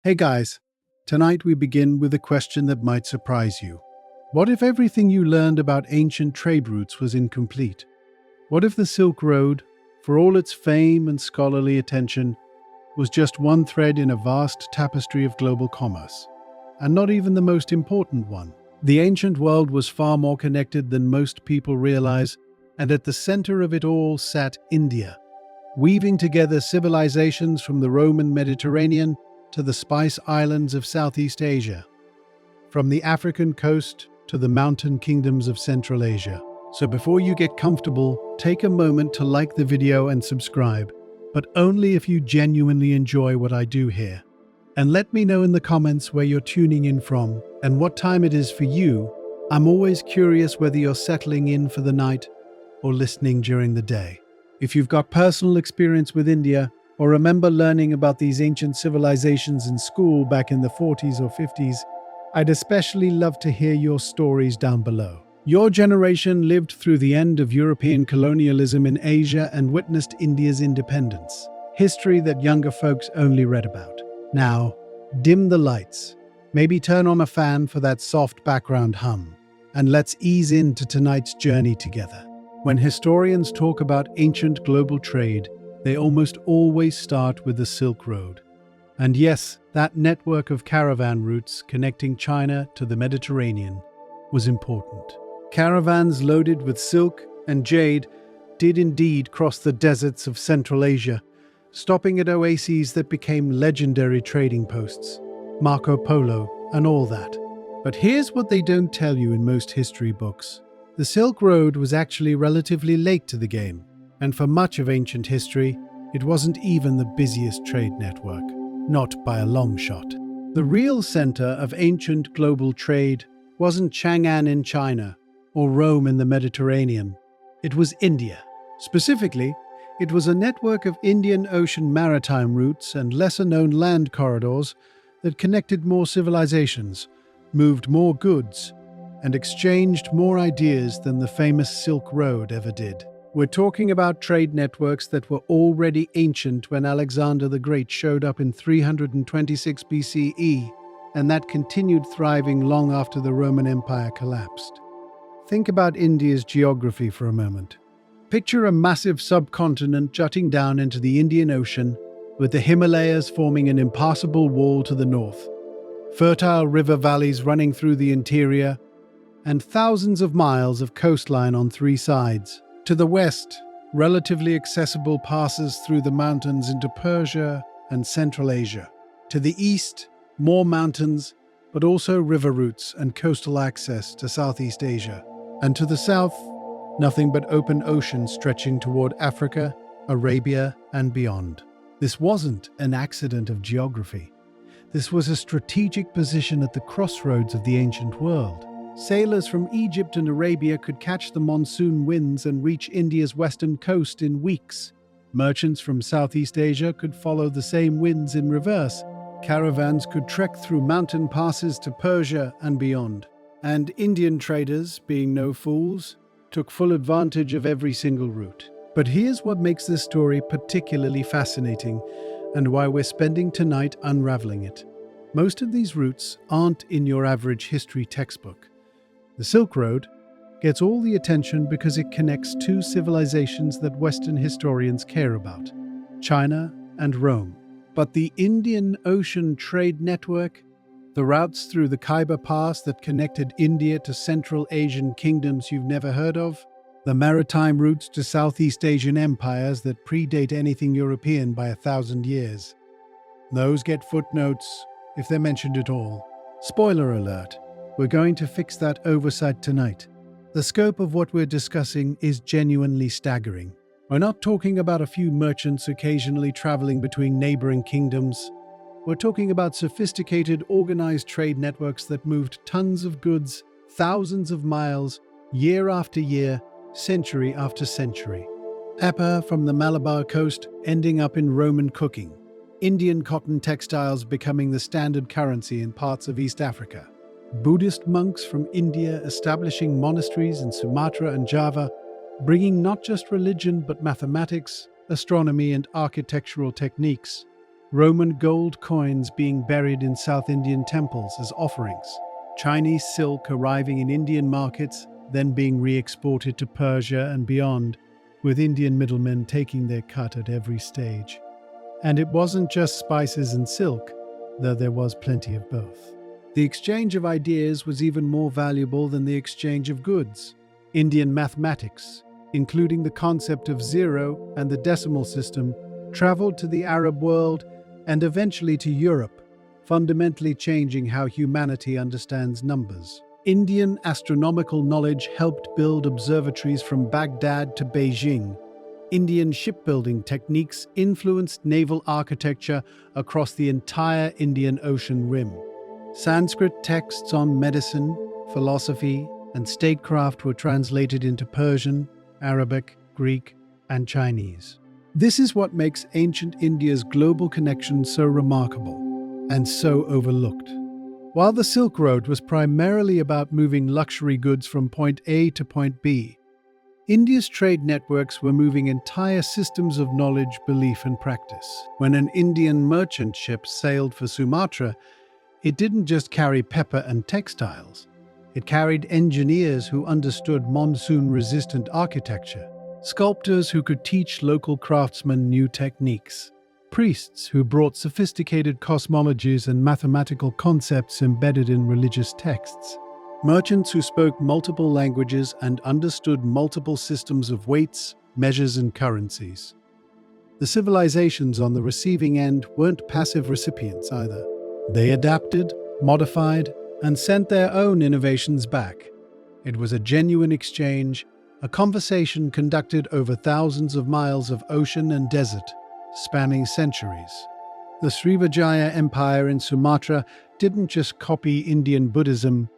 Hey guys, tonight we begin with a question that might surprise you. What if everything you learned about ancient trade routes was incomplete? What if the Silk Road, for all its fame and scholarly attention, was just one thread in a vast tapestry of global commerce? And not even the most important one. The ancient world was far more connected than most people realize, and at the center of it all sat India, weaving together civilizations from the Roman Mediterranean to the Spice Islands of Southeast Asia, from the African coast to the mountain kingdoms of Central Asia. So before you get comfortable, take a moment to like the video and subscribe, but only if you genuinely enjoy what I do here. And let me know in the comments where you're tuning in from and what time it is for you. I'm always curious whether you're settling in for the night or listening during the day. If you've got personal experience with India, or remember learning about these ancient civilizations in school back in the 40s or 50s, I'd especially love to hear your stories down below. Your generation lived through the end of European colonialism in Asia and witnessed India's independence, history that younger folks only read about. Now, dim the lights, maybe turn on a fan for that soft background hum, and let's ease into tonight's journey together. When historians talk about ancient global trade, they almost always start with the Silk Road. And yes, that network of caravan routes connecting China to the Mediterranean was important. Caravans loaded with silk and jade did indeed cross the deserts of Central Asia, stopping at oases that became legendary trading posts, Marco Polo and all that. But here's what they don't tell you in most history books. The Silk Road was actually relatively late to the game. And for much of ancient history, it wasn't even the busiest trade network, not by a long shot. The real center of ancient global trade wasn't Chang'an in China or Rome in the Mediterranean. It was India. Specifically, it was a network of Indian Ocean maritime routes and lesser-known land corridors that connected more civilizations, moved more goods, and exchanged more ideas than the famous Silk Road ever did. We're talking about trade networks that were already ancient when Alexander the Great showed up in 326 BCE, and that continued thriving long after the Roman Empire collapsed. Think about India's geography for a moment. Picture a massive subcontinent jutting down into the Indian Ocean, with the Himalayas forming an impassable wall to the north, fertile river valleys running through the interior, and thousands of miles of coastline on three sides. To the west, relatively accessible passes through the mountains into Persia and Central Asia. To the east, more mountains, but also river routes and coastal access to Southeast Asia. And to the south, nothing but open ocean stretching toward Africa, Arabia, and beyond. This wasn't an accident of geography. This was a strategic position at the crossroads of the ancient world. Sailors from Egypt and Arabia could catch the monsoon winds and reach India's western coast in weeks. Merchants from Southeast Asia could follow the same winds in reverse. Caravans could trek through mountain passes to Persia and beyond. And Indian traders, being no fools, took full advantage of every single route. But here's what makes this story particularly fascinating and why we're spending tonight unraveling it. Most of these routes aren't in your average history textbook. The Silk Road gets all the attention because it connects two civilizations that Western historians care about, China and Rome. But the Indian Ocean trade network, the routes through the Khyber Pass that connected India to Central Asian kingdoms you've never heard of, the maritime routes to Southeast Asian empires that predate anything European by 1,000 years. Those get footnotes if they're mentioned at all. Spoiler alert. We're going to fix that oversight tonight. The scope of what we're discussing is genuinely staggering. We're not talking about a few merchants occasionally traveling between neighboring kingdoms. We're talking about sophisticated, organized trade networks that moved tons of goods, thousands of miles, year after year, century after century. Eppa from the Malabar coast ending up in Roman cooking. Indian cotton textiles becoming the standard currency in parts of East Africa. Buddhist monks from India establishing monasteries in Sumatra and Java, bringing not just religion but mathematics, astronomy, and architectural techniques. Roman gold coins being buried in South Indian temples as offerings, Chinese silk arriving in Indian markets, then being re-exported to Persia and beyond, with Indian middlemen taking their cut at every stage. And it wasn't just spices and silk, though there was plenty of both. The exchange of ideas was even more valuable than the exchange of goods. Indian mathematics, including the concept of zero and the decimal system, traveled to the Arab world and eventually to Europe, fundamentally changing how humanity understands numbers. Indian astronomical knowledge helped build observatories from Baghdad to Beijing. Indian shipbuilding techniques influenced naval architecture across the entire Indian Ocean rim. Sanskrit texts on medicine, philosophy, and statecraft were translated into Persian, Arabic, Greek, and Chinese. This is what makes ancient India's global connection so remarkable and so overlooked. While the Silk Road was primarily about moving luxury goods from point A to point B, India's trade networks were moving entire systems of knowledge, belief, and practice. When an Indian merchant ship sailed for Sumatra, it didn't just carry pepper and textiles. It carried engineers who understood monsoon-resistant architecture, sculptors who could teach local craftsmen new techniques, priests who brought sophisticated cosmologies and mathematical concepts embedded in religious texts, merchants who spoke multiple languages and understood multiple systems of weights, measures, and currencies. The civilizations on the receiving end weren't passive recipients either. They adapted, modified, and sent their own innovations back. It was a genuine exchange, a conversation conducted over thousands of miles of ocean and desert, spanning centuries. The Srivijaya Empire in Sumatra didn't just copy Indian Buddhism,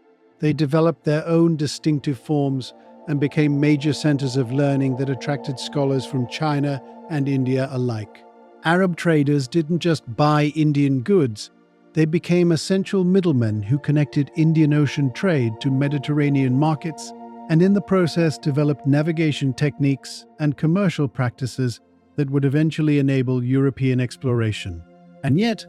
they developed their own distinctive forms and became major centers of learning that attracted scholars from China and India alike. Arab traders didn't just buy Indian goods, they became essential middlemen who connected Indian Ocean trade to Mediterranean markets and in the process developed navigation techniques and commercial practices that would eventually enable European exploration. And yet,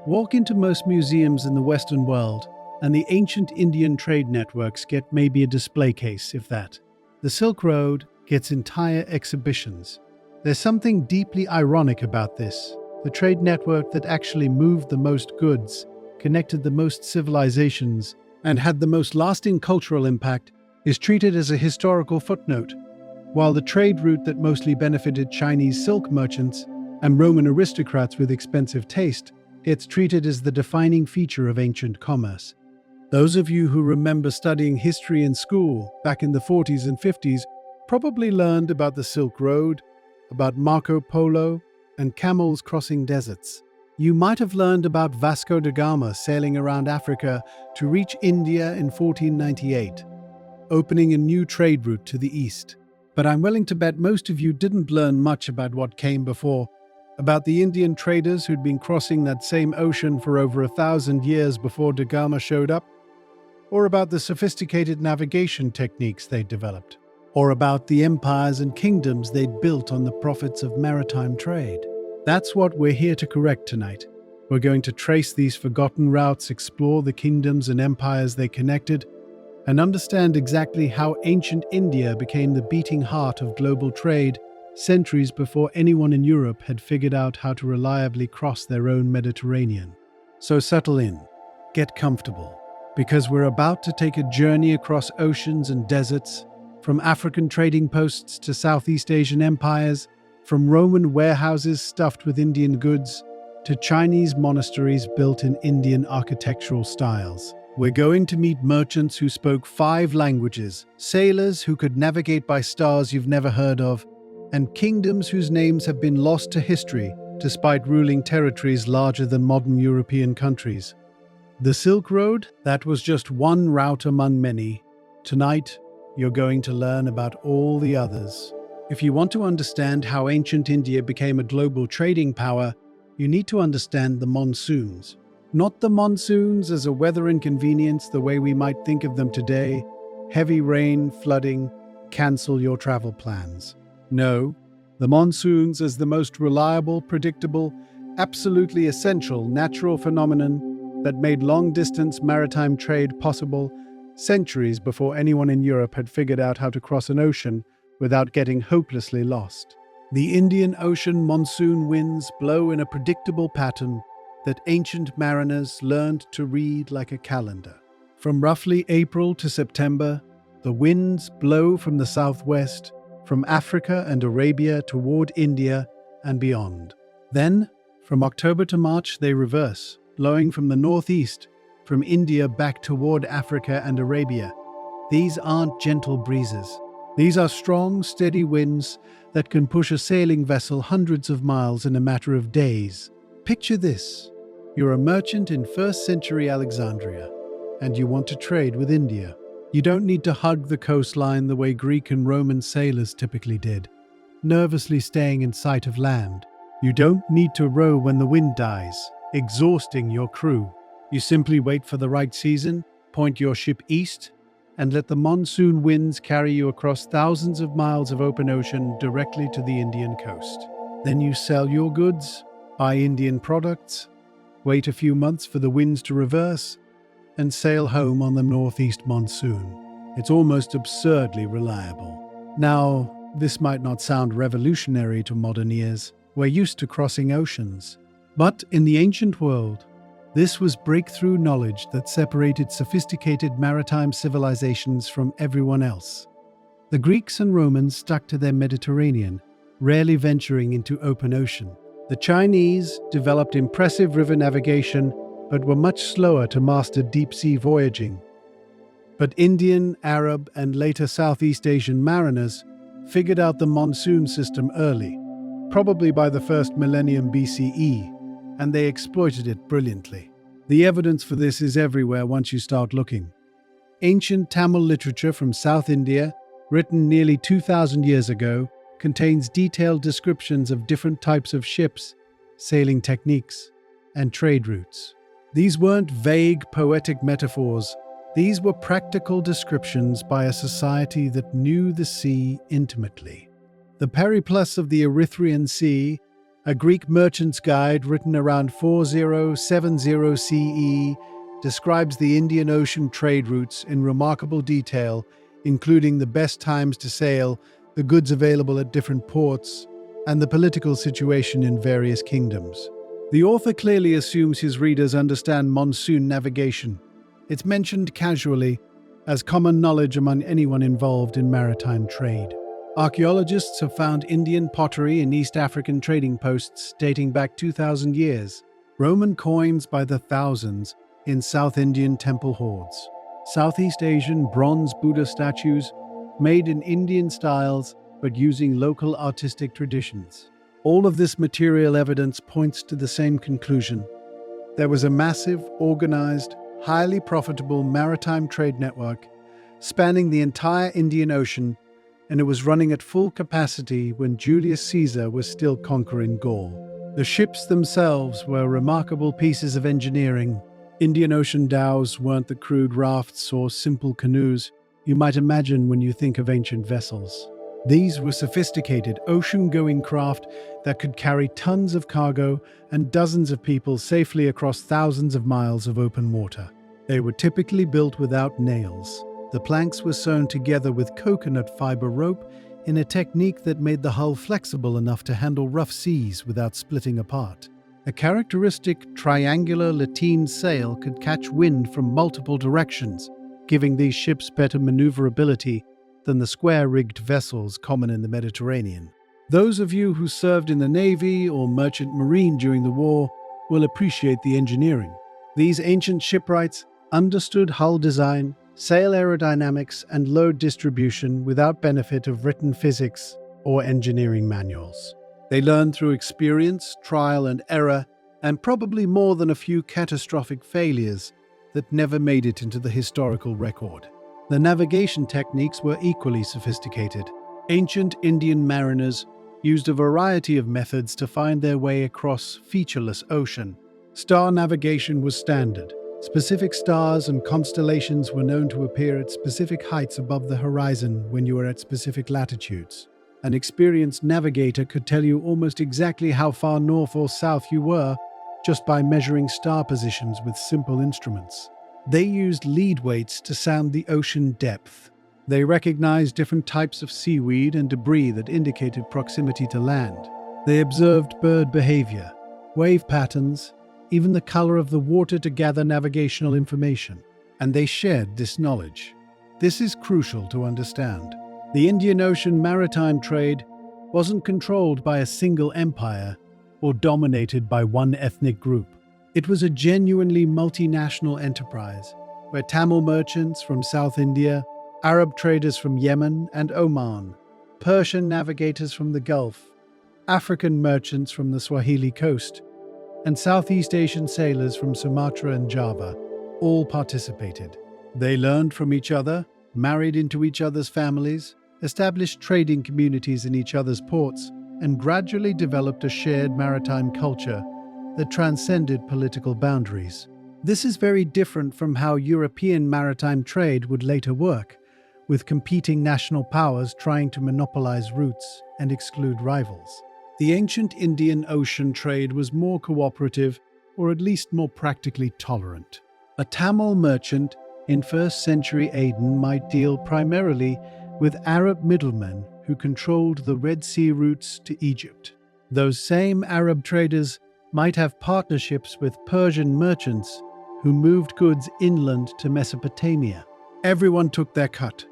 walk into most museums in the Western world, and the ancient Indian trade networks get maybe a display case, if that. The Silk Road gets entire exhibitions. There's something deeply ironic about this. The trade network that actually moved the most goods, connected the most civilizations, and had the most lasting cultural impact is treated as a historical footnote, while the trade route that mostly benefited Chinese silk merchants and Roman aristocrats with expensive taste, it's treated as the defining feature of ancient commerce. Those of you who remember studying history in school back in the 40s and 50s probably learned about the Silk Road, about Marco Polo, and camels crossing deserts. You might have learned about Vasco da Gama sailing around Africa to reach India in 1498, opening a new trade route to the east. But I'm willing to bet most of you didn't learn much about what came before, about the Indian traders who'd been crossing that same ocean for over 1,000 years before da Gama showed up, or about the sophisticated navigation techniques they'd developed, or about the empires and kingdoms they'd built on the profits of maritime trade. That's what we're here to correct tonight. We're going to trace these forgotten routes, explore the kingdoms and empires they connected, and understand exactly how ancient India became the beating heart of global trade centuries before anyone in Europe had figured out how to reliably cross their own Mediterranean. So settle in, get comfortable, because we're about to take a journey across oceans and deserts, from African trading posts to Southeast Asian empires, from Roman warehouses stuffed with Indian goods to Chinese monasteries built in Indian architectural styles. We're going to meet merchants who spoke 5 languages, sailors who could navigate by stars you've never heard of, and kingdoms whose names have been lost to history despite ruling territories larger than modern European countries. The Silk Road, that was just one route among many. Tonight, you're going to learn about all the others. If you want to understand how ancient India became a global trading power, you need to understand the monsoons. Not the monsoons as a weather inconvenience the way we might think of them today. Heavy rain, flooding, cancel your travel plans. No, the monsoons as the most reliable, predictable, absolutely essential natural phenomenon that made long-distance maritime trade possible centuries before anyone in Europe had figured out how to cross an ocean without getting hopelessly lost. The Indian Ocean monsoon winds blow in a predictable pattern that ancient mariners learned to read like a calendar. From roughly April to September, the winds blow from the southwest, from Africa and Arabia toward India and beyond. Then, from October to March, they reverse, blowing from the northeast, from India back toward Africa and Arabia. These aren't gentle breezes. These are strong, steady winds that can push a sailing vessel hundreds of miles in a matter of days. Picture this. You're a merchant in 1st century Alexandria, and you want to trade with India. You don't need to hug the coastline the way Greek and Roman sailors typically did, nervously staying in sight of land. You don't need to row when the wind dies, exhausting your crew. You simply wait for the right season, point your ship east, and let the monsoon winds carry you across thousands of miles of open ocean directly to the Indian coast. Then you sell your goods, buy Indian products, wait a few months for the winds to reverse, and sail home on the northeast monsoon. It's almost absurdly reliable. Now, this might not sound revolutionary to modern ears. We're used to crossing oceans. But in the ancient world, this was breakthrough knowledge that separated sophisticated maritime civilizations from everyone else. The Greeks and Romans stuck to their Mediterranean, rarely venturing into open ocean. The Chinese developed impressive river navigation, but were much slower to master deep-sea voyaging. But Indian, Arab, and later Southeast Asian mariners figured out the monsoon system early, probably by the first millennium BCE, and they exploited it brilliantly. The evidence for this is everywhere once you start looking. Ancient Tamil literature from South India, written nearly 2,000 years ago, contains detailed descriptions of different types of ships, sailing techniques, and trade routes. These weren't vague, poetic metaphors. These were practical descriptions by a society that knew the sea intimately. The Periplus of the Erythraean Sea, a Greek merchant's guide written around 4070 CE, describes the Indian Ocean trade routes in remarkable detail, including the best times to sail, the goods available at different ports, and the political situation in various kingdoms. The author clearly assumes his readers understand monsoon navigation. It's mentioned casually, as common knowledge among anyone involved in maritime trade. Archaeologists have found Indian pottery in East African trading posts dating back 2,000 years, Roman coins by the thousands in South Indian temple hoards, Southeast Asian bronze Buddha statues made in Indian styles but using local artistic traditions. All of this material evidence points to the same conclusion. There was a massive, organized, highly profitable maritime trade network spanning the entire Indian Ocean, and it was running at full capacity when Julius Caesar was still conquering Gaul. The ships themselves were remarkable pieces of engineering. Indian Ocean dhows weren't the crude rafts or simple canoes you might imagine when you think of ancient vessels. These were sophisticated, ocean-going craft that could carry tons of cargo and dozens of people safely across thousands of miles of open water. They were typically built without nails. The planks were sewn together with coconut fiber rope in a technique that made the hull flexible enough to handle rough seas without splitting apart. A characteristic triangular lateen sail could catch wind from multiple directions, giving these ships better maneuverability than the square-rigged vessels common in the Mediterranean. Those of you who served in the Navy or Merchant Marine during the war will appreciate the engineering. These ancient shipwrights understood hull design, sail aerodynamics, and load distribution without benefit of written physics or engineering manuals. They learned through experience, trial and error, and probably more than a few catastrophic failures that never made it into the historical record. The navigation techniques were equally sophisticated. Ancient Indian mariners used a variety of methods to find their way across featureless ocean. Star navigation was standard. Specific stars and constellations were known to appear at specific heights above the horizon when you were at specific latitudes. An experienced navigator could tell you almost exactly how far north or south you were just by measuring star positions with simple instruments. They used lead weights to sound the ocean depth. They recognized different types of seaweed and debris that indicated proximity to land. They observed bird behavior, wave patterns, even the color of the water to gather navigational information. And they shared this knowledge. This is crucial to understand. The Indian Ocean maritime trade wasn't controlled by a single empire or dominated by one ethnic group. It was a genuinely multinational enterprise where Tamil merchants from South India, Arab traders from Yemen and Oman, Persian navigators from the Gulf, African merchants from the Swahili coast, and Southeast Asian sailors from Sumatra and Java all participated. They learned from each other, married into each other's families, established trading communities in each other's ports, and gradually developed a shared maritime culture that transcended political boundaries. This is very different from how European maritime trade would later work, with competing national powers trying to monopolize routes and exclude rivals. The ancient Indian Ocean trade was more cooperative, or at least more practically tolerant. A Tamil merchant in 1st century Aden might deal primarily with Arab middlemen who controlled the Red Sea routes to Egypt. Those same Arab traders might have partnerships with Persian merchants who moved goods inland to Mesopotamia. Everyone took their cut.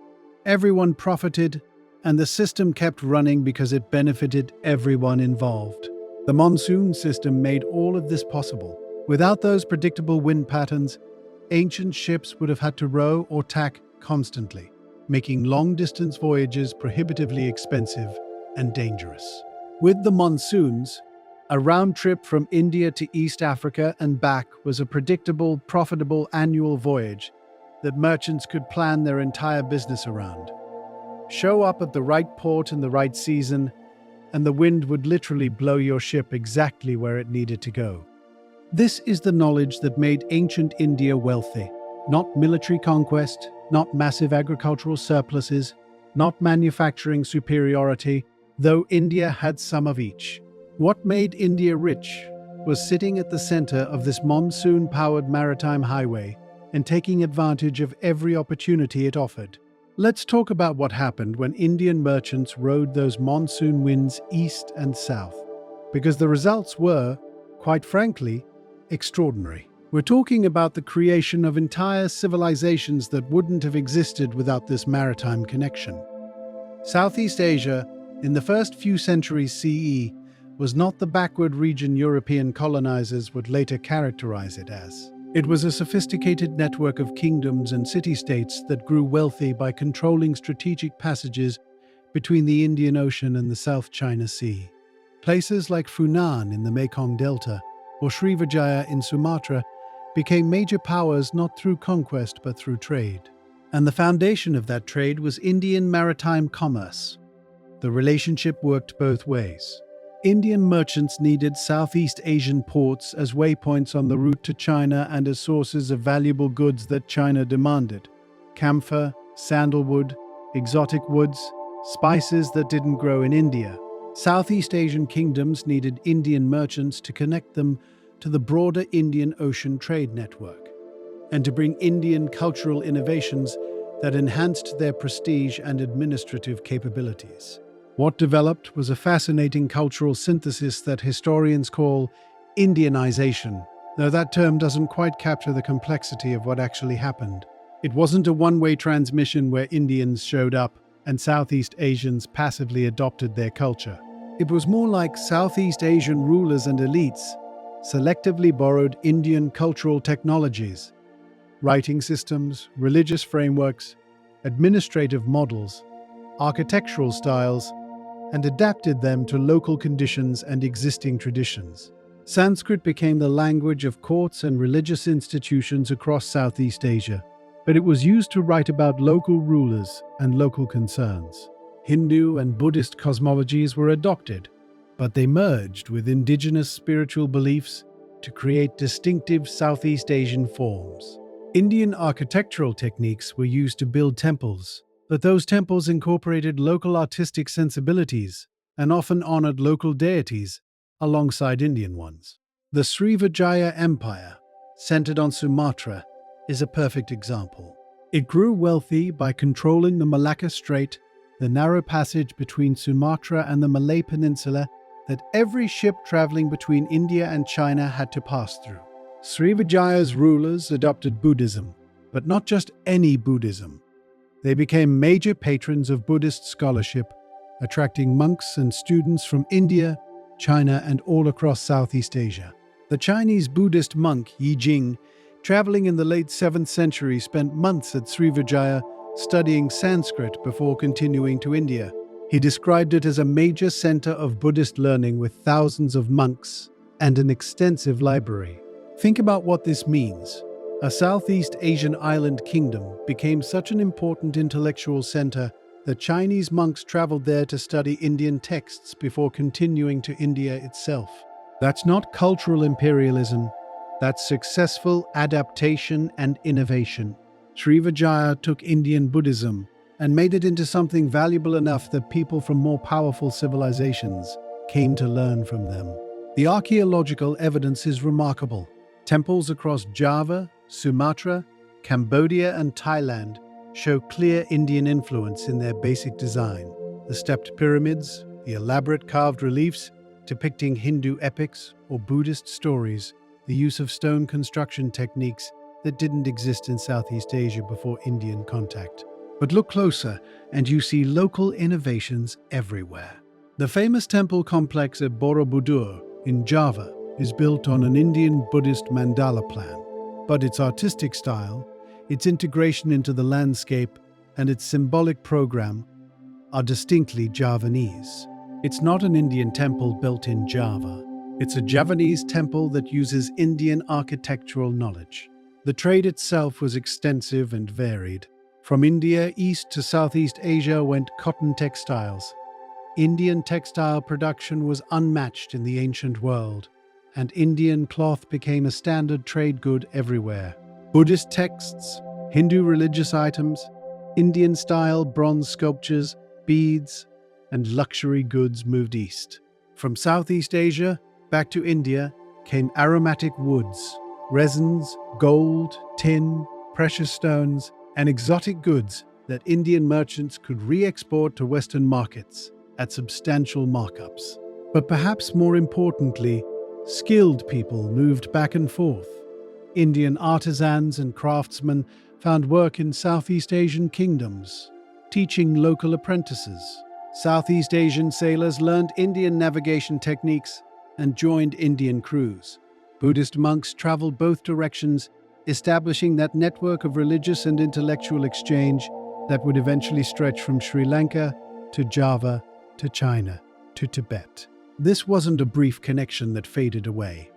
Everyone profited, and the system kept running because it benefited everyone involved. The monsoon system made all of this possible. Without those predictable wind patterns, ancient ships would have had to row or tack constantly, making long-distance voyages prohibitively expensive and dangerous. With the monsoons, a round trip from India to East Africa and back was a predictable, profitable annual voyage that merchants could plan their entire business around. Show up at the right port in the right season, and the wind would literally blow your ship exactly where it needed to go. This is the knowledge that made ancient India wealthy. Not military conquest, not massive agricultural surpluses, not manufacturing superiority, though India had some of each. What made India rich was sitting at the center of this monsoon-powered maritime highway and taking advantage of every opportunity it offered. Let's talk about what happened when Indian merchants rode those monsoon winds east and south, because the results were, quite frankly, extraordinary. We're talking about the creation of entire civilizations that wouldn't have existed without this maritime connection. Southeast Asia, in the first few centuries CE, was not the backward region European colonizers would later characterize it as. It was a sophisticated network of kingdoms and city-states that grew wealthy by controlling strategic passages between the Indian Ocean and the South China Sea. Places like Funan in the Mekong Delta or Srivijaya in Sumatra became major powers not through conquest but through trade. And the foundation of that trade was Indian maritime commerce. The relationship worked both ways. Indian merchants needed Southeast Asian ports as waypoints on the route to China and as sources of valuable goods that China demanded: camphor, sandalwood, exotic woods, spices that didn't grow in India. Southeast Asian kingdoms needed Indian merchants to connect them to the broader Indian Ocean trade network, and to bring Indian cultural innovations that enhanced their prestige and administrative capabilities. What developed was a fascinating cultural synthesis that historians call Indianization, though that term doesn't quite capture the complexity of what actually happened. It wasn't a one-way transmission where Indians showed up and Southeast Asians passively adopted their culture. It was more like Southeast Asian rulers and elites selectively borrowed Indian cultural technologies, writing systems, religious frameworks, administrative models, architectural styles, and adapted them to local conditions and existing traditions. Sanskrit became the language of courts and religious institutions across Southeast Asia, but it was used to write about local rulers and local concerns. Hindu and Buddhist cosmologies were adopted, but they merged with indigenous spiritual beliefs to create distinctive Southeast Asian forms. Indian architectural techniques were used to build temples, But those temples incorporated local artistic sensibilities and often honored local deities alongside Indian ones. The Srivijaya Empire, centered on Sumatra, is a perfect example. It grew wealthy by controlling the Malacca Strait, the narrow passage between Sumatra and the Malay Peninsula that every ship traveling between India and China had to pass through. Srivijaya's rulers adopted Buddhism, but not just any Buddhism. They became major patrons of Buddhist scholarship, attracting monks and students from India, China, and all across Southeast Asia. The Chinese Buddhist monk Yi Jing, traveling in the late 7th century, spent months at Srivijaya studying Sanskrit before continuing to India. He described it as a major center of Buddhist learning with thousands of monks and an extensive library. Think about what this means. A Southeast Asian island kingdom became such an important intellectual center that Chinese monks traveled there to study Indian texts before continuing to India itself. That's not cultural imperialism, that's successful adaptation and innovation. Srivijaya took Indian Buddhism and made it into something valuable enough that people from more powerful civilizations came to learn from them. The archaeological evidence is remarkable. Temples across Java, Sumatra, Cambodia, and Thailand show clear Indian influence in their basic design. The stepped pyramids, the elaborate carved reliefs depicting Hindu epics or Buddhist stories, the use of stone construction techniques that didn't exist in Southeast Asia before Indian contact. But look closer, and you see local innovations everywhere. The famous temple complex at Borobudur in Java is built on an Indian Buddhist mandala plan. But its artistic style, its integration into the landscape, and its symbolic program are distinctly Javanese. It's not an Indian temple built in Java. It's a Javanese temple that uses Indian architectural knowledge. The trade itself was extensive and varied. From India east to Southeast Asia went cotton textiles. Indian textile production was unmatched in the ancient world, and Indian cloth became a standard trade good everywhere. Buddhist texts, Hindu religious items, Indian-style bronze sculptures, beads, and luxury goods moved east. From Southeast Asia back to India came aromatic woods, resins, gold, tin, precious stones, and exotic goods that Indian merchants could re-export to Western markets at substantial markups. But perhaps more importantly, skilled people moved back and forth. Indian artisans and craftsmen found work in Southeast Asian kingdoms, teaching local apprentices. Southeast Asian sailors learned Indian navigation techniques and joined Indian crews. Buddhist monks traveled both directions, establishing that network of religious and intellectual exchange that would eventually stretch from Sri Lanka to Java to China to Tibet. This wasn't a brief connection that faded away.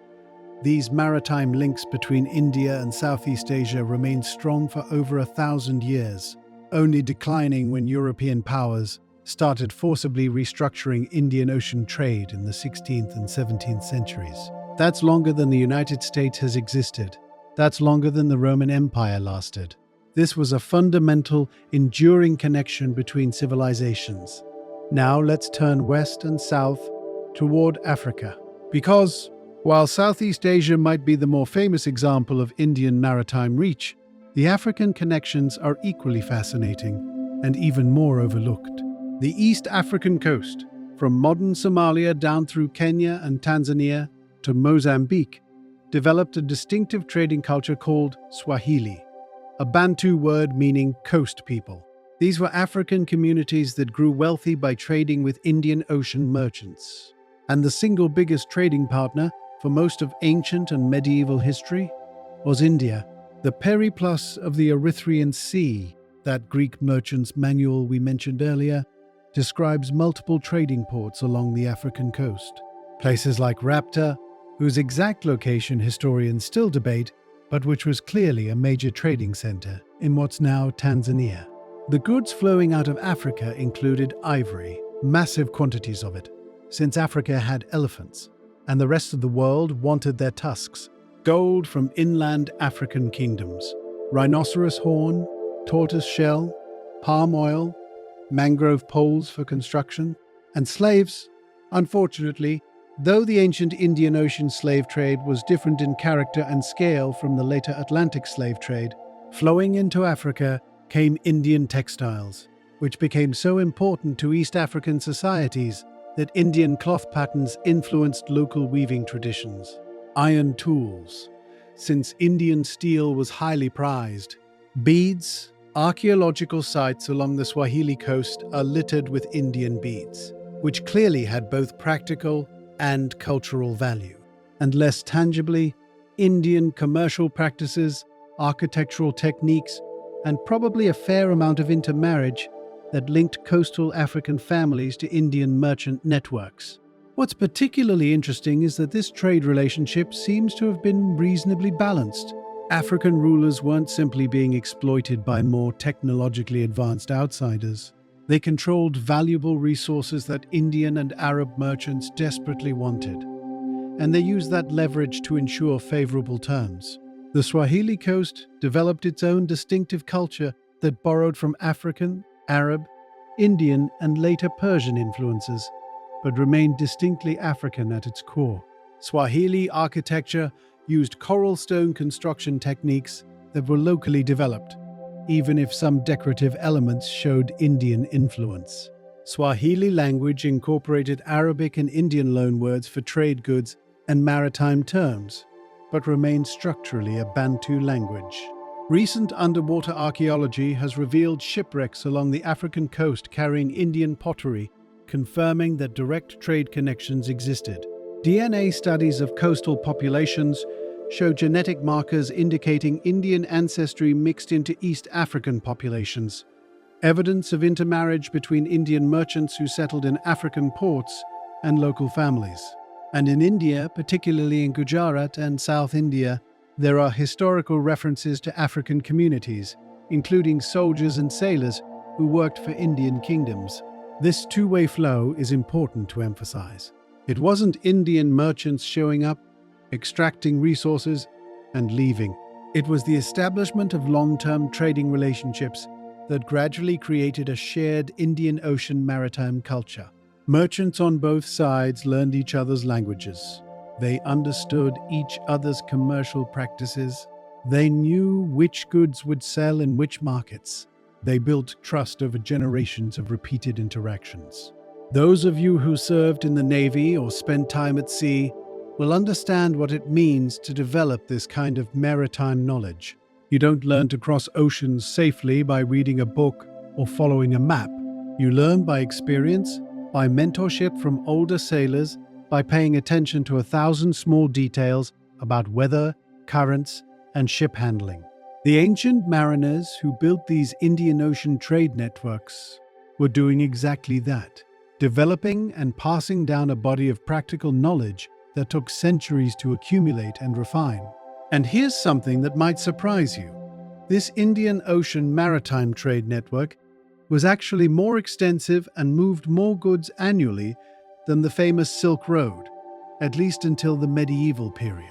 These maritime links between India and Southeast Asia remained strong for over 1,000 years, only declining when European powers started forcibly restructuring Indian Ocean trade in the 16th and 17th centuries. That's longer than the United States has existed. That's longer than the Roman Empire lasted. This was a fundamental, enduring connection between civilizations. Now let's turn west and south toward Africa. Because, while Southeast Asia might be the more famous example of Indian maritime reach, the African connections are equally fascinating and even more overlooked. The East African coast, from modern Somalia down through Kenya and Tanzania to Mozambique, developed a distinctive trading culture called Swahili, a Bantu word meaning coast people. These were African communities that grew wealthy by trading with Indian Ocean merchants. And the single biggest trading partner for most of ancient and medieval history was India. The periplus of the Erythraean Sea, that Greek merchant's manual we mentioned earlier, describes multiple trading ports along the African coast. Places like Rapta, whose exact location historians still debate, but which was clearly a major trading center in what's now Tanzania. The goods flowing out of Africa included ivory, massive quantities of it, since Africa had elephants, and the rest of the world wanted their tusks. Gold from inland African kingdoms, rhinoceros horn, tortoise shell, palm oil, mangrove poles for construction, and slaves. Unfortunately, though the ancient Indian Ocean slave trade was different in character and scale from the later Atlantic slave trade, flowing into Africa came Indian textiles, which became so important to East African societies that Indian cloth patterns influenced local weaving traditions. Iron tools. Since Indian steel was highly prized, beads, archaeological sites along the Swahili coast are littered with Indian beads, which clearly had both practical and cultural value. And less tangibly, Indian commercial practices, architectural techniques, and probably a fair amount of intermarriage that linked coastal African families to Indian merchant networks. What's particularly interesting is that this trade relationship seems to have been reasonably balanced. African rulers weren't simply being exploited by more technologically advanced outsiders. They controlled valuable resources that Indian and Arab merchants desperately wanted, and they used that leverage to ensure favorable terms. The Swahili coast developed its own distinctive culture that borrowed from African, Arab, Indian, and later Persian influences, but remained distinctly African at its core. Swahili architecture used coral stone construction techniques that were locally developed, even if some decorative elements showed Indian influence. Swahili language incorporated Arabic and Indian loanwords for trade goods and maritime terms, but remained structurally a Bantu language. Recent underwater archaeology has revealed shipwrecks along the African coast carrying Indian pottery, confirming that direct trade connections existed. DNA studies of coastal populations show genetic markers indicating Indian ancestry mixed into East African populations, evidence of intermarriage between Indian merchants who settled in African ports and local families. And in India, particularly in Gujarat and South India, there are historical references to African communities, including soldiers and sailors who worked for Indian kingdoms. This two-way flow is important to emphasize. It wasn't Indian merchants showing up, extracting resources, and leaving. It was the establishment of long-term trading relationships that gradually created a shared Indian Ocean maritime culture. Merchants on both sides learned each other's languages. They understood each other's commercial practices. They knew which goods would sell in which markets. They built trust over generations of repeated interactions. Those of you who served in the Navy or spent time at sea will understand what it means to develop this kind of maritime knowledge. You don't learn to cross oceans safely by reading a book or following a map. You learn by experience, by mentorship from older sailors, by paying attention to 1,000 small details about weather, currents, and ship handling. The ancient mariners who built these Indian Ocean trade networks were doing exactly that, developing and passing down a body of practical knowledge that took centuries to accumulate and refine. And here's something that might surprise you. This Indian Ocean maritime trade network was actually more extensive and moved more goods annually than the famous Silk Road, at least until the medieval period.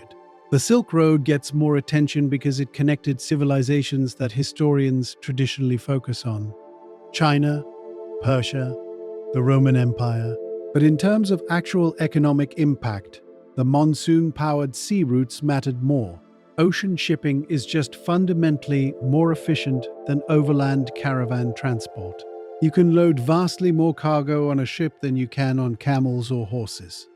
The Silk Road gets more attention because it connected civilizations that historians traditionally focus on: China, Persia, the Roman Empire. But in terms of actual economic impact, the monsoon-powered sea routes mattered more. Ocean shipping is just fundamentally more efficient than overland caravan transport. You can load vastly more cargo on a ship than you can on camels or horses.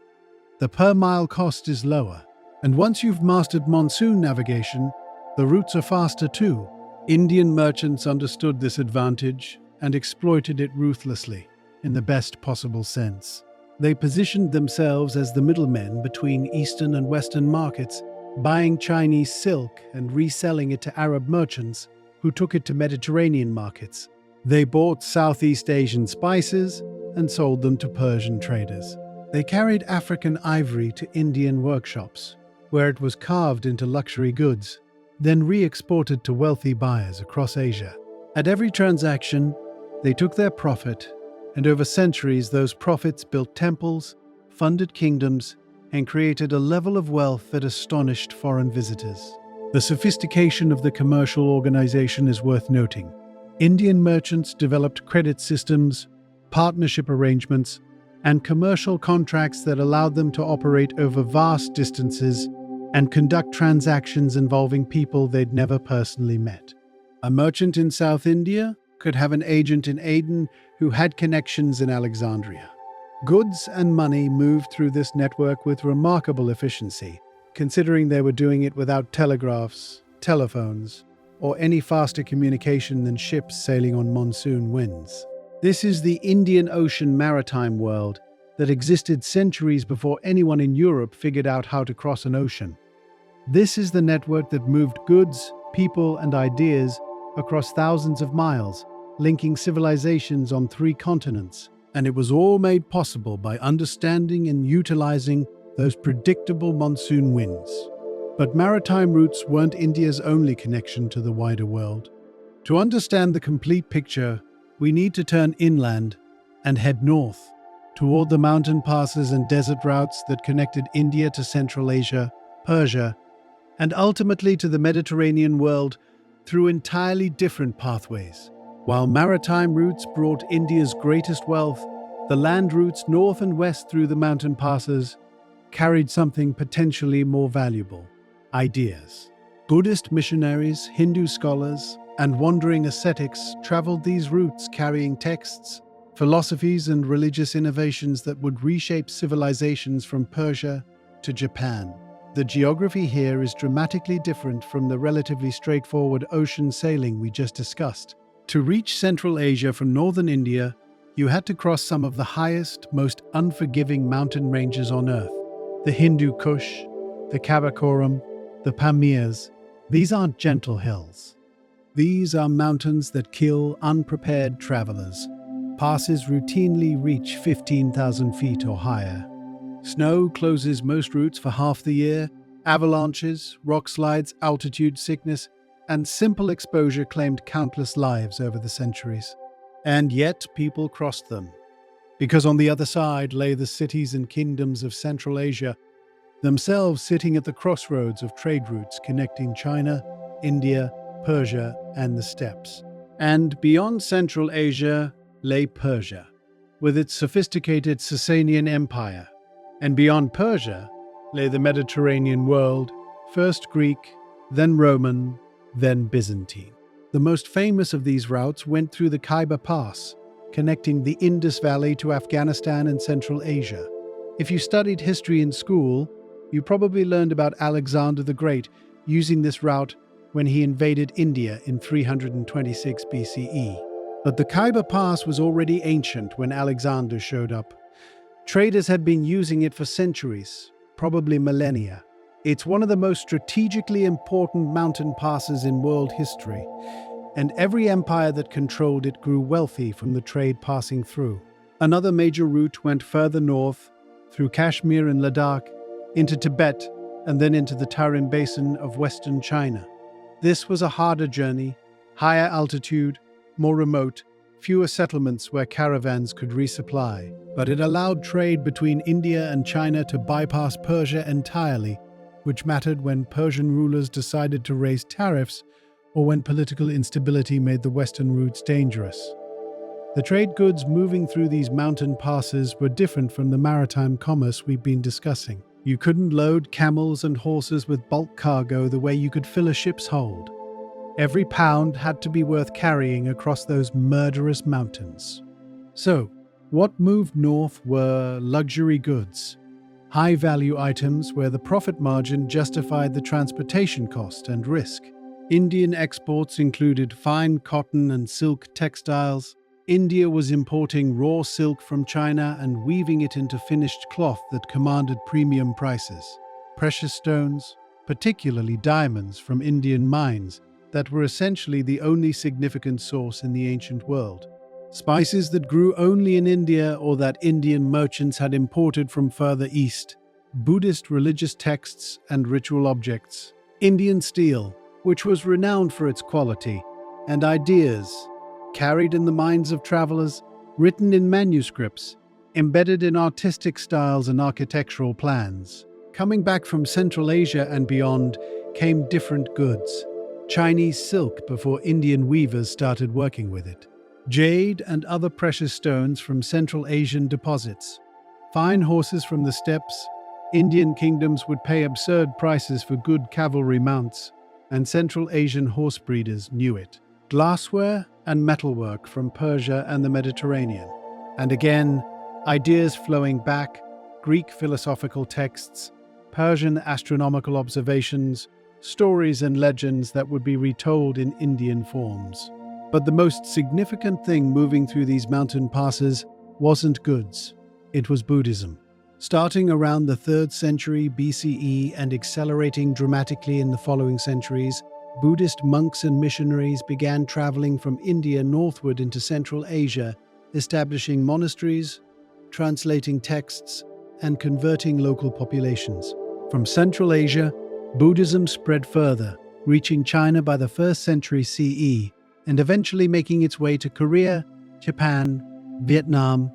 The per-mile cost is lower. And once you've mastered monsoon navigation, the routes are faster too. Indian merchants understood this advantage and exploited it ruthlessly, in the best possible sense. They positioned themselves as the middlemen between Eastern and Western markets, buying Chinese silk and reselling it to Arab merchants who took it to Mediterranean markets. They bought Southeast Asian spices and sold them to Persian traders. They carried African ivory to Indian workshops, where it was carved into luxury goods, then re-exported to wealthy buyers across Asia. At every transaction, they took their profit, and over centuries those profits built temples, funded kingdoms, and created a level of wealth that astonished foreign visitors. The sophistication of the commercial organization is worth noting. Indian merchants developed credit systems, partnership arrangements, and commercial contracts that allowed them to operate over vast distances and conduct transactions involving people they'd never personally met. A merchant in South India could have an agent in Aden who had connections in Alexandria. Goods and money moved through this network with remarkable efficiency, considering they were doing it without telegraphs, telephones, or any faster communication than ships sailing on monsoon winds. This is the Indian Ocean maritime world that existed centuries before anyone in Europe figured out how to cross an ocean. This is the network that moved goods, people, and ideas across thousands of miles, linking civilizations on 3 continents. And it was all made possible by understanding and utilizing those predictable monsoon winds. But maritime routes weren't India's only connection to the wider world. To understand the complete picture, we need to turn inland and head north, toward the mountain passes and desert routes that connected India to Central Asia, Persia, and ultimately to the Mediterranean world through entirely different pathways. While maritime routes brought India's greatest wealth, the land routes north and west through the mountain passes carried something potentially more valuable: ideas. Buddhist missionaries, Hindu scholars, and wandering ascetics traveled these routes carrying texts, philosophies, and religious innovations that would reshape civilizations from Persia to Japan. The geography here is dramatically different from the relatively straightforward ocean sailing we just discussed. To reach Central Asia from northern India, you had to cross some of the highest, most unforgiving mountain ranges on Earth. The Hindu Kush, the Karakoram, the Pamirs. These aren't gentle hills. These are mountains that kill unprepared travelers. Passes routinely reach 15,000 feet or higher. Snow closes most routes for half the year. Avalanches, rock slides, altitude sickness, and simple exposure claimed countless lives over the centuries. And yet people crossed them, because on the other side lay the cities and kingdoms of Central Asia, themselves sitting at the crossroads of trade routes connecting China, India, Persia, and the steppes. And beyond Central Asia lay Persia, with its sophisticated Sasanian Empire. And beyond Persia lay the Mediterranean world, first Greek, then Roman, then Byzantine. The most famous of these routes went through the Khyber Pass, connecting the Indus Valley to Afghanistan and Central Asia. If you studied history in school, you probably learned about Alexander the Great using this route when he invaded India in 326 BCE. But the Khyber Pass was already ancient when Alexander showed up. Traders had been using it for centuries, probably millennia. It's one of the most strategically important mountain passes in world history, and every empire that controlled it grew wealthy from the trade passing through. Another major route went further north, through Kashmir and Ladakh, into Tibet, and then into the Tarim Basin of western China. This was a harder journey, higher altitude, more remote, fewer settlements where caravans could resupply, but it allowed trade between India and China to bypass Persia entirely, which mattered when Persian rulers decided to raise tariffs or when political instability made the western routes dangerous. The trade goods moving through these mountain passes were different from the maritime commerce we've been discussing. You couldn't load camels and horses with bulk cargo the way you could fill a ship's hold. Every pound had to be worth carrying across those murderous mountains. So, what moved north were luxury goods, high-value items where the profit margin justified the transportation cost and risk. Indian exports included fine cotton and silk textiles. India was importing raw silk from China and weaving it into finished cloth that commanded premium prices. Precious stones, particularly diamonds from Indian mines, that were essentially the only significant source in the ancient world. Spices that grew only in India or that Indian merchants had imported from further east. Buddhist religious texts and ritual objects. Indian steel, which was renowned for its quality, and ideas, carried in the minds of travelers, written in manuscripts, embedded in artistic styles and architectural plans. Coming back from Central Asia and beyond came different goods. Chinese silk before Indian weavers started working with it, jade and other precious stones from Central Asian deposits, fine horses from the steppes. Indian kingdoms would pay absurd prices for good cavalry mounts, and Central Asian horse breeders knew it. Glassware and metalwork from Persia and the Mediterranean. And again, ideas flowing back, Greek philosophical texts, Persian astronomical observations, stories and legends that would be retold in Indian forms. But the most significant thing moving through these mountain passes wasn't goods, it was Buddhism. Starting around the 3rd century BCE and accelerating dramatically in the following centuries, Buddhist monks and missionaries began traveling from India northward into Central Asia, establishing monasteries, translating texts, and converting local populations. From Central Asia, Buddhism spread further, reaching China by the 1st century CE, and eventually making its way to Korea, Japan, Vietnam,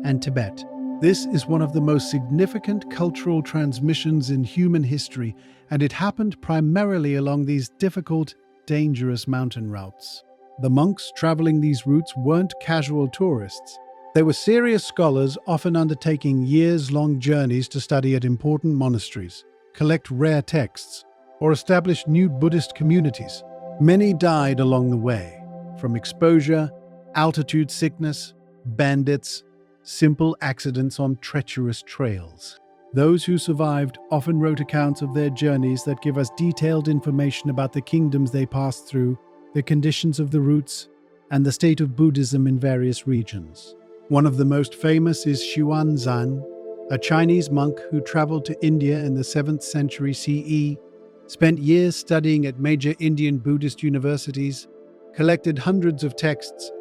and Tibet. This is one of the most significant cultural transmissions in human history, and it happened primarily along these difficult, dangerous mountain routes. The monks traveling these routes weren't casual tourists. They were serious scholars, often undertaking years-long journeys to study at important monasteries, collect rare texts, or establish new Buddhist communities. Many died along the way, from exposure, altitude sickness, bandits, simple accidents on treacherous trails. Those who survived often wrote accounts of their journeys that give us detailed information about the kingdoms they passed through, the conditions of the routes, and the state of Buddhism in various regions. One of the most famous is Xuanzang, a Chinese monk who traveled to India in the 7th century CE, spent years studying at major Indian Buddhist universities, collected hundreds of texts,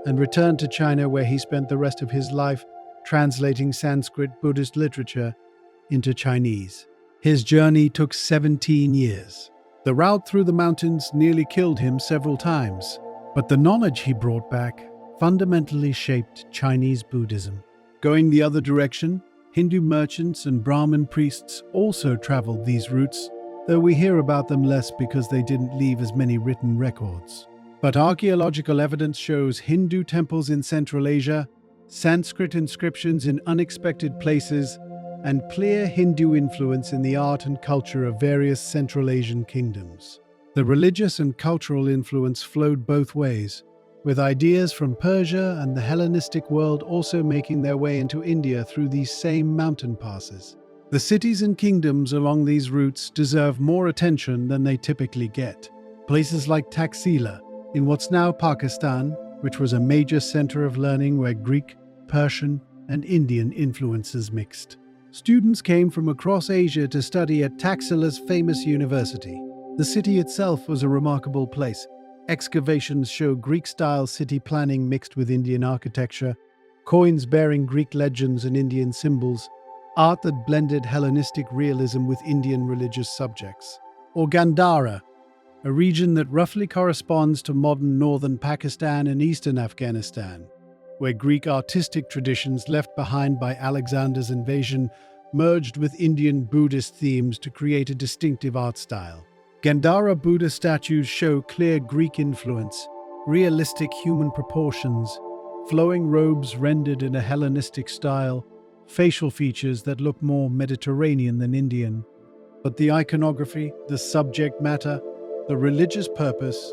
and returned to China, where he spent the rest of his life translating Sanskrit Buddhist literature into Chinese. His journey took 17 years. The route through the mountains nearly killed him several times, but the knowledge he brought back fundamentally shaped Chinese Buddhism. Going the other direction, Hindu merchants and Brahmin priests also traveled these routes, though we hear about them less because they didn't leave as many written records. But archaeological evidence shows Hindu temples in Central Asia, Sanskrit inscriptions in unexpected places, and clear Hindu influence in the art and culture of various Central Asian kingdoms. The religious and cultural influence flowed both ways, with ideas from Persia and the Hellenistic world also making their way into India through these same mountain passes. The cities and kingdoms along these routes deserve more attention than they typically get. Places like Taxila, in what's now Pakistan, which was a major center of learning where Greek, Persian, and Indian influences mixed. Students came from across Asia to study at Taxila's famous university. The city itself was a remarkable place. Excavations show Greek-style city planning mixed with Indian architecture, coins bearing Greek legends and Indian symbols, art that blended Hellenistic realism with Indian religious subjects. Or Gandhara, a region that roughly corresponds to modern northern Pakistan and eastern Afghanistan, where Greek artistic traditions left behind by Alexander's invasion merged with Indian Buddhist themes to create a distinctive art style. Gandhara Buddha statues show clear Greek influence, realistic human proportions, flowing robes rendered in a Hellenistic style, facial features that look more Mediterranean than Indian. But the iconography, the subject matter, the religious purpose,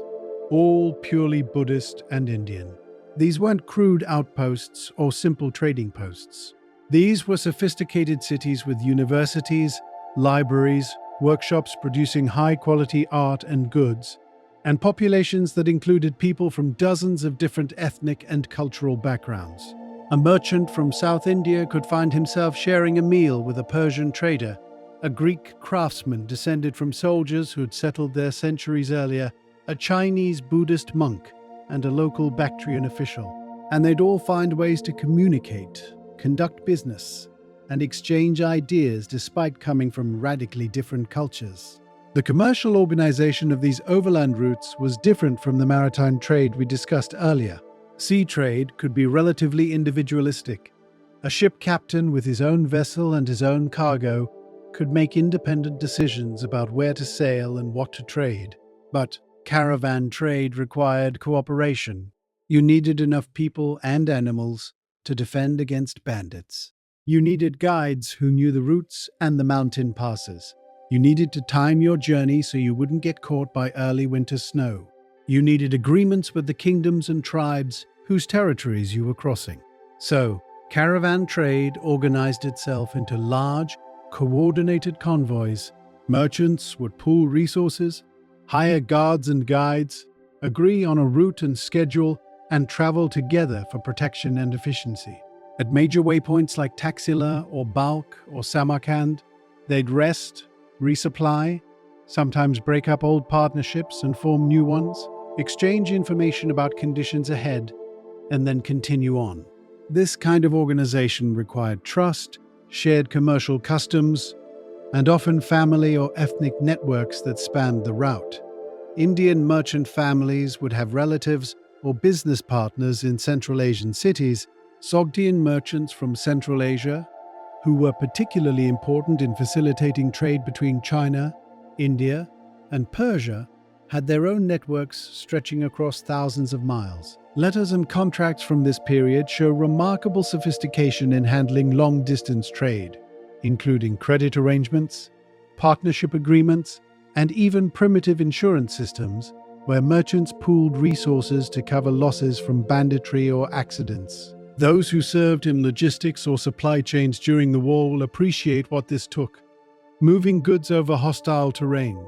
all purely Buddhist and Indian. These weren't crude outposts or simple trading posts. These were sophisticated cities with universities, libraries, workshops producing high-quality art and goods, and populations that included people from dozens of different ethnic and cultural backgrounds. A merchant from South India could find himself sharing a meal with a Persian trader, a Greek craftsman descended from soldiers who had settled there centuries earlier, a Chinese Buddhist monk, and a local Bactrian official. And they'd all find ways to communicate, conduct business, and exchange ideas despite coming from radically different cultures. The commercial organization of these overland routes was different from the maritime trade we discussed earlier. Sea trade could be relatively individualistic. A ship captain with his own vessel and his own cargo could make independent decisions about where to sail and what to trade. But Caravan trade required cooperation. You needed enough people and animals to defend against bandits. You needed guides who knew the routes and the mountain passes. You needed to time your journey so you wouldn't get caught by early winter snow. You needed agreements with the kingdoms and tribes whose territories you were crossing. So, caravan trade organized itself into large, coordinated convoys. Merchants would pool resources, hire guards and guides, agree on a route and schedule, and travel together for protection and efficiency. At major waypoints like Taxila or Balkh or Samarkand, they'd rest, resupply, sometimes break up old partnerships and form new ones, exchange information about conditions ahead, and then continue on. This kind of organization required trust, shared commercial customs, and often family or ethnic networks that spanned the route. Indian merchant families would have relatives or business partners in Central Asian cities. Sogdian merchants from Central Asia, who were particularly important in facilitating trade between China, India, and Persia, had their own networks stretching across thousands of miles. Letters and contracts from this period show remarkable sophistication in handling long-distance trade, including credit arrangements, partnership agreements, and even primitive insurance systems where merchants pooled resources to cover losses from banditry or accidents. Those who served in logistics or supply chains during the war will appreciate what this took. Moving goods over hostile terrain,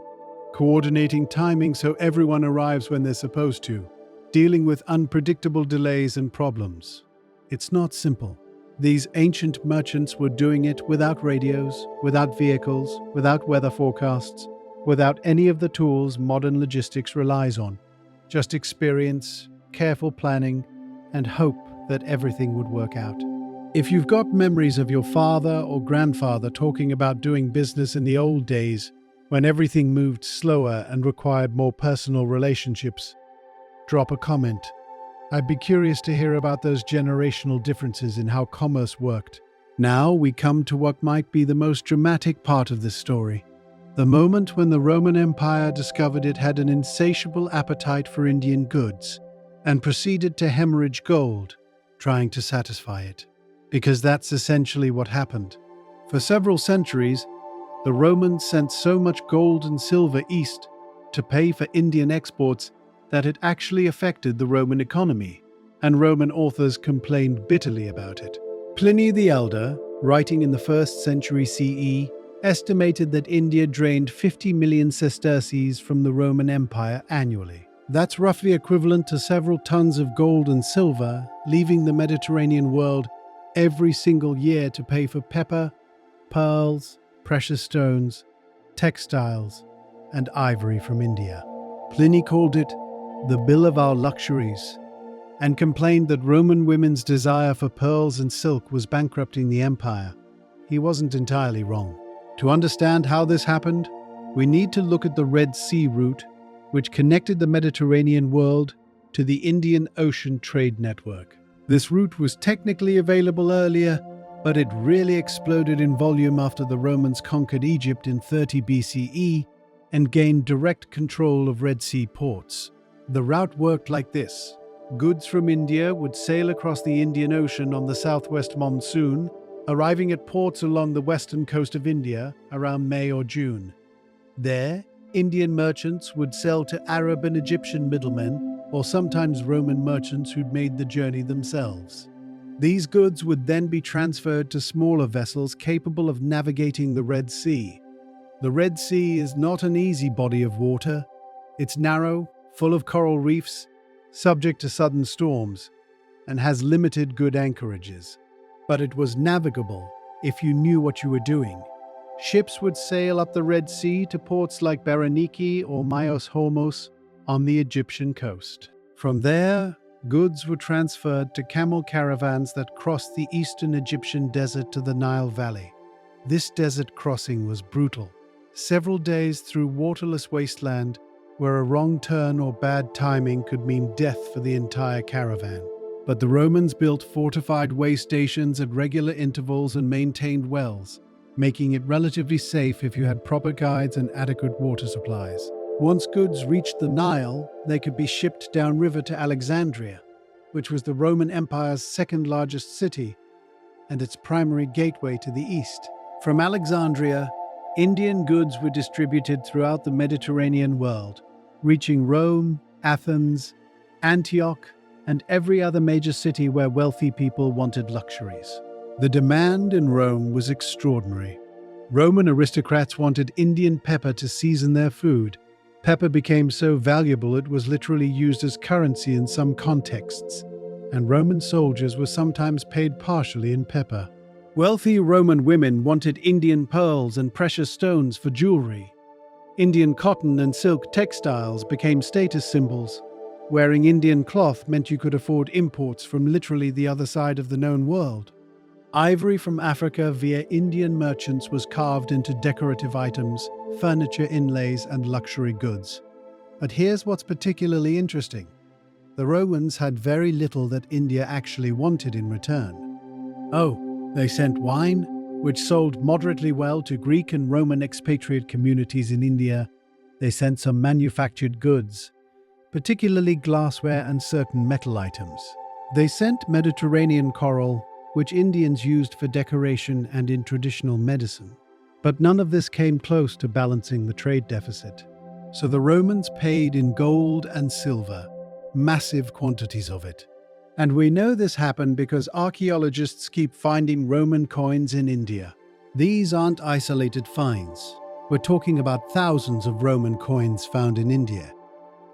coordinating timing so everyone arrives when they're supposed to, dealing with unpredictable delays and problems. It's not simple. These ancient merchants were doing it without radios, without vehicles, without weather forecasts, without any of the tools modern logistics relies on. Just experience, careful planning, and hope that everything would work out. If you've got memories of your father or grandfather talking about doing business in the old days, when everything moved slower and required more personal relationships, drop a comment. I'd be curious to hear about those generational differences in how commerce worked. Now we come to what might be the most dramatic part of this story. The moment when the Roman Empire discovered it had an insatiable appetite for Indian goods and proceeded to hemorrhage gold, trying to satisfy it. Because that's essentially what happened. For several centuries, the Romans sent so much gold and silver east to pay for Indian exports that it actually affected the Roman economy, and Roman authors complained bitterly about it. Pliny the Elder, writing in the 1st century CE, estimated that India drained 50 million sesterces from the Roman Empire annually. That's roughly equivalent to several tons of gold and silver, leaving the Mediterranean world every single year to pay for pepper, pearls, precious stones, textiles, and ivory from India. Pliny called it the bill of our luxuries, and complained that Roman women's desire for pearls and silk was bankrupting the empire. He wasn't entirely wrong. To understand how this happened, we need to look at the Red Sea route, which connected the Mediterranean world to the Indian Ocean trade network. This route was technically available earlier, but it really exploded in volume after the Romans conquered Egypt in 30 BCE and gained direct control of Red Sea ports. The route worked like this. Goods from India would sail across the Indian Ocean on the southwest monsoon, arriving at ports along the western coast of India around May or June. There, Indian merchants would sell to Arab and Egyptian middlemen, or sometimes Roman merchants who'd made the journey themselves. These goods would then be transferred to smaller vessels capable of navigating the Red Sea. The Red Sea is not an easy body of water. It's narrow, full of coral reefs, subject to sudden storms, and has limited good anchorages. But it was navigable if you knew what you were doing. Ships would sail up the Red Sea to ports like Berenike or Myos Hormos on the Egyptian coast. From there, goods were transferred to camel caravans that crossed the eastern Egyptian desert to the Nile Valley. This desert crossing was brutal. Several days through waterless wasteland where a wrong turn or bad timing could mean death for the entire caravan. But the Romans built fortified way stations at regular intervals and maintained wells, making it relatively safe if you had proper guides and adequate water supplies. Once goods reached the Nile, they could be shipped downriver to Alexandria, which was the Roman Empire's second largest city and its primary gateway to the east. From Alexandria, Indian goods were distributed throughout the Mediterranean world, reaching Rome, Athens, Antioch, and every other major city where wealthy people wanted luxuries. The demand in Rome was extraordinary. Roman aristocrats wanted Indian pepper to season their food. Pepper became so valuable it was literally used as currency in some contexts, and Roman soldiers were sometimes paid partially in pepper. Wealthy Roman women wanted Indian pearls and precious stones for jewelry. Indian cotton and silk textiles became status symbols. Wearing Indian cloth meant you could afford imports from literally the other side of the known world. Ivory from Africa via Indian merchants was carved into decorative items, furniture inlays, and luxury goods. But here's what's particularly interesting. The Romans had very little that India actually wanted in return. Oh, they sent wine, which sold moderately well to Greek and Roman expatriate communities in India. They sent some manufactured goods, particularly glassware and certain metal items. They sent Mediterranean coral, which Indians used for decoration and in traditional medicine. But none of this came close to balancing the trade deficit. So the Romans paid in gold and silver, massive quantities of it. And we know this happened because archaeologists keep finding Roman coins in India. These aren't isolated finds. We're talking about thousands of Roman coins found in India,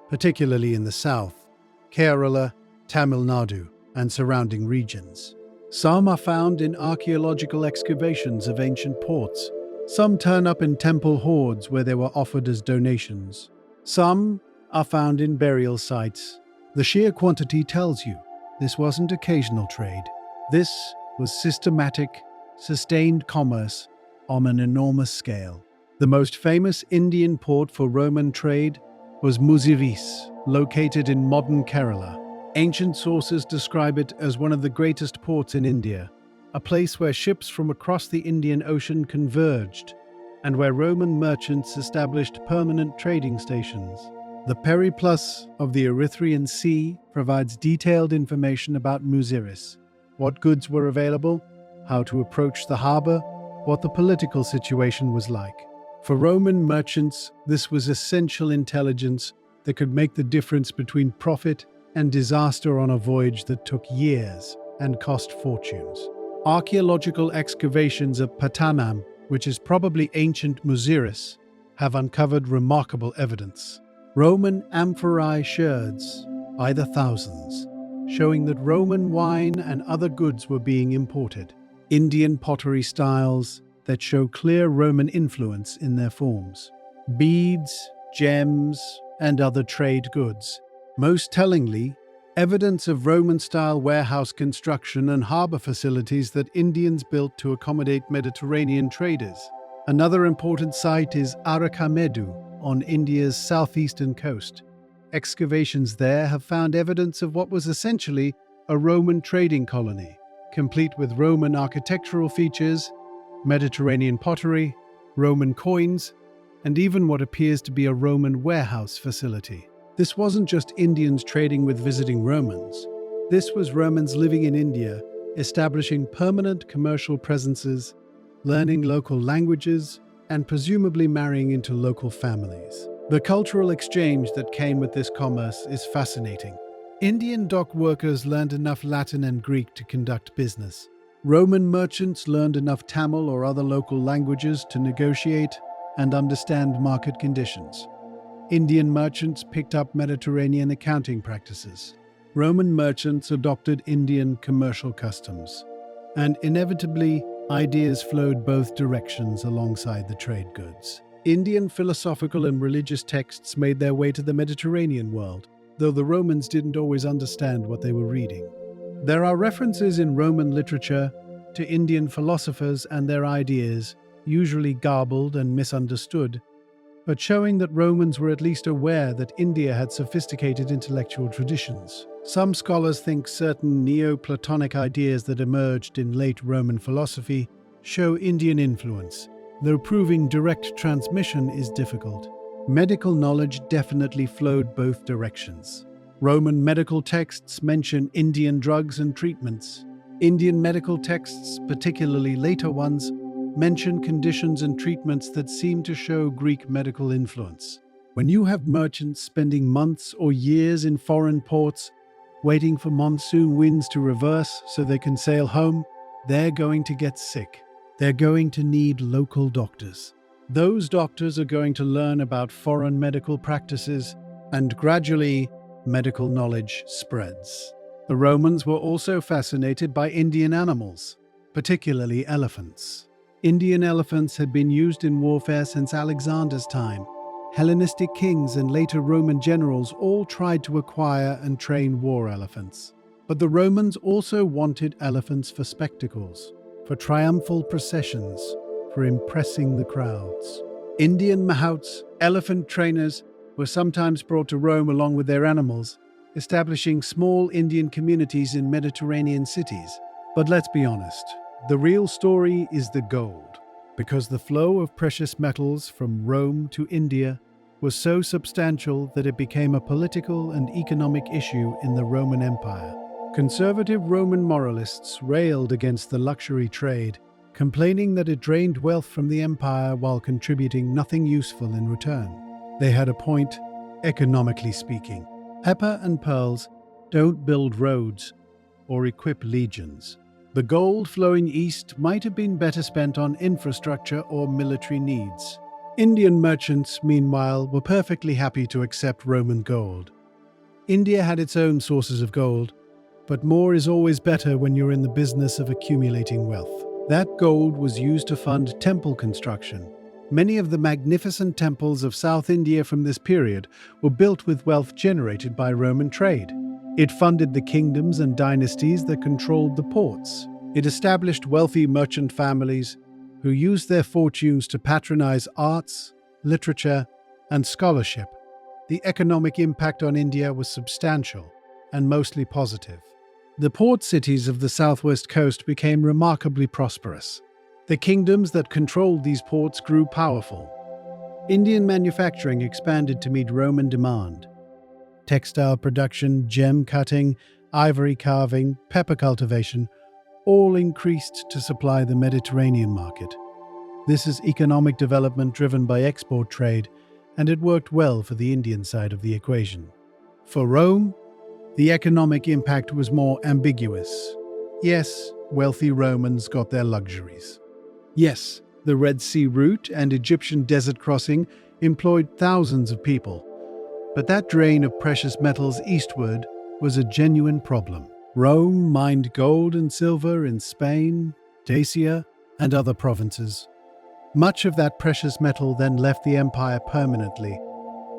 particularly in the south, Kerala, Tamil Nadu, and surrounding regions. Some are found in archaeological excavations of ancient ports. Some turn up in temple hoards where they were offered as donations. Some are found in burial sites. The sheer quantity tells you this wasn't occasional trade. This was systematic, sustained commerce on an enormous scale. The most famous Indian port for Roman trade was Muziris, located in modern Kerala. Ancient sources describe it as one of the greatest ports in India, a place where ships from across the Indian Ocean converged, and where Roman merchants established permanent trading stations. The Periplus of the Erythraean Sea provides detailed information about Muziris, what goods were available, how to approach the harbor, what the political situation was like. For Roman merchants, this was essential intelligence that could make the difference between profit and disaster on a voyage that took years and cost fortunes. Archaeological excavations of Patanam, which is probably ancient Muziris, have uncovered remarkable evidence. Roman amphorae sherds by the thousands, showing that Roman wine and other goods were being imported. Indian pottery styles that show clear Roman influence in their forms. Beads, gems, and other trade goods. Most tellingly, evidence of Roman-style warehouse construction and harbor facilities that Indians built to accommodate Mediterranean traders. Another important site is Arakamedu on India's southeastern coast. Excavations there have found evidence of what was essentially a Roman trading colony, complete with Roman architectural features, Mediterranean pottery, Roman coins, and even what appears to be a Roman warehouse facility. This wasn't just Indians trading with visiting Romans. This was Romans living in India, establishing permanent commercial presences, learning local languages, and presumably marrying into local families. The cultural exchange that came with this commerce is fascinating. Indian dock workers learned enough Latin and Greek to conduct business. Roman merchants learned enough Tamil or other local languages to negotiate and understand market conditions. Indian merchants picked up Mediterranean accounting practices. Roman merchants adopted Indian commercial customs. And inevitably, ideas flowed both directions alongside the trade goods. Indian philosophical and religious texts made their way to the Mediterranean world, though the Romans didn't always understand what they were reading. There are references in Roman literature to Indian philosophers and their ideas, usually garbled and misunderstood, but showing that Romans were at least aware that India had sophisticated intellectual traditions. Some scholars think certain Neoplatonic ideas that emerged in late Roman philosophy show Indian influence, though proving direct transmission is difficult. medical knowledge definitely flowed both directions. Roman medical texts mention Indian drugs and treatments. Indian medical texts, particularly later ones, mention conditions and treatments that seem to show Greek medical influence. When you have merchants spending months or years in foreign ports, waiting for monsoon winds to reverse so they can sail home, they're going to get sick. They're going to need local doctors. Those doctors are going to learn about foreign medical practices, and gradually, medical knowledge spreads. The Romans were also fascinated by Indian animals, particularly elephants. Indian elephants had been used in warfare since Alexander's time. Hellenistic kings and later Roman generals all tried to acquire and train war elephants. But the Romans also wanted elephants for spectacles, for triumphal processions, for impressing the crowds. Indian mahouts, elephant trainers, were sometimes brought to Rome along with their animals, establishing small Indian communities in Mediterranean cities. But let's be honest, the real story is the gold, because the flow of precious metals from Rome to India was so substantial that it became a political and economic issue in the Roman Empire. Conservative Roman moralists railed against the luxury trade, complaining that it drained wealth from the empire while contributing nothing useful in return. They had a point, economically speaking. Pepper and pearls don't build roads or equip legions. The gold flowing east might have been better spent on infrastructure or military needs. Indian merchants, meanwhile, were perfectly happy to accept Roman gold. India had its own sources of gold, but more is always better when you're in the business of accumulating wealth. That gold was used to fund temple construction. Many of the magnificent temples of South India from this period were built with wealth generated by Roman trade. It funded the kingdoms and dynasties that controlled the ports. It established wealthy merchant families who used their fortunes to patronize arts, literature, and scholarship. The economic impact on India was substantial and mostly positive. The port cities of the southwest coast became remarkably prosperous. The kingdoms that controlled these ports grew powerful. Indian manufacturing expanded to meet Roman demand. Textile production, gem cutting, ivory carving, pepper cultivation all increased to supply the Mediterranean market. This is economic development driven by export trade, and it worked well for the Indian side of the equation. For Rome, the economic impact was more ambiguous. Yes, wealthy Romans got their luxuries. Yes, the Red Sea route and Egyptian desert crossing employed thousands of people. But that drain of precious metals eastward was a genuine problem. Rome mined gold and silver in Spain, Dacia, and other provinces. Much of that precious metal then left the empire permanently,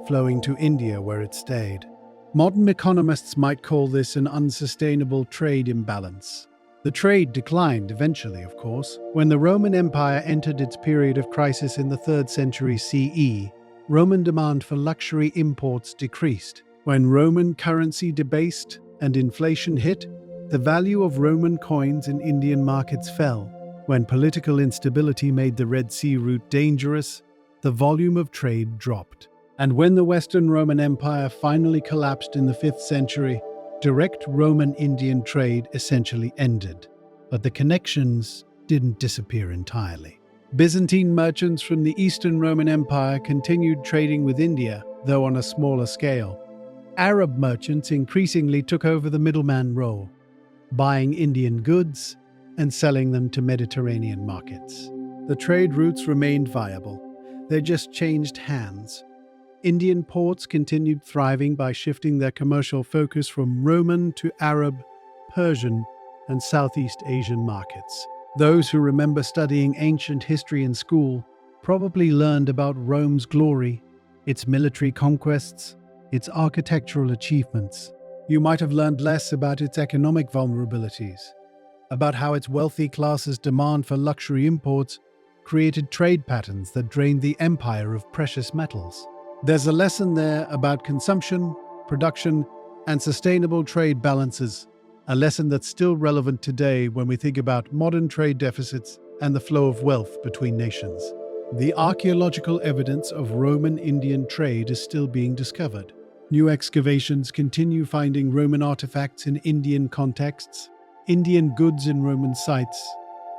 flowing to India where it stayed. Modern economists might call this an unsustainable trade imbalance. The trade declined eventually, of course. When the Roman Empire entered its period of crisis in the 3rd century CE, Roman demand for luxury imports decreased. When Roman currency debased and inflation hit, the value of Roman coins in Indian markets fell. When political instability made the Red Sea route dangerous, the volume of trade dropped. And when the Western Roman Empire finally collapsed in the 5th century, direct Roman-Indian trade essentially ended. But the connections didn't disappear entirely. Byzantine merchants from the Eastern Roman Empire continued trading with India, though on a smaller scale. Arab merchants increasingly took over the middleman role, buying Indian goods and selling them to Mediterranean markets. The trade routes remained viable. They just changed hands. Indian ports continued thriving by shifting their commercial focus from Roman to Arab, Persian, and Southeast Asian markets. Those who remember studying ancient history in school probably learned about Rome's glory, its military conquests, its architectural achievements. You might have learned less about its economic vulnerabilities, about how its wealthy classes' demand for luxury imports created trade patterns that drained the empire of precious metals. There's a lesson there about consumption, production, and sustainable trade balances, a lesson that's still relevant today when we think about modern trade deficits and the flow of wealth between nations. The archaeological evidence of Roman-Indian trade is still being discovered. New excavations continue finding Roman artifacts in Indian contexts, Indian goods in Roman sites,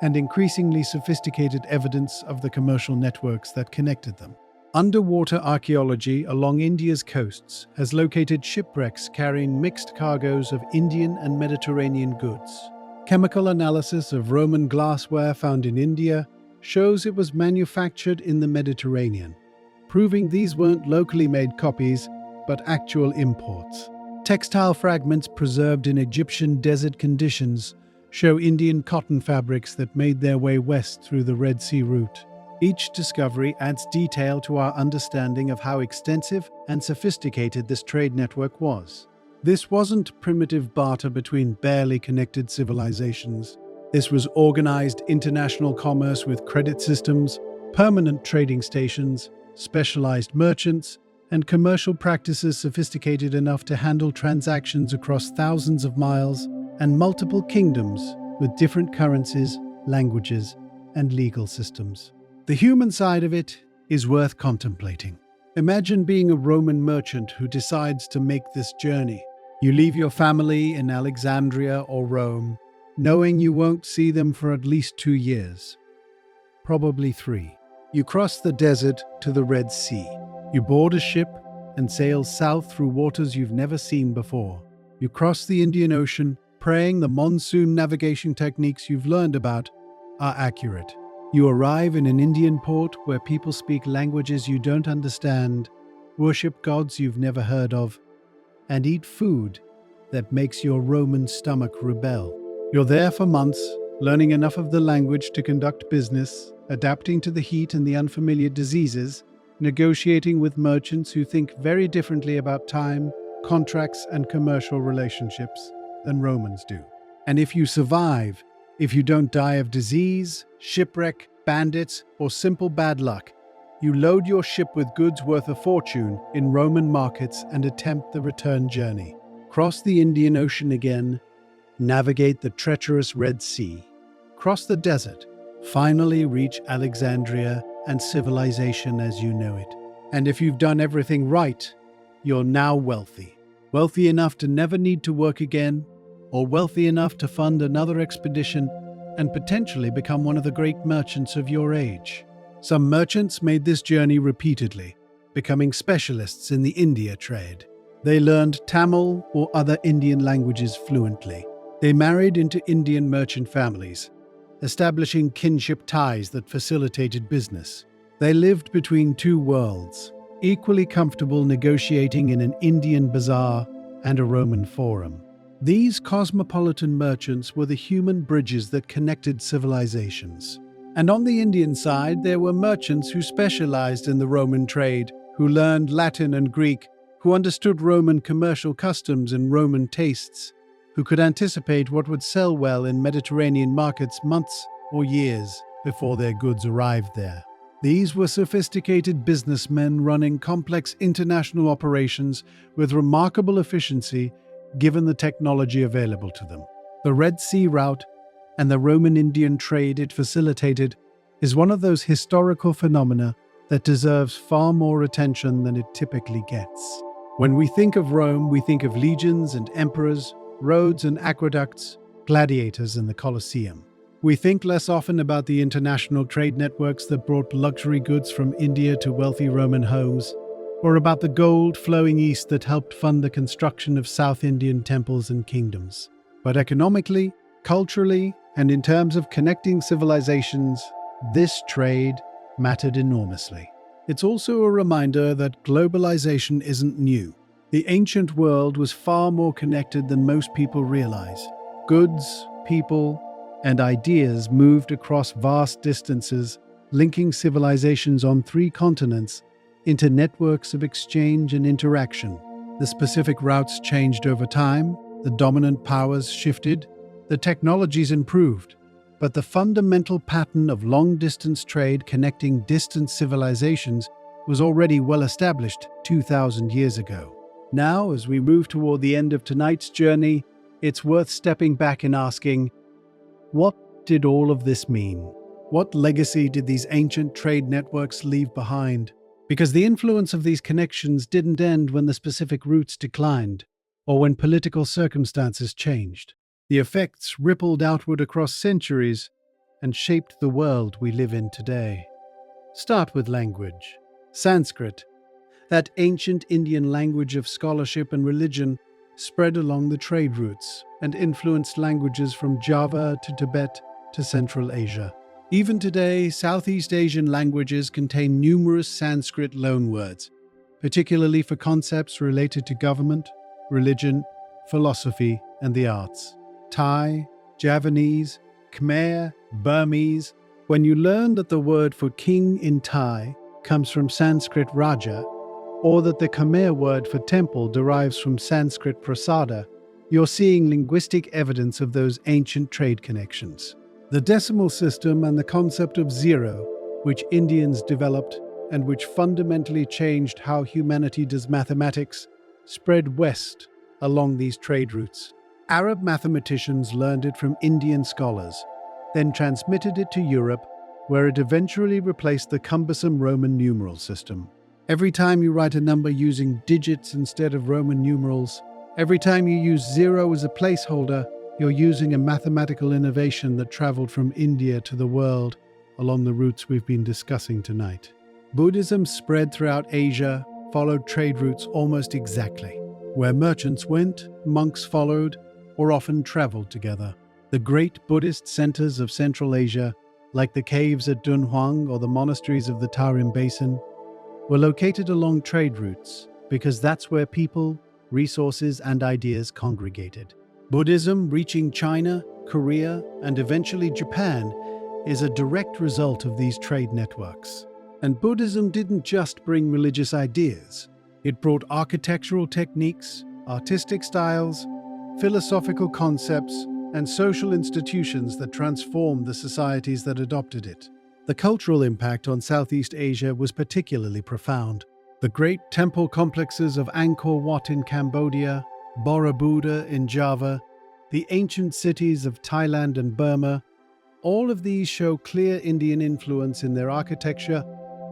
and increasingly sophisticated evidence of the commercial networks that connected them. Underwater archaeology along India's coasts has located shipwrecks carrying mixed cargoes of Indian and Mediterranean goods. Chemical analysis of Roman glassware found in India shows it was manufactured in the Mediterranean, proving these weren't locally made copies, but actual imports. Textile fragments preserved in Egyptian desert conditions show Indian cotton fabrics that made their way west through the Red Sea route. Each discovery adds detail to our understanding of how extensive and sophisticated this trade network was. This wasn't primitive barter between barely connected civilizations. This was organized international commerce with credit systems, permanent trading stations, specialized merchants, and commercial practices sophisticated enough to handle transactions across thousands of miles and multiple kingdoms with different currencies, languages, and legal systems. The human side of it is worth contemplating. Imagine being a Roman merchant who decides to make this journey. You leave your family in Alexandria or Rome, knowing you won't see them for at least 2 years, probably 3. You cross the desert to the Red Sea. You board a ship and sail south through waters you've never seen before. You cross the Indian Ocean, praying the monsoon navigation techniques you've learned about are accurate. You arrive in an Indian port where people speak languages you don't understand, worship gods you've never heard of, and eat food that makes your Roman stomach rebel. You're there for months, learning enough of the language to conduct business, adapting to the heat and the unfamiliar diseases, negotiating with merchants who think very differently about time, contracts, and commercial relationships than Romans do. And if you survive, if you don't die of disease, shipwreck, bandits, or simple bad luck, you load your ship with goods worth a fortune in Roman markets and attempt the return journey. Cross the Indian Ocean again, navigate the treacherous Red Sea, cross the desert, finally reach Alexandria and civilization as you know it. And if you've done everything right, you're now wealthy. Wealthy enough to never need to work again, or wealthy enough to fund another expedition and potentially become one of the great merchants of your age. Some merchants made this journey repeatedly, becoming specialists in the India trade. They learned Tamil or other Indian languages fluently. They married into Indian merchant families, establishing kinship ties that facilitated business. They lived between two worlds, equally comfortable negotiating in an Indian bazaar and a Roman forum. These cosmopolitan merchants were the human bridges that connected civilizations. And on the Indian side, there were merchants who specialized in the Roman trade, who learned Latin and Greek, who understood Roman commercial customs and Roman tastes, who could anticipate what would sell well in Mediterranean markets months or years before their goods arrived there. These were sophisticated businessmen running complex international operations with remarkable efficiency given the technology available to them. The Red Sea route and the Roman-Indian trade it facilitated is one of those historical phenomena that deserves far more attention than it typically gets. When we think of Rome, we think of legions and emperors, roads and aqueducts, gladiators and the Colosseum. We think less often about the international trade networks that brought luxury goods from India to wealthy Roman homes, or about the gold flowing east that helped fund the construction of South Indian temples and kingdoms. But economically, culturally, and in terms of connecting civilizations, this trade mattered enormously. It's also a reminder that globalization isn't new. The ancient world was far more connected than most people realize. Goods, people, and ideas moved across vast distances, linking civilizations on 3 continents into networks of exchange and interaction. The specific routes changed over time, the dominant powers shifted, the technologies improved, but the fundamental pattern of long-distance trade connecting distant civilizations was already well established 2,000 years ago. Now, as we move toward the end of tonight's journey, it's worth stepping back and asking, what did all of this mean? What legacy did these ancient trade networks leave behind? Because the influence of these connections didn't end when the specific routes declined, or when political circumstances changed. The effects rippled outward across centuries and shaped the world we live in today. Start with language. Sanskrit, that ancient Indian language of scholarship and religion, spread along the trade routes and influenced languages from Java to Tibet to Central Asia. Even today, Southeast Asian languages contain numerous Sanskrit loanwords, particularly for concepts related to government, religion, philosophy, and the arts. Thai, Javanese, Khmer, Burmese. When you learn that the word for king in Thai comes from Sanskrit Raja, or that the Khmer word for temple derives from Sanskrit prasada, you're seeing linguistic evidence of those ancient trade connections. The decimal system and the concept of zero, which Indians developed and which fundamentally changed how humanity does mathematics, spread west along these trade routes. Arab mathematicians learned it from Indian scholars, then transmitted it to Europe, where it eventually replaced the cumbersome Roman numeral system. Every time you write a number using digits instead of Roman numerals, every time you use zero as a placeholder, you're using a mathematical innovation that traveled from India to the world along the routes we've been discussing tonight. Buddhism spread throughout Asia, followed trade routes almost exactly. Where merchants went, monks followed, or often traveled together. The great Buddhist centers of Central Asia, like the caves at Dunhuang or the monasteries of the Tarim Basin, were located along trade routes because that's where people, resources, and ideas congregated. Buddhism reaching China, Korea, and eventually Japan is a direct result of these trade networks. And Buddhism didn't just bring religious ideas. It brought architectural techniques, artistic styles, philosophical concepts, and social institutions that transformed the societies that adopted it. The cultural impact on Southeast Asia was particularly profound. The great temple complexes of Angkor Wat in Cambodia, Borobudur in Java, the ancient cities of Thailand and Burma, all of these show clear Indian influence in their architecture,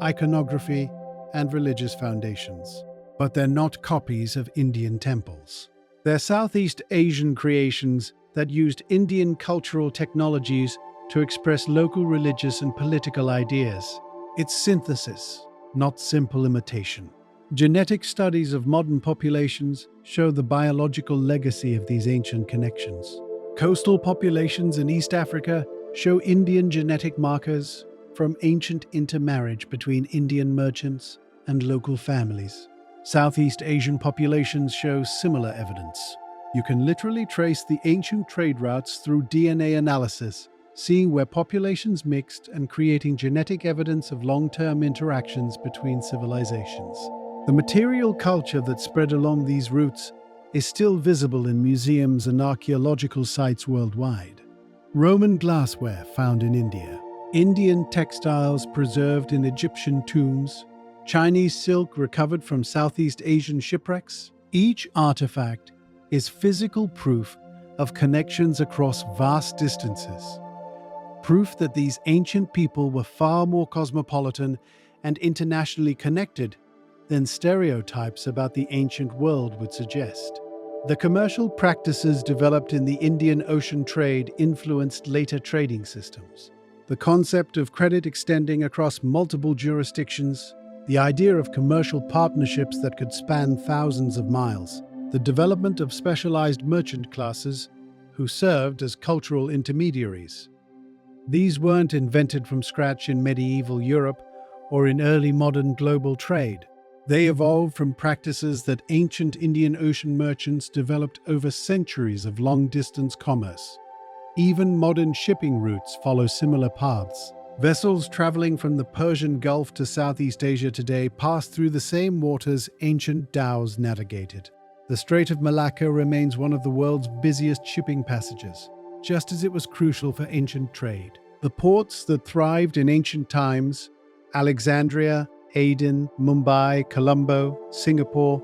iconography, and religious foundations. But they're not copies of Indian temples. They're Southeast Asian creations that used Indian cultural technologies to express local religious and political ideas. It's synthesis, not simple imitation. Genetic studies of modern populations show the biological legacy of these ancient connections. Coastal populations in East Africa show Indian genetic markers from ancient intermarriage between Indian merchants and local families. Southeast Asian populations show similar evidence. You can literally trace the ancient trade routes through DNA analysis, seeing where populations mixed and creating genetic evidence of long-term interactions between civilizations. The material culture that spread along these routes is still visible in museums and archaeological sites worldwide. Roman glassware found in India, Indian textiles preserved in Egyptian tombs, Chinese silk recovered from Southeast Asian shipwrecks. Each artifact is physical proof of connections across vast distances. Proof that these ancient people were far more cosmopolitan and internationally connected than stereotypes about the ancient world would suggest. The commercial practices developed in the Indian Ocean trade influenced later trading systems. The concept of credit extending across multiple jurisdictions, the idea of commercial partnerships that could span thousands of miles, the development of specialized merchant classes who served as cultural intermediaries. These weren't invented from scratch in medieval Europe or in early modern global trade. They evolved from practices that ancient Indian Ocean merchants developed over centuries of long-distance commerce. Even modern shipping routes follow similar paths. Vessels traveling from the Persian Gulf to Southeast Asia today pass through the same waters ancient dhows navigated. The Strait of Malacca remains one of the world's busiest shipping passages, just as it was crucial for ancient trade. The ports that thrived in ancient times, Alexandria, Aden, Mumbai, Colombo, Singapore,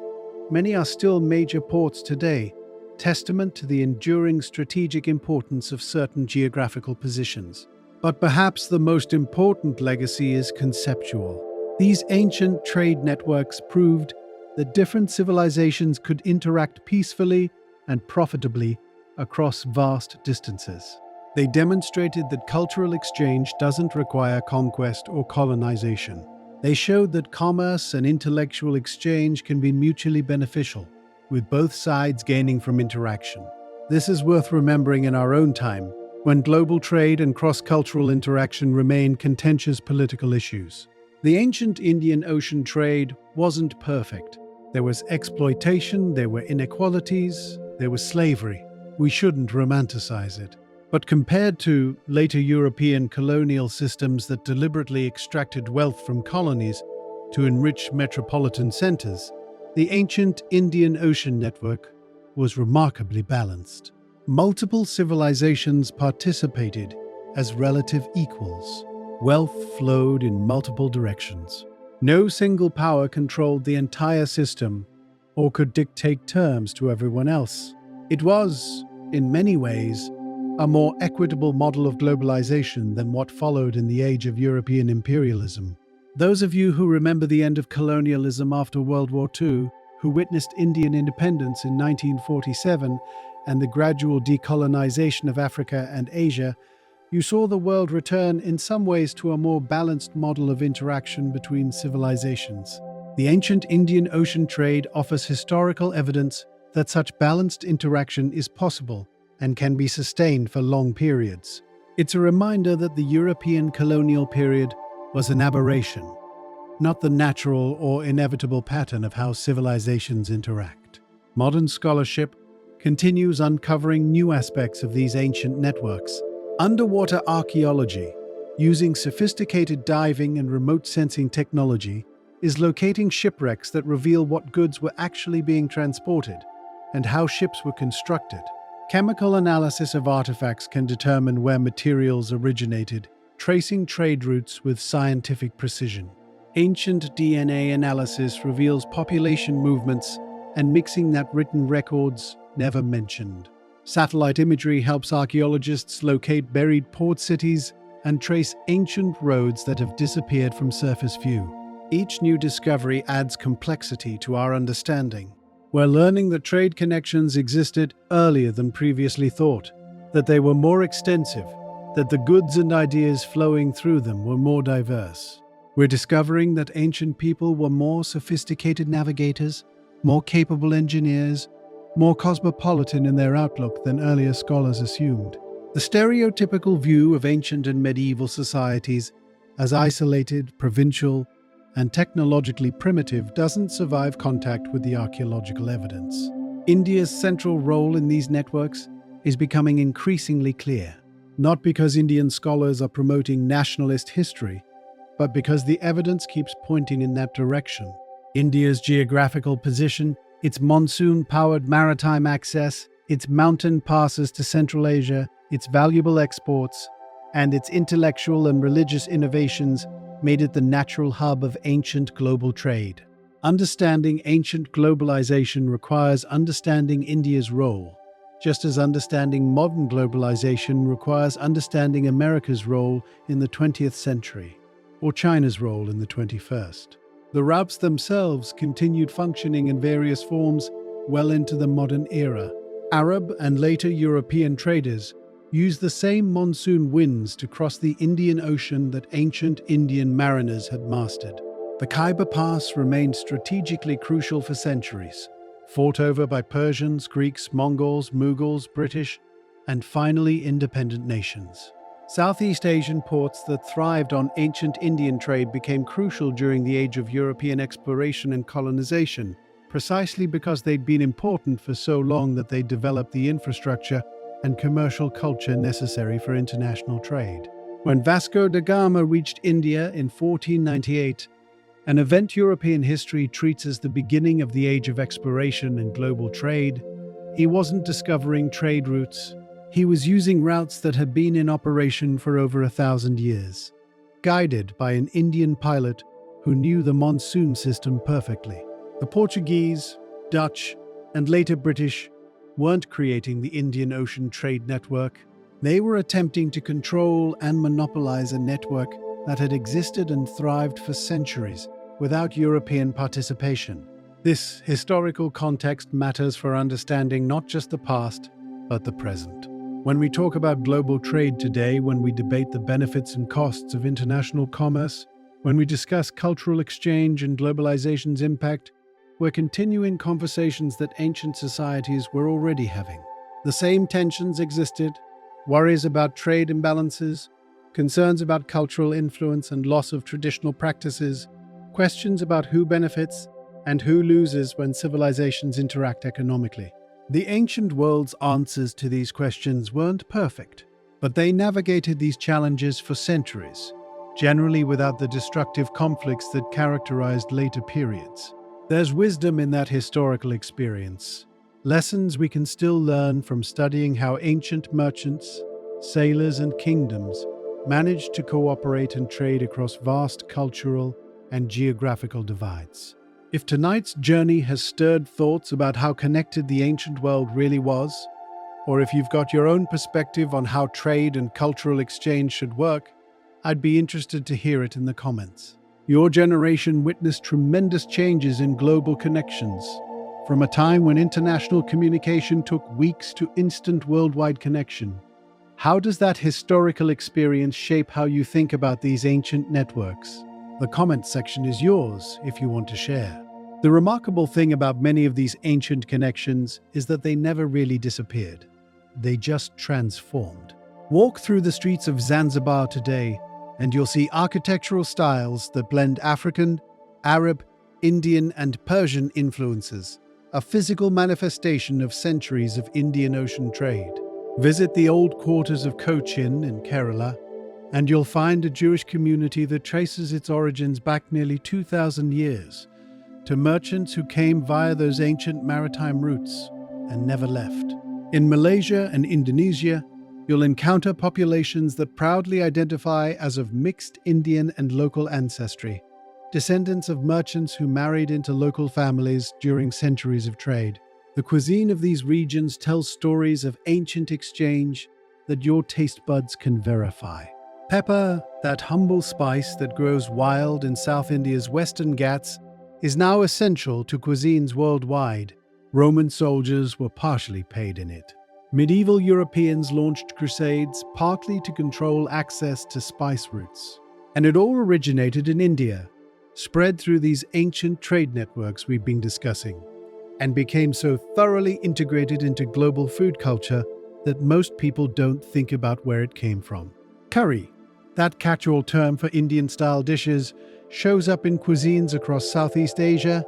many are still major ports today, testament to the enduring strategic importance of certain geographical positions. But perhaps the most important legacy is conceptual. These ancient trade networks proved that different civilizations could interact peacefully and profitably across vast distances. They demonstrated that cultural exchange doesn't require conquest or colonization. They showed that commerce and intellectual exchange can be mutually beneficial, with both sides gaining from interaction. This is worth remembering in our own time, when global trade and cross-cultural interaction remain contentious political issues. The ancient Indian Ocean trade wasn't perfect. There was exploitation, there were inequalities, there was slavery. We shouldn't romanticize it. But compared to later European colonial systems that deliberately extracted wealth from colonies to enrich metropolitan centers, the ancient Indian Ocean network was remarkably balanced. Multiple civilizations participated as relative equals. Wealth flowed in multiple directions. No single power controlled the entire system or could dictate terms to everyone else. It was, in many ways, a more equitable model of globalization than what followed in the age of European imperialism. Those of you who remember the end of colonialism after World War II, who witnessed Indian independence in 1947 and the gradual decolonization of Africa and Asia, you saw the world return in some ways to a more balanced model of interaction between civilizations. The ancient Indian Ocean trade offers historical evidence that such balanced interaction is possible and can be sustained for long periods. It's a reminder that the European colonial period was an aberration, not the natural or inevitable pattern of how civilizations interact. Modern scholarship continues uncovering new aspects of these ancient networks. Underwater archaeology, using sophisticated diving and remote sensing technology, is locating shipwrecks that reveal what goods were actually being transported and how ships were constructed. Chemical analysis of artifacts can determine where materials originated, tracing trade routes with scientific precision. Ancient DNA analysis reveals population movements and mixing that written records never mentioned. Satellite imagery helps archaeologists locate buried port cities and trace ancient roads that have disappeared from surface view. Each new discovery adds complexity to our understanding. We're learning that trade connections existed earlier than previously thought, that they were more extensive, that the goods and ideas flowing through them were more diverse. We're discovering that ancient people were more sophisticated navigators, more capable engineers, more cosmopolitan in their outlook than earlier scholars assumed. The stereotypical view of ancient and medieval societies as isolated, provincial, and technologically primitive doesn't survive contact with the archaeological evidence. India's central role in these networks is becoming increasingly clear, not because Indian scholars are promoting nationalist history, but because the evidence keeps pointing in that direction. India's geographical position, its monsoon-powered maritime access, its mountain passes to Central Asia, its valuable exports, and its intellectual and religious innovations made it the natural hub of ancient global trade. Understanding ancient globalization requires understanding India's role, just as understanding modern globalization requires understanding America's role in the 20th century, or China's role in the 21st. The routes themselves continued functioning in various forms well into the modern era. Arab and later European traders used the same monsoon winds to cross the Indian Ocean that ancient Indian mariners had mastered. The Khyber Pass remained strategically crucial for centuries, fought over by Persians, Greeks, Mongols, Mughals, British, and finally independent nations. Southeast Asian ports that thrived on ancient Indian trade became crucial during the age of European exploration and colonization, precisely because they'd been important for so long that they developed the infrastructure and commercial culture necessary for international trade. When Vasco da Gama reached India in 1498, an event European history treats as the beginning of the age of exploration and global trade, he wasn't discovering trade routes. He was using routes that had been in operation for over 1,000 years, guided by an Indian pilot who knew the monsoon system perfectly. The Portuguese, Dutch, and later British weren't creating the Indian Ocean trade network. They were attempting to control and monopolize a network that had existed and thrived for centuries without European participation. This historical context matters for understanding not just the past, but the present. When we talk about global trade today, when we debate the benefits and costs of international commerce, when we discuss cultural exchange and globalization's impact, we're continuing conversations that ancient societies were already having. The same tensions existed: worries about trade imbalances, concerns about cultural influence and loss of traditional practices, questions about who benefits and who loses when civilizations interact economically. The ancient world's answers to these questions weren't perfect, but they navigated these challenges for centuries, generally without the destructive conflicts that characterized later periods. There's wisdom in that historical experience, lessons we can still learn from studying how ancient merchants, sailors, and kingdoms managed to cooperate and trade across vast cultural and geographical divides. If tonight's journey has stirred thoughts about how connected the ancient world really was, or if you've got your own perspective on how trade and cultural exchange should work, I'd be interested to hear it in the comments. Your generation witnessed tremendous changes in global connections, from a time when international communication took weeks to instant worldwide connection. How does that historical experience shape how you think about these ancient networks? The comments section is yours if you want to share. The remarkable thing about many of these ancient connections is that they never really disappeared. They just transformed. Walk through the streets of Zanzibar today, and you'll see architectural styles that blend African, Arab, Indian, and Persian influences, a physical manifestation of centuries of Indian Ocean trade. Visit the old quarters of Cochin in Kerala, and you'll find a Jewish community that traces its origins back nearly 2,000 years to merchants who came via those ancient maritime routes and never left. In Malaysia and Indonesia, you'll encounter populations that proudly identify as of mixed Indian and local ancestry, descendants of merchants who married into local families during centuries of trade. The cuisine of these regions tells stories of ancient exchange that your taste buds can verify. Pepper, that humble spice that grows wild in South India's Western Ghats, is now essential to cuisines worldwide. Roman soldiers were partially paid in it. Medieval Europeans launched crusades partly to control access to spice routes. And it all originated in India, spread through these ancient trade networks we've been discussing, and became so thoroughly integrated into global food culture that most people don't think about where it came from. Curry, that catch-all term for Indian-style dishes, shows up in cuisines across Southeast Asia,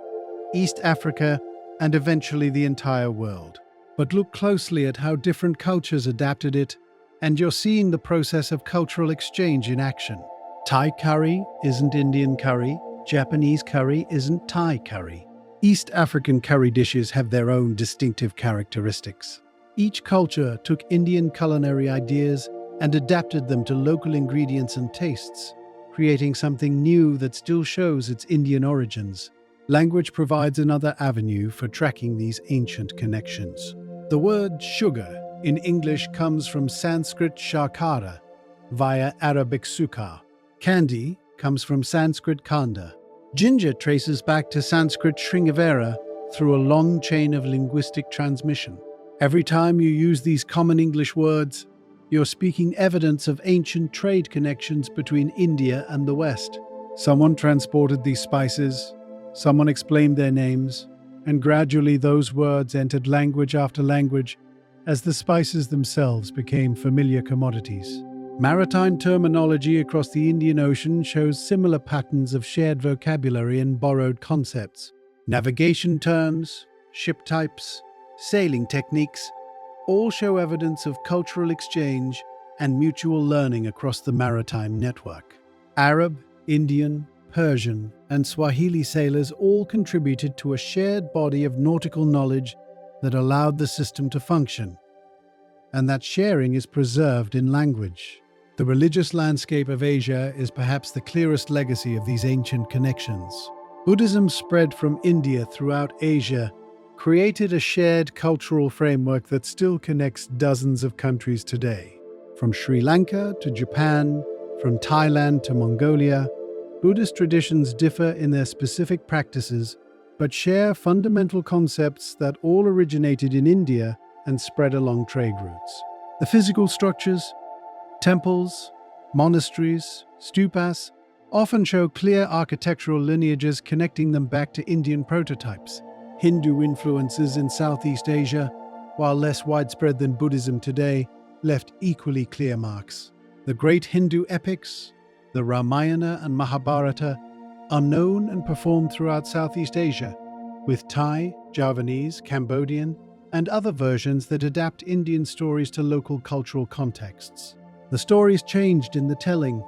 East Africa, and eventually the entire world. But look closely at how different cultures adapted it, and you're seeing the process of cultural exchange in action. Thai curry isn't Indian curry, Japanese curry isn't Thai curry. East African curry dishes have their own distinctive characteristics. Each culture took Indian culinary ideas and adapted them to local ingredients and tastes, creating something new that still shows its Indian origins. Language provides another avenue for tracking these ancient connections. The word sugar in English comes from Sanskrit shakara via Arabic sukar. Candy comes from Sanskrit kanda. Ginger traces back to Sanskrit Sringavera through a long chain of linguistic transmission. Every time you use these common English words, you're speaking evidence of ancient trade connections between India and the West. Someone transported these spices, someone explained their names, and gradually those words entered language after language as the spices themselves became familiar commodities. Maritime terminology across the Indian Ocean shows similar patterns of shared vocabulary and borrowed concepts. Navigation terms, ship types, sailing techniques all show evidence of cultural exchange and mutual learning across the maritime network. Arab, Indian, Persian, and Swahili sailors all contributed to a shared body of nautical knowledge that allowed the system to function, and that sharing is preserved in language. The religious landscape of Asia is perhaps the clearest legacy of these ancient connections. Buddhism spread from India throughout Asia, created a shared cultural framework that still connects dozens of countries today. From Sri Lanka to Japan, from Thailand to Mongolia, Buddhist traditions differ in their specific practices, but share fundamental concepts that all originated in India and spread along trade routes. The physical structures, temples, monasteries, stupas, often show clear architectural lineages connecting them back to Indian prototypes. Hindu influences in Southeast Asia, while less widespread than Buddhism today, left equally clear marks. The great Hindu epics, the Ramayana and Mahabharata, are known and performed throughout Southeast Asia, with Thai, Javanese, Cambodian, and other versions that adapt Indian stories to local cultural contexts. The stories changed in the telling,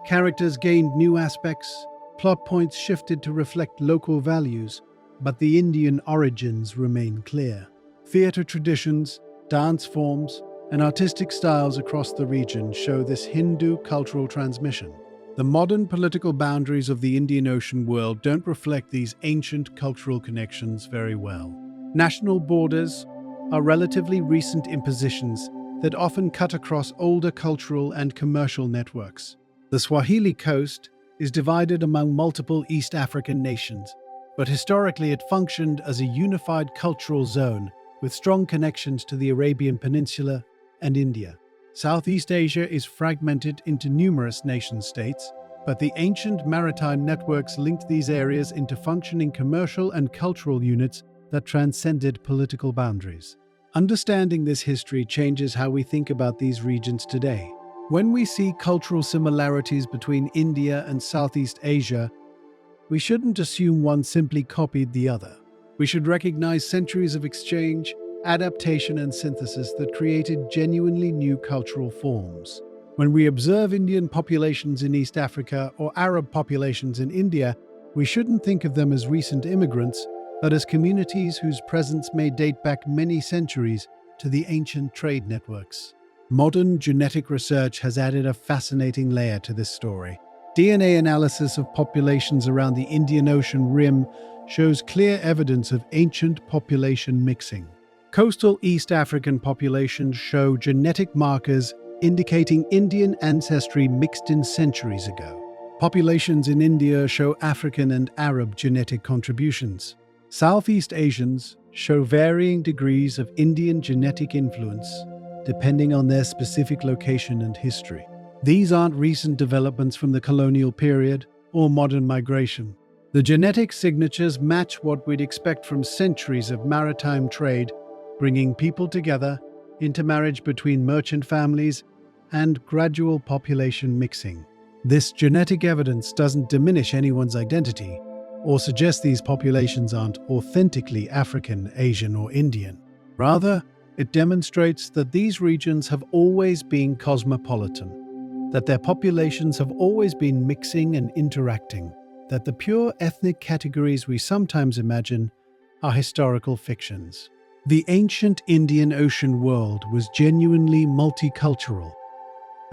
characters gained new aspects, plot points shifted to reflect local values, but the Indian origins remain clear. Theatre traditions, dance forms, and artistic styles across the region show this Hindu cultural transmission. The modern political boundaries of the Indian Ocean world don't reflect these ancient cultural connections very well. National borders are relatively recent impositions that often cut across older cultural and commercial networks. The Swahili coast is divided among multiple East African nations, but historically it functioned as a unified cultural zone with strong connections to the Arabian Peninsula and India. Southeast Asia is fragmented into numerous nation-states, but the ancient maritime networks linked these areas into functioning commercial and cultural units that transcended political boundaries. Understanding this history changes how we think about these regions today. When we see cultural similarities between India and Southeast Asia, we shouldn't assume one simply copied the other. We should recognize centuries of exchange, adaptation, and synthesis that created genuinely new cultural forms. When we observe Indian populations in East Africa or Arab populations in India, we shouldn't think of them as recent immigrants, but as communities whose presence may date back many centuries to the ancient trade networks. Modern genetic research has added a fascinating layer to this story. DNA analysis of populations around the Indian Ocean rim shows clear evidence of ancient population mixing. Coastal East African populations show genetic markers indicating Indian ancestry mixed in centuries ago. Populations in India show African and Arab genetic contributions. Southeast Asians show varying degrees of Indian genetic influence, depending on their specific location and history. These aren't recent developments from the colonial period or modern migration. The genetic signatures match what we'd expect from centuries of maritime trade, bringing people together, intermarriage between merchant families, and gradual population mixing. This genetic evidence doesn't diminish anyone's identity or suggest these populations aren't authentically African, Asian, or Indian. Rather, it demonstrates that these regions have always been cosmopolitan, that their populations have always been mixing and interacting, that the pure ethnic categories we sometimes imagine are historical fictions. The ancient Indian Ocean world was genuinely multicultural,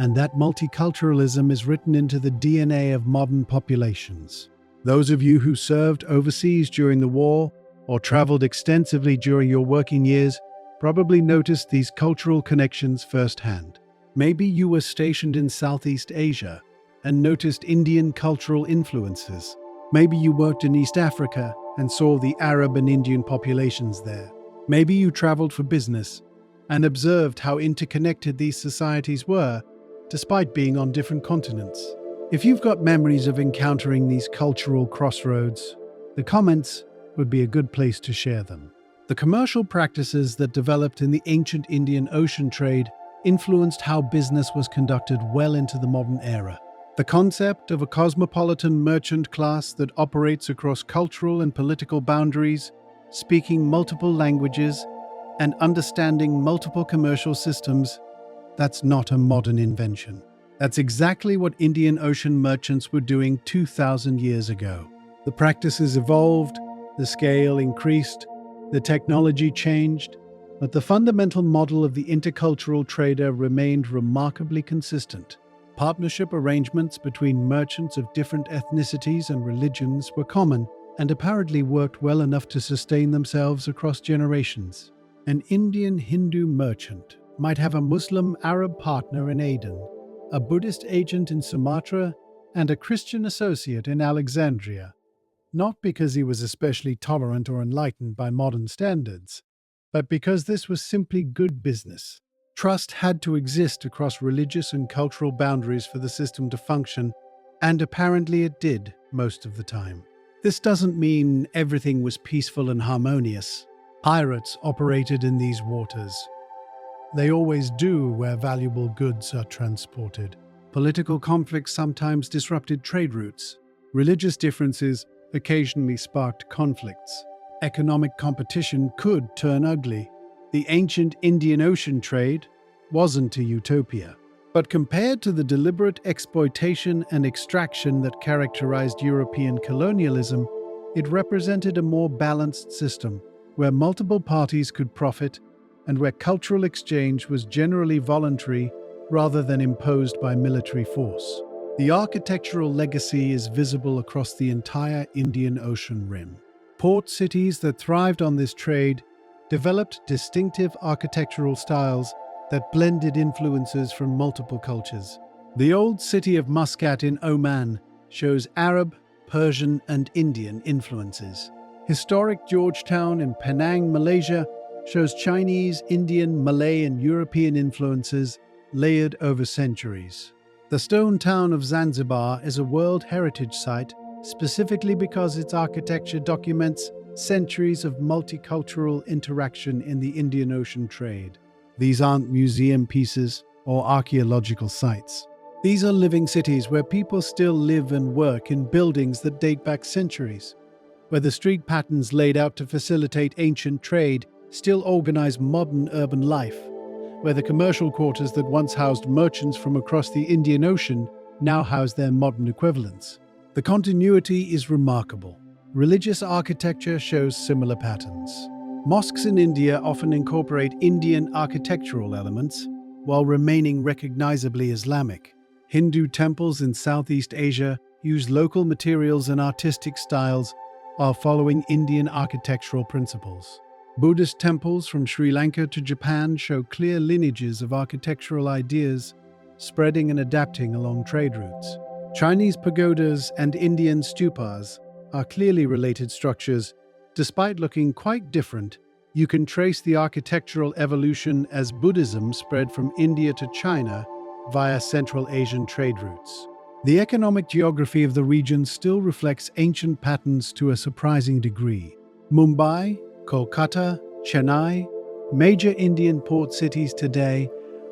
and that multiculturalism is written into the DNA of modern populations. Those of you who served overseas during the war or traveled extensively during your working years probably noticed these cultural connections firsthand. Maybe you were stationed in Southeast Asia and noticed Indian cultural influences. Maybe you worked in East Africa and saw the Arab and Indian populations there. Maybe you traveled for business and observed how interconnected these societies were, despite being on different continents. If you've got memories of encountering these cultural crossroads, the comments would be a good place to share them. The commercial practices that developed in the ancient Indian Ocean trade influenced how business was conducted well into the modern era. The concept of a cosmopolitan merchant class that operates across cultural and political boundaries, speaking multiple languages, and understanding multiple commercial systems, that's not a modern invention. That's exactly what Indian Ocean merchants were doing 2,000 years ago. The practices evolved, the scale increased, the technology changed, but the fundamental model of the intercultural trader remained remarkably consistent. Partnership arrangements between merchants of different ethnicities and religions were common and apparently worked well enough to sustain themselves across generations. An Indian Hindu merchant might have a Muslim Arab partner in Aden, a Buddhist agent in Sumatra, and a Christian associate in Alexandria, not because he was especially tolerant or enlightened by modern standards, but because this was simply good business. Trust had to exist across religious and cultural boundaries for the system to function, and apparently it did most of the time. This doesn't mean everything was peaceful and harmonious. Pirates operated in these waters. They always do where valuable goods are transported. Political conflicts sometimes disrupted trade routes. Religious differences occasionally sparked conflicts. Economic competition could turn ugly. The ancient Indian Ocean trade wasn't a utopia. But compared to the deliberate exploitation and extraction that characterized European colonialism, it represented a more balanced system, where multiple parties could profit and where cultural exchange was generally voluntary rather than imposed by military force. The architectural legacy is visible across the entire Indian Ocean rim. Port cities that thrived on this trade developed distinctive architectural styles that blended influences from multiple cultures. The old city of Muscat in Oman shows Arab, Persian, and Indian influences. Historic Georgetown in Penang, Malaysia, shows Chinese, Indian, Malay, and European influences layered over centuries. The stone town of Zanzibar is a World Heritage Site specifically because its architecture documents centuries of multicultural interaction in the Indian Ocean trade. These aren't museum pieces or archaeological sites. These are living cities where people still live and work in buildings that date back centuries, where the street patterns laid out to facilitate ancient trade still organize modern urban life, where the commercial quarters that once housed merchants from across the Indian Ocean now house their modern equivalents. The continuity is remarkable. Religious architecture shows similar patterns. Mosques in India often incorporate Indian architectural elements while remaining recognizably Islamic. Hindu temples in Southeast Asia use local materials and artistic styles while following Indian architectural principles. Buddhist temples from Sri Lanka to Japan show clear lineages of architectural ideas spreading and adapting along trade routes. Chinese pagodas and Indian stupas are clearly related structures. Despite looking quite different, you can trace the architectural evolution as Buddhism spread from India to China via Central Asian trade routes. The economic geography of the region still reflects ancient patterns to a surprising degree. Mumbai, Kolkata, Chennai, major Indian port cities today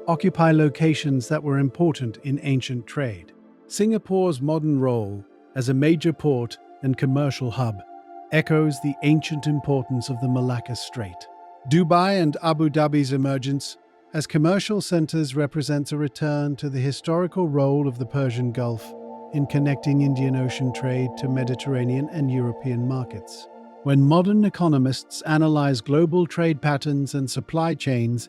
occupy locations that were important in ancient trade. Singapore's modern role as a major port and commercial hub echoes the ancient importance of the Malacca Strait. Dubai and Abu Dhabi's emergence as commercial centers represents a return to the historical role of the Persian Gulf in connecting Indian Ocean trade to Mediterranean and European markets. When modern economists analyze global trade patterns and supply chains,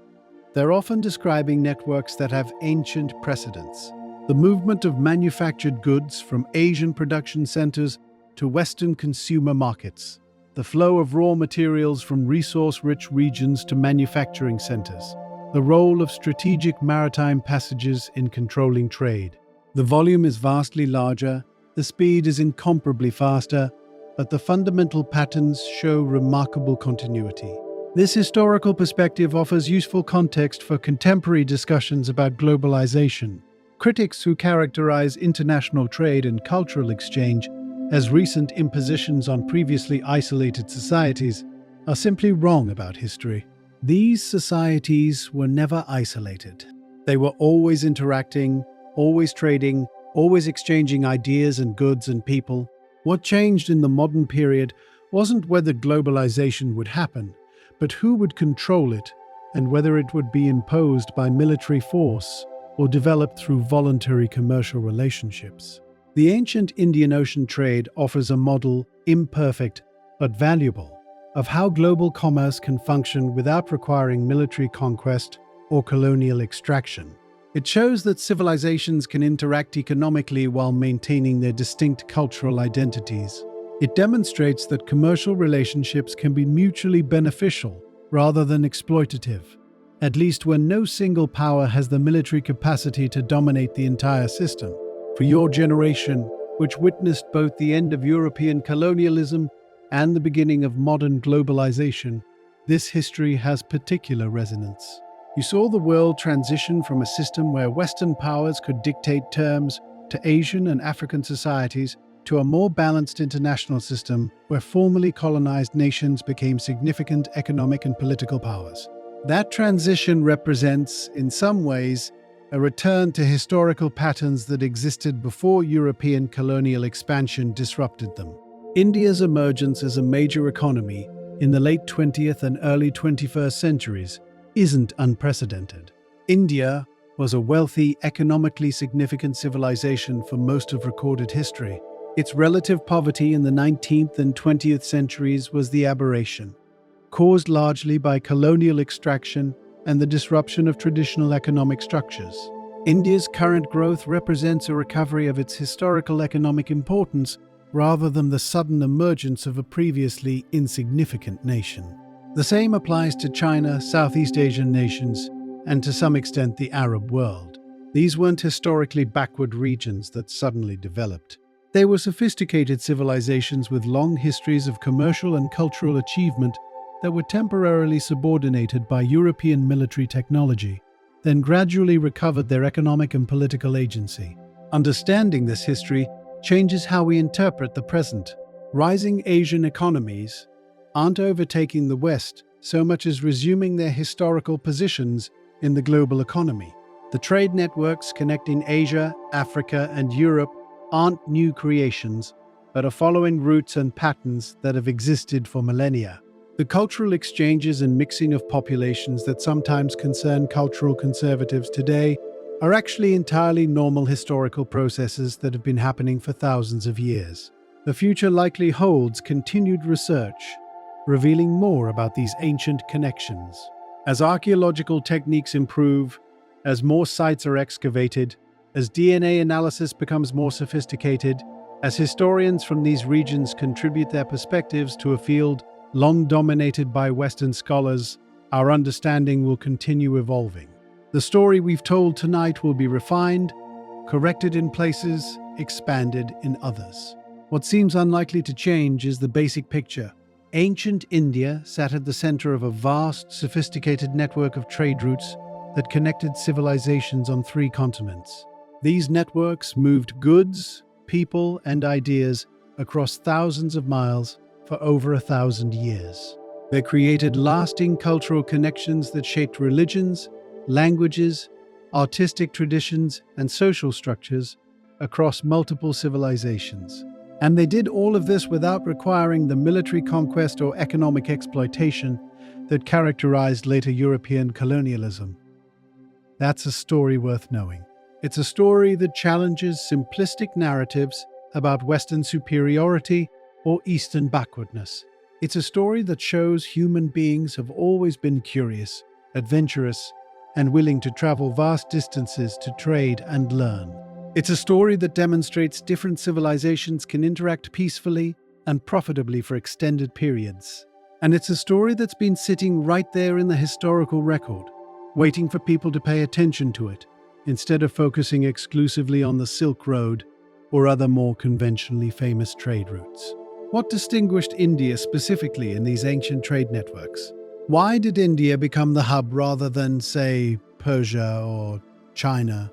they're often describing networks that have ancient precedents. The movement of manufactured goods from Asian production centers to Western consumer markets, the flow of raw materials from resource-rich regions to manufacturing centers, the role of strategic maritime passages in controlling trade. The volume is vastly larger, the speed is incomparably faster, but the fundamental patterns show remarkable continuity. This historical perspective offers useful context for contemporary discussions about globalization. Critics who characterize international trade and cultural exchange as recent impositions on previously isolated societies are simply wrong about history. These societies were never isolated. They were always interacting, always trading, always exchanging ideas and goods and people. What changed in the modern period wasn't whether globalization would happen, but who would control it and whether it would be imposed by military force or developed through voluntary commercial relationships. The ancient Indian Ocean trade offers a model, imperfect but valuable, of how global commerce can function without requiring military conquest or colonial extraction. It shows that civilizations can interact economically while maintaining their distinct cultural identities. It demonstrates that commercial relationships can be mutually beneficial rather than exploitative. at least when no single power has the military capacity to dominate the entire system. For your generation, which witnessed both the end of European colonialism and the beginning of modern globalization, this history has particular resonance. You saw the world transition from a system where Western powers could dictate terms to Asian and African societies to a more balanced international system where formerly colonized nations became significant economic and political powers. That transition represents, in some ways, a return to historical patterns that existed before European colonial expansion disrupted them. India's emergence as a major economy in the late 20th and early 21st centuries isn't unprecedented. India was a wealthy, economically significant civilization for most of recorded history. Its relative poverty in the 19th and 20th centuries was the aberration, caused largely by colonial extraction and the disruption of traditional economic structures. India's current growth represents a recovery of its historical economic importance rather than the sudden emergence of a previously insignificant nation. The same applies to China, Southeast Asian nations, and to some extent the Arab world. These weren't historically backward regions that suddenly developed. They were sophisticated civilizations with long histories of commercial and cultural achievement that were temporarily subordinated by European military technology, then gradually recovered their economic and political agency. Understanding this history changes how we interpret the present. Rising Asian economies aren't overtaking the West so much as resuming their historical positions in the global economy. The trade networks connecting Asia, Africa, and Europe aren't new creations, but are following routes and patterns that have existed for millennia. The cultural exchanges and mixing of populations that sometimes concern cultural conservatives today are actually entirely normal historical processes that have been happening for thousands of years. The future likely holds continued research, revealing more about these ancient connections. As archaeological techniques improve, as more sites are excavated, as DNA analysis becomes more sophisticated, as historians from these regions contribute their perspectives to a field long dominated by Western scholars, our understanding will continue evolving. The story we've told tonight will be refined, corrected in places, expanded in others. What seems unlikely to change is the basic picture. Ancient India sat at the center of a vast, sophisticated network of trade routes that connected civilizations on 3 continents. These networks moved goods, people, and ideas across thousands of miles for over 1,000 years. They created lasting cultural connections that shaped religions, languages, artistic traditions, and social structures across multiple civilizations. And they did all of this without requiring the military conquest or economic exploitation that characterized later European colonialism. That's a story worth knowing. It's a story that challenges simplistic narratives about Western superiority or Eastern backwardness. It's a story that shows human beings have always been curious, adventurous, and willing to travel vast distances to trade and learn. It's a story that demonstrates different civilizations can interact peacefully and profitably for extended periods. And it's a story that's been sitting right there in the historical record, waiting for people to pay attention to it, instead of focusing exclusively on the Silk Road or other more conventionally famous trade routes. What distinguished India specifically in these ancient trade networks? Why did India become the hub rather than, say, Persia or China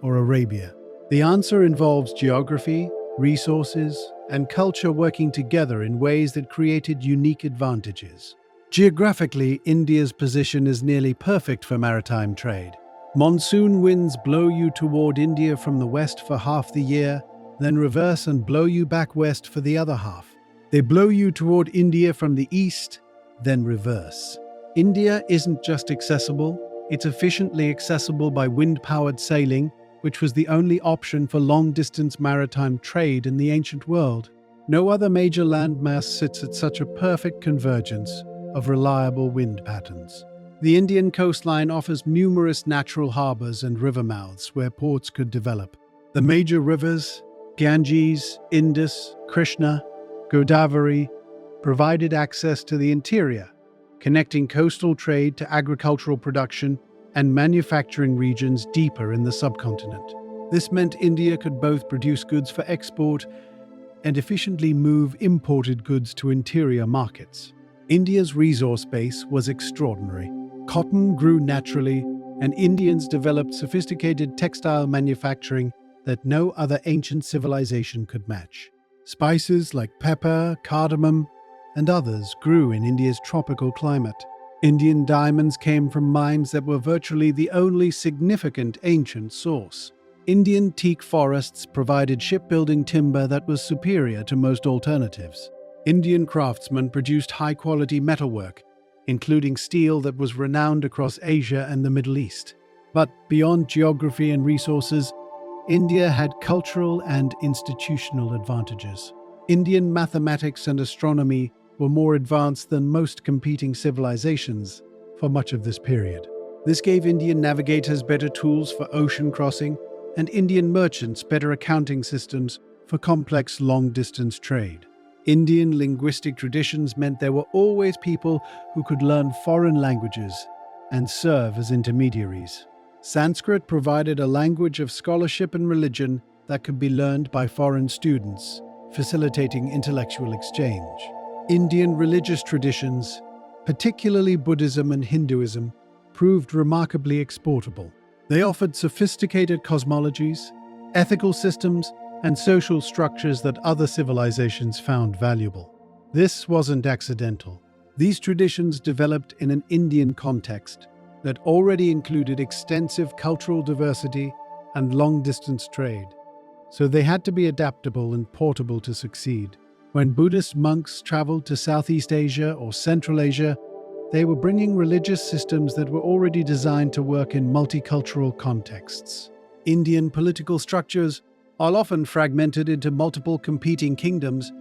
or Arabia? The answer involves geography, resources, and culture working together in ways that created unique advantages. Geographically, India's position is nearly perfect for maritime trade. Monsoon winds blow you toward India from the west for half the year, then reverse and blow you back west for the other half. They blow you toward India from the east, then reverse. India isn't just accessible, it's efficiently accessible by wind-powered sailing, which was the only option for long-distance maritime trade in the ancient world. No other major landmass sits at such a perfect convergence of reliable wind patterns. The Indian coastline offers numerous natural harbors and river mouths where ports could develop. The major rivers, Ganges, Indus, Krishna, Godavari, provided access to the interior, connecting coastal trade to agricultural production and manufacturing regions deeper in the subcontinent. This meant India could both produce goods for export and efficiently move imported goods to interior markets. India's resource base was extraordinary. Cotton grew naturally, and Indians developed sophisticated textile manufacturing that no other ancient civilization could match. Spices like pepper, cardamom, and others grew in India's tropical climate. Indian diamonds came from mines that were virtually the only significant ancient source. Indian teak forests provided shipbuilding timber that was superior to most alternatives. Indian craftsmen produced high-quality metalwork, including steel that was renowned across Asia and the Middle East. But beyond geography and resources, India had cultural and institutional advantages. Indian mathematics and astronomy were more advanced than most competing civilizations for much of this period. This gave Indian navigators better tools for ocean crossing and Indian merchants better accounting systems for complex long-distance trade. Indian linguistic traditions meant there were always people who could learn foreign languages and serve as intermediaries. Sanskrit provided a language of scholarship and religion that could be learned by foreign students, facilitating intellectual exchange. Indian religious traditions, particularly Buddhism and Hinduism, proved remarkably exportable. They offered sophisticated cosmologies, ethical systems, and social structures that other civilizations found valuable. This wasn't accidental. These traditions developed in an Indian context that already included extensive cultural diversity and long-distance trade, so they had to be adaptable and portable to succeed. When Buddhist monks traveled to Southeast Asia or Central Asia, they were bringing religious systems that were already designed to work in multicultural contexts. Indian political structures are often fragmented into multiple competing kingdoms,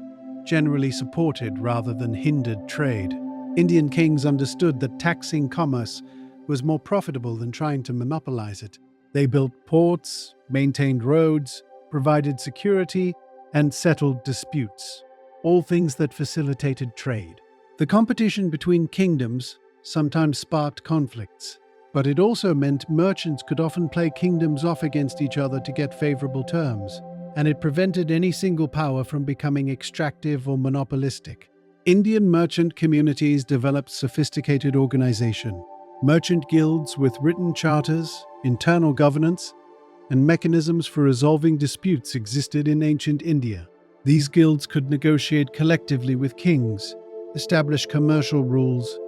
generally supported rather than hindered trade. Indian kings understood that taxing commerce was more profitable than trying to monopolize it. They built ports, maintained roads, provided security, and settled disputes, all things that facilitated trade. The competition between kingdoms sometimes sparked conflicts, but it also meant merchants could often play kingdoms off against each other to get favorable terms, and it prevented any single power from becoming extractive or monopolistic. Indian merchant communities developed sophisticated organization. Merchant guilds with written charters, internal governance, and mechanisms for resolving disputes existed in ancient India. These guilds could negotiate collectively with kings, establish commercial rules,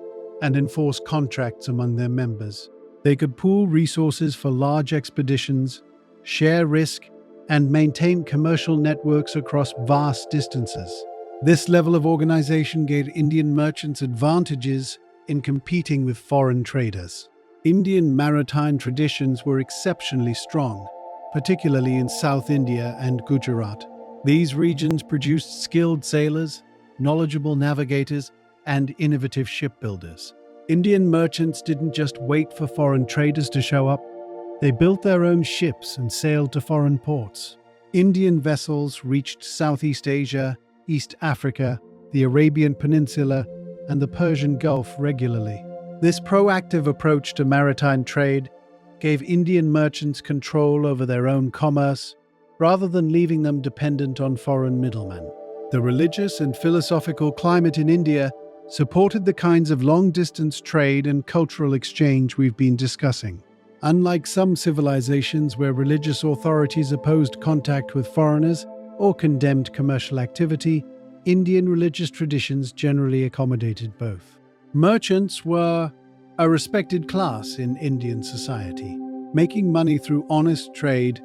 and enforce contracts among their members. They could pool resources for large expeditions, share risk, and maintain commercial networks across vast distances. This level of organization gave Indian merchants advantages in competing with foreign traders. Indian maritime traditions were exceptionally strong, particularly in South India and Gujarat. These regions produced skilled sailors, knowledgeable navigators, and innovative shipbuilders. Indian merchants didn't just wait for foreign traders to show up. They built their own ships and sailed to foreign ports. Indian vessels reached Southeast Asia, East Africa, the Arabian Peninsula, and the Persian Gulf regularly. This proactive approach to maritime trade gave Indian merchants control over their own commerce, rather than leaving them dependent on foreign middlemen. The religious and philosophical climate in India supported the kinds of long-distance trade and cultural exchange we've been discussing. Unlike some civilizations where religious authorities opposed contact with foreigners or condemned commercial activity, Indian religious traditions generally accommodated both. Merchants were a respected class in Indian society. Making money through honest trade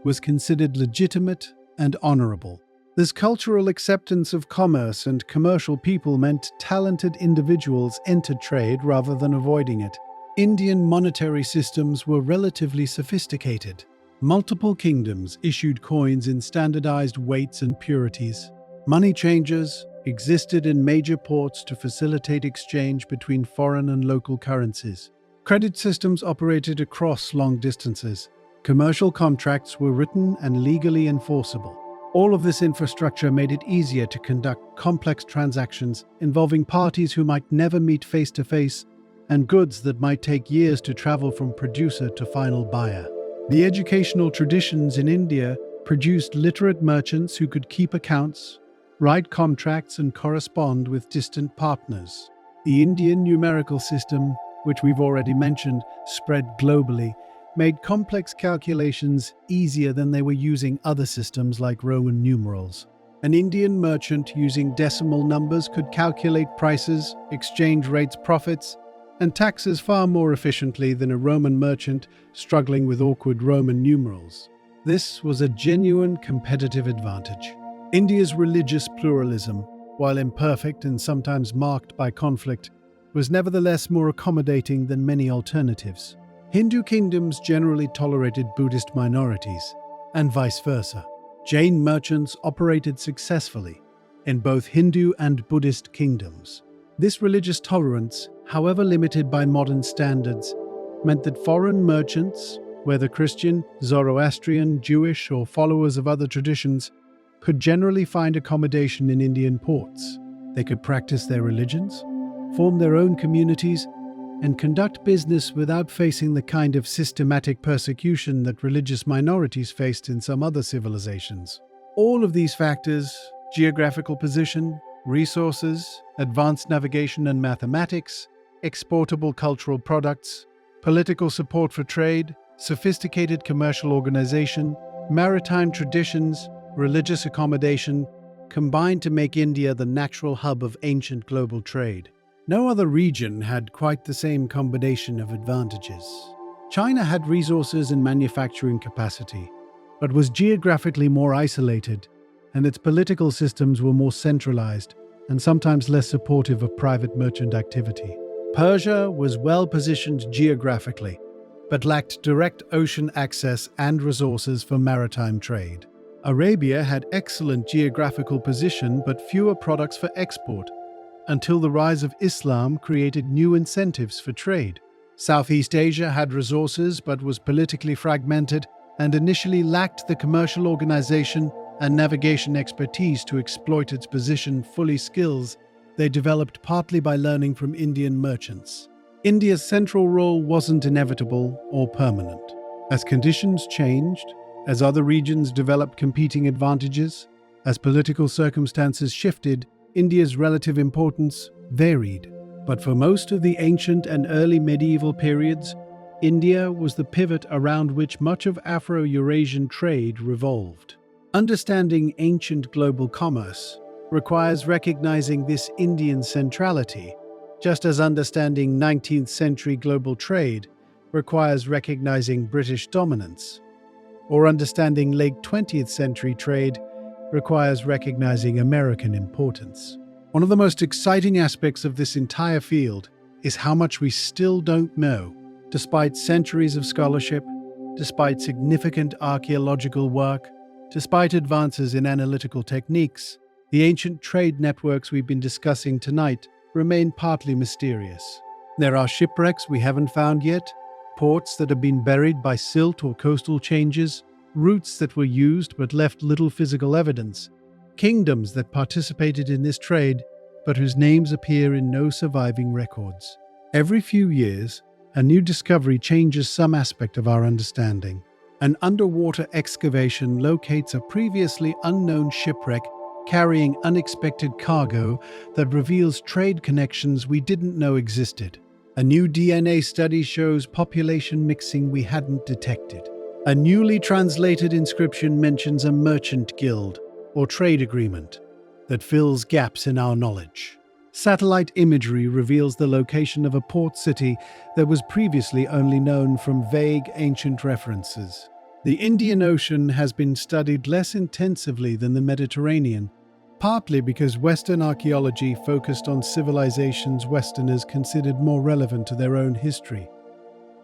was considered legitimate and honorable. This cultural acceptance of commerce and commercial people meant talented individuals entered trade rather than avoiding it. Indian monetary systems were relatively sophisticated. Multiple kingdoms issued coins in standardized weights and purities. Money changers existed in major ports to facilitate exchange between foreign and local currencies. Credit systems operated across long distances. Commercial contracts were written and legally enforceable. All of this infrastructure made it easier to conduct complex transactions involving parties who might never meet face to face and goods that might take years to travel from producer to final buyer. The educational traditions in India produced literate merchants who could keep accounts, write contracts, and correspond with distant partners. The Indian numerical system, which we've already mentioned, spread globally, made complex calculations easier than they were using other systems like Roman numerals. An Indian merchant using decimal numbers could calculate prices, exchange rates, profits, and taxes far more efficiently than a Roman merchant struggling with awkward Roman numerals. This was a genuine competitive advantage. India's religious pluralism, while imperfect and sometimes marked by conflict, was nevertheless more accommodating than many alternatives. Hindu kingdoms generally tolerated Buddhist minorities, and vice versa. Jain merchants operated successfully in both Hindu and Buddhist kingdoms. This religious tolerance, however limited by modern standards, meant that foreign merchants, whether Christian, Zoroastrian, Jewish, or followers of other traditions, could generally find accommodation in Indian ports. They could practice their religions, form their own communities, and conduct business without facing the kind of systematic persecution that religious minorities faced in some other civilizations. All of these factors, geographical position, resources, advanced navigation and mathematics, exportable cultural products, political support for trade, sophisticated commercial organization, maritime traditions, religious accommodation, combined to make India the natural hub of ancient global trade. No other region had quite the same combination of advantages. China had resources and manufacturing capacity, but was geographically more isolated, and its political systems were more centralized and sometimes less supportive of private merchant activity. Persia was well positioned geographically, but lacked direct ocean access and resources for maritime trade. Arabia had excellent geographical position but fewer products for export, until the rise of Islam created new incentives for trade. Southeast Asia had resources but was politically fragmented and initially lacked the commercial organization and navigation expertise to exploit its position. Fully skills they developed partly by learning from Indian merchants. India's central role wasn't inevitable or permanent. As conditions changed, as other regions developed competing advantages, as political circumstances shifted, India's relative importance varied. But for most of the ancient and early medieval periods, India was the pivot around which much of Afro-Eurasian trade revolved. Understanding ancient global commerce requires recognizing this Indian centrality, just as understanding 19th century global trade requires recognizing British dominance, or understanding late 20th century trade requires recognizing American importance. One of the most exciting aspects of this entire field is how much we still don't know. Despite centuries of scholarship, despite significant archaeological work, despite advances in analytical techniques, the ancient trade networks we've been discussing tonight remain partly mysterious. There are shipwrecks we haven't found yet, ports that have been buried by silt or coastal changes, routes that were used but left little physical evidence, kingdoms that participated in this trade but whose names appear in no surviving records. Every few years, a new discovery changes some aspect of our understanding. An underwater excavation locates a previously unknown shipwreck carrying unexpected cargo that reveals trade connections we didn't know existed. A new DNA study shows population mixing we hadn't detected. A newly translated inscription mentions a merchant guild or trade agreement that fills gaps in our knowledge. Satellite imagery reveals the location of a port city that was previously only known from vague ancient references. The Indian Ocean has been studied less intensively than the Mediterranean, partly because Western archaeology focused on civilizations Westerners considered more relevant to their own history.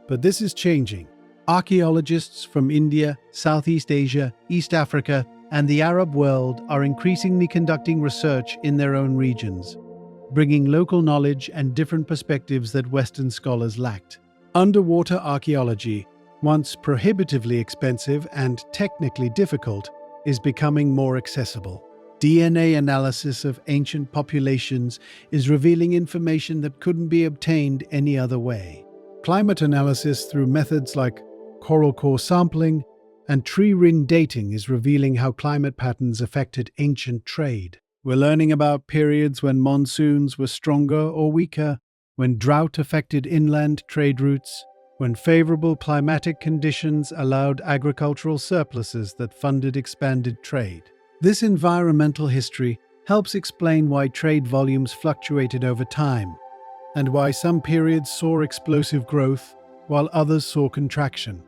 But this is changing. Archaeologists from India, Southeast Asia, East Africa, and the Arab world are increasingly conducting research in their own regions, bringing local knowledge and different perspectives that Western scholars lacked. Underwater archaeology, once prohibitively expensive and technically difficult, is becoming more accessible. DNA analysis of ancient populations is revealing information that couldn't be obtained any other way. Climate analysis through methods like coral core sampling and tree ring dating is revealing how climate patterns affected ancient trade. We're learning about periods when monsoons were stronger or weaker, when drought affected inland trade routes, when favorable climatic conditions allowed agricultural surpluses that funded expanded trade. This environmental history helps explain why trade volumes fluctuated over time, and why some periods saw explosive growth while others saw contraction.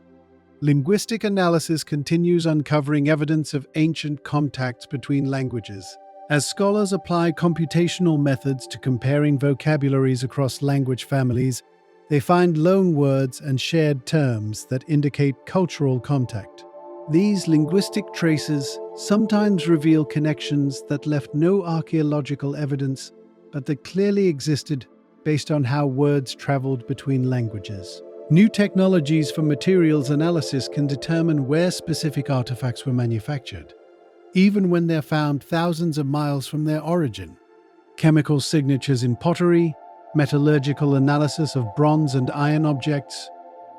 Linguistic analysis continues uncovering evidence of ancient contacts between languages. As scholars apply computational methods to comparing vocabularies across language families, they find loan words and shared terms that indicate cultural contact. These linguistic traces sometimes reveal connections that left no archaeological evidence, but that clearly existed based on how words traveled between languages. New technologies for materials analysis can determine where specific artifacts were manufactured, even when they're found thousands of miles from their origin. Chemical signatures in pottery, metallurgical analysis of bronze and iron objects,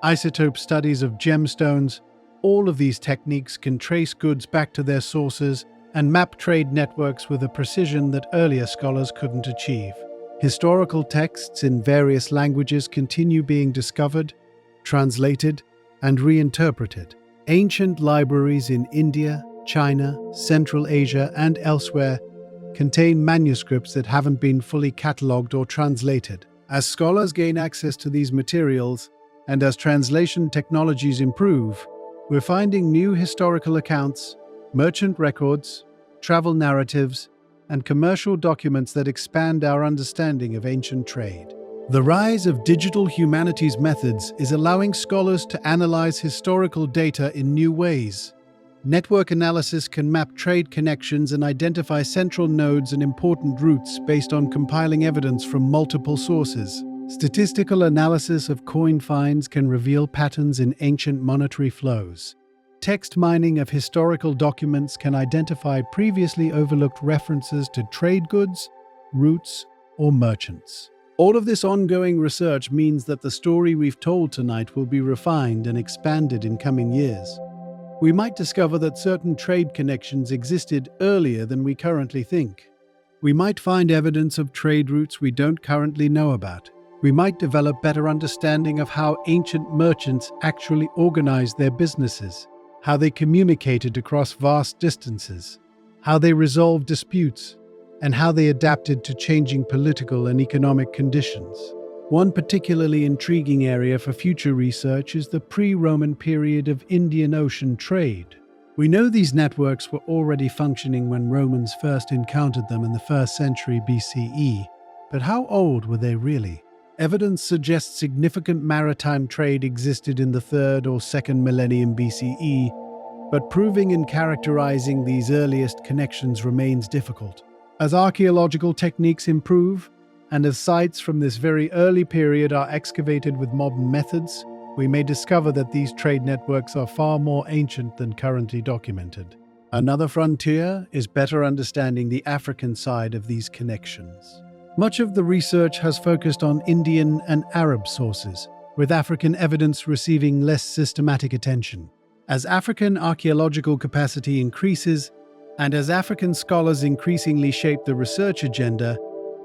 isotope studies of gemstones, all of these techniques can trace goods back to their sources and map trade networks with a precision that earlier scholars couldn't achieve. Historical texts in various languages continue being discovered, translated, and reinterpreted. Ancient libraries in India, China, Central Asia, and elsewhere contain manuscripts that haven't been fully catalogued or translated. As scholars gain access to these materials, and as translation technologies improve, we're finding new historical accounts, merchant records, travel narratives, and commercial documents that expand our understanding of ancient trade. The rise of digital humanities methods is allowing scholars to analyze historical data in new ways. Network analysis can map trade connections and identify central nodes and important routes based on compiling evidence from multiple sources. Statistical analysis of coin finds can reveal patterns in ancient monetary flows. Text mining of historical documents can identify previously overlooked references to trade goods, routes, or merchants. All of this ongoing research means that the story we've told tonight will be refined and expanded in coming years. We might discover that certain trade connections existed earlier than we currently think. We might find evidence of trade routes we don't currently know about. We might develop better understanding of how ancient merchants actually organized their businesses, how they communicated across vast distances, how they resolved disputes, and how they adapted to changing political and economic conditions. One particularly intriguing area for future research is the pre-Roman period of Indian Ocean trade. We know these networks were already functioning when Romans first encountered them in the 1st century BCE, but how old were they really? Evidence suggests significant maritime trade existed in the 3rd or 2nd millennium BCE, but proving and characterizing these earliest connections remains difficult. As archaeological techniques improve, and as sites from this very early period are excavated with modern methods, we may discover that these trade networks are far more ancient than currently documented. Another frontier is better understanding the African side of these connections. Much of the research has focused on Indian and Arab sources, with African evidence receiving less systematic attention. As African archaeological capacity increases, and as African scholars increasingly shape the research agenda,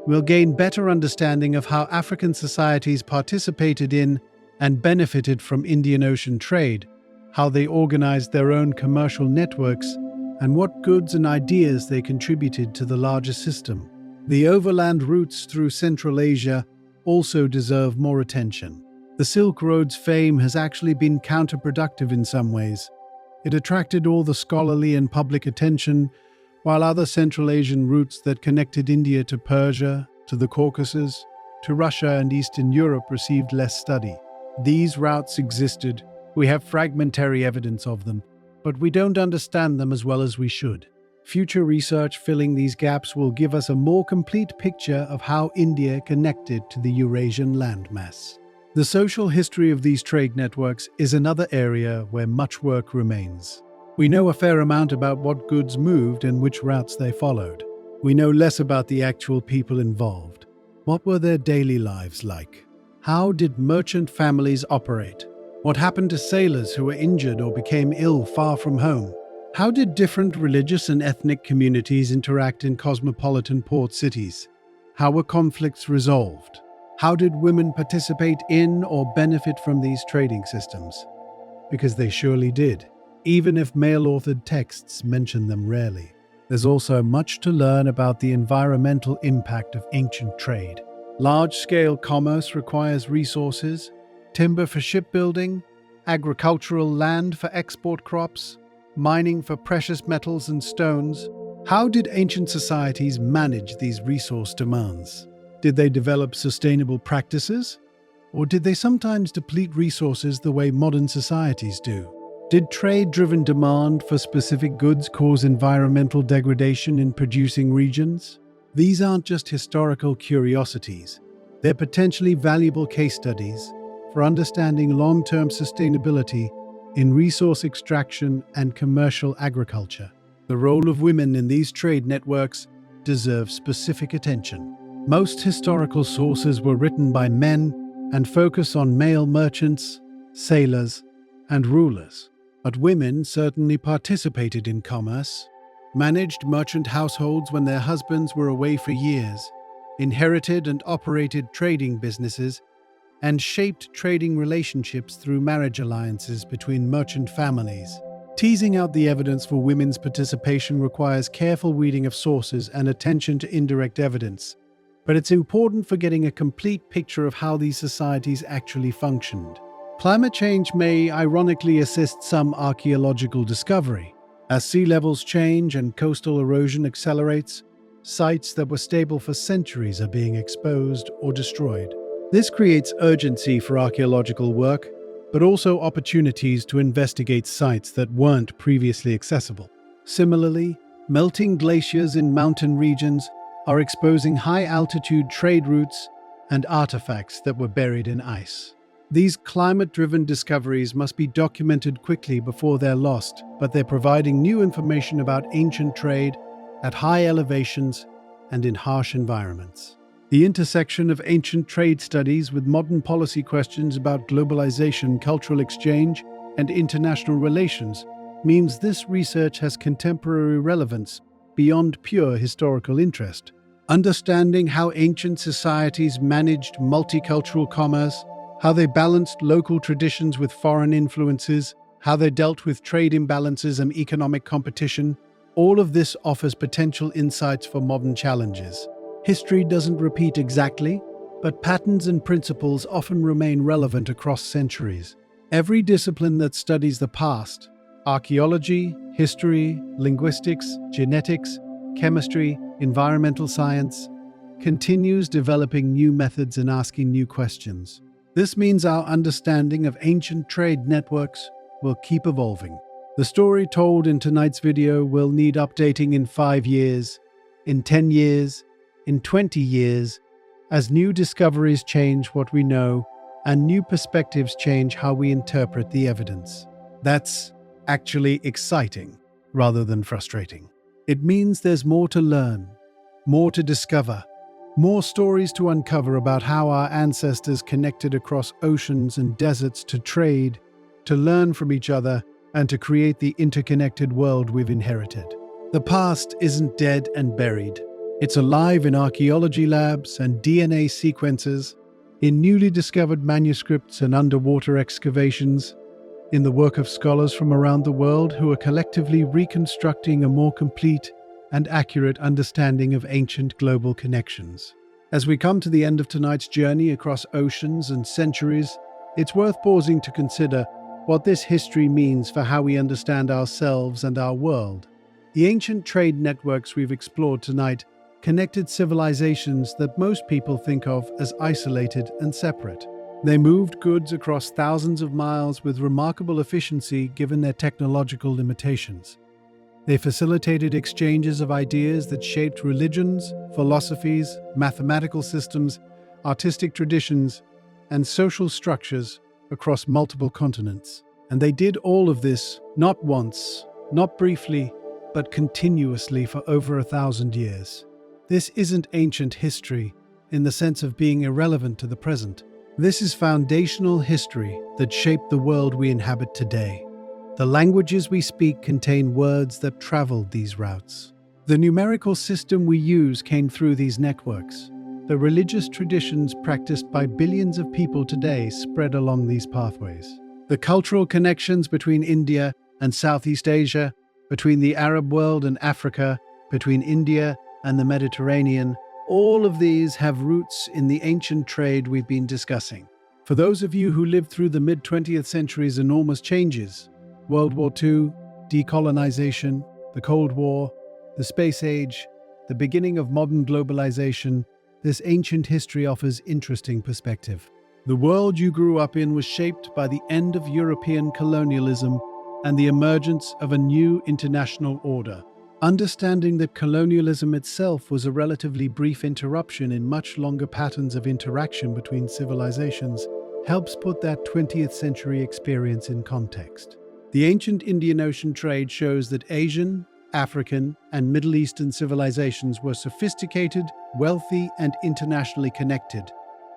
we'll gain better understanding of how African societies participated in and benefited from Indian Ocean trade, how they organized their own commercial networks, and what goods and ideas they contributed to the larger system. The overland routes through Central Asia also deserve more attention. The Silk Road's fame has actually been counterproductive in some ways. It attracted all the scholarly and public attention, while other Central Asian routes that connected India to Persia, to the Caucasus, to Russia and Eastern Europe received less study. These routes existed, we have fragmentary evidence of them, but we don't understand them as well as we should. Future research filling these gaps will give us a more complete picture of how India connected to the Eurasian landmass. The social history of these trade networks is another area where much work remains. We know a fair amount about what goods moved and which routes they followed. We know less about the actual people involved. What were their daily lives like? How did merchant families operate? What happened to sailors who were injured or became ill far from home? How did different religious and ethnic communities interact in cosmopolitan port cities? How were conflicts resolved? How did women participate in or benefit from these trading systems? Because they surely did, even if male-authored texts mention them rarely. There's also much to learn about the environmental impact of ancient trade. Large-scale commerce requires resources, timber for shipbuilding, agricultural land for export crops, mining for precious metals and stones. How did ancient societies manage these resource demands? Did they develop sustainable practices? Or did they sometimes deplete resources the way modern societies do? Did trade-driven demand for specific goods cause environmental degradation in producing regions? These aren't just historical curiosities. They're potentially valuable case studies for understanding long-term sustainability in resource extraction and commercial agriculture. The role of women in these trade networks deserves specific attention. Most historical sources were written by men and focus on male merchants, sailors, and rulers. But women certainly participated in commerce, managed merchant households when their husbands were away for years, inherited and operated trading businesses, and shaped trading relationships through marriage alliances between merchant families. Teasing out the evidence for women's participation requires careful reading of sources and attention to indirect evidence, but it's important for getting a complete picture of how these societies actually functioned. Climate change may ironically assist some archaeological discovery. As sea levels change and coastal erosion accelerates, sites that were stable for centuries are being exposed or destroyed. This creates urgency for archaeological work, but also opportunities to investigate sites that weren't previously accessible. Similarly, melting glaciers in mountain regions are exposing high-altitude trade routes and artifacts that were buried in ice. These climate-driven discoveries must be documented quickly before they're lost, but they're providing new information about ancient trade at high elevations and in harsh environments. The intersection of ancient trade studies with modern policy questions about globalization, cultural exchange, and international relations means this research has contemporary relevance beyond pure historical interest. Understanding how ancient societies managed multicultural commerce, how they balanced local traditions with foreign influences, how they dealt with trade imbalances and economic competition, all of this offers potential insights for modern challenges. History doesn't repeat exactly, but patterns and principles often remain relevant across centuries. Every discipline that studies the past, archaeology, history, linguistics, genetics, chemistry, environmental science, continues developing new methods and asking new questions. This means our understanding of ancient trade networks will keep evolving. The story told in tonight's video will need updating in 5 years, in 10 years, in 20 years, as new discoveries change what we know and new perspectives change how we interpret the evidence. That's actually exciting rather than frustrating. It means there's more to learn, more to discover, more stories to uncover about how our ancestors connected across oceans and deserts to trade, to learn from each other, and to create the interconnected world we've inherited. The past isn't dead and buried. It's alive in archaeology labs and DNA sequences, in newly discovered manuscripts and underwater excavations, in the work of scholars from around the world who are collectively reconstructing a more complete and accurate understanding of ancient global connections. As we come to the end of tonight's journey across oceans and centuries, it's worth pausing to consider what this history means for how we understand ourselves and our world. The ancient trade networks we've explored tonight connected civilizations that most people think of as isolated and separate. They moved goods across thousands of miles with remarkable efficiency given their technological limitations. They facilitated exchanges of ideas that shaped religions, philosophies, mathematical systems, artistic traditions, and social structures across multiple continents. And they did all of this not once, not briefly, but continuously for over 1,000 years. This isn't ancient history in the sense of being irrelevant to the present. This is foundational history that shaped the world we inhabit today. The languages we speak contain words that traveled these routes. The numerical system we use came through these networks. The religious traditions practiced by billions of people today spread along these pathways. The cultural connections between India and Southeast Asia, between the Arab world and Africa, between India and the Mediterranean, all of these have roots in the ancient trade we've been discussing. For those of you who lived through the mid-20th century's enormous changes, World War II, decolonization, the Cold War, the space age, the beginning of modern globalization, this ancient history offers interesting perspective. The world you grew up in was shaped by the end of European colonialism and the emergence of a new international order. Understanding that colonialism itself was a relatively brief interruption in much longer patterns of interaction between civilizations helps put that 20th century experience in context. The ancient Indian Ocean trade shows that Asian, African, and Middle Eastern civilizations were sophisticated, wealthy, and internationally connected,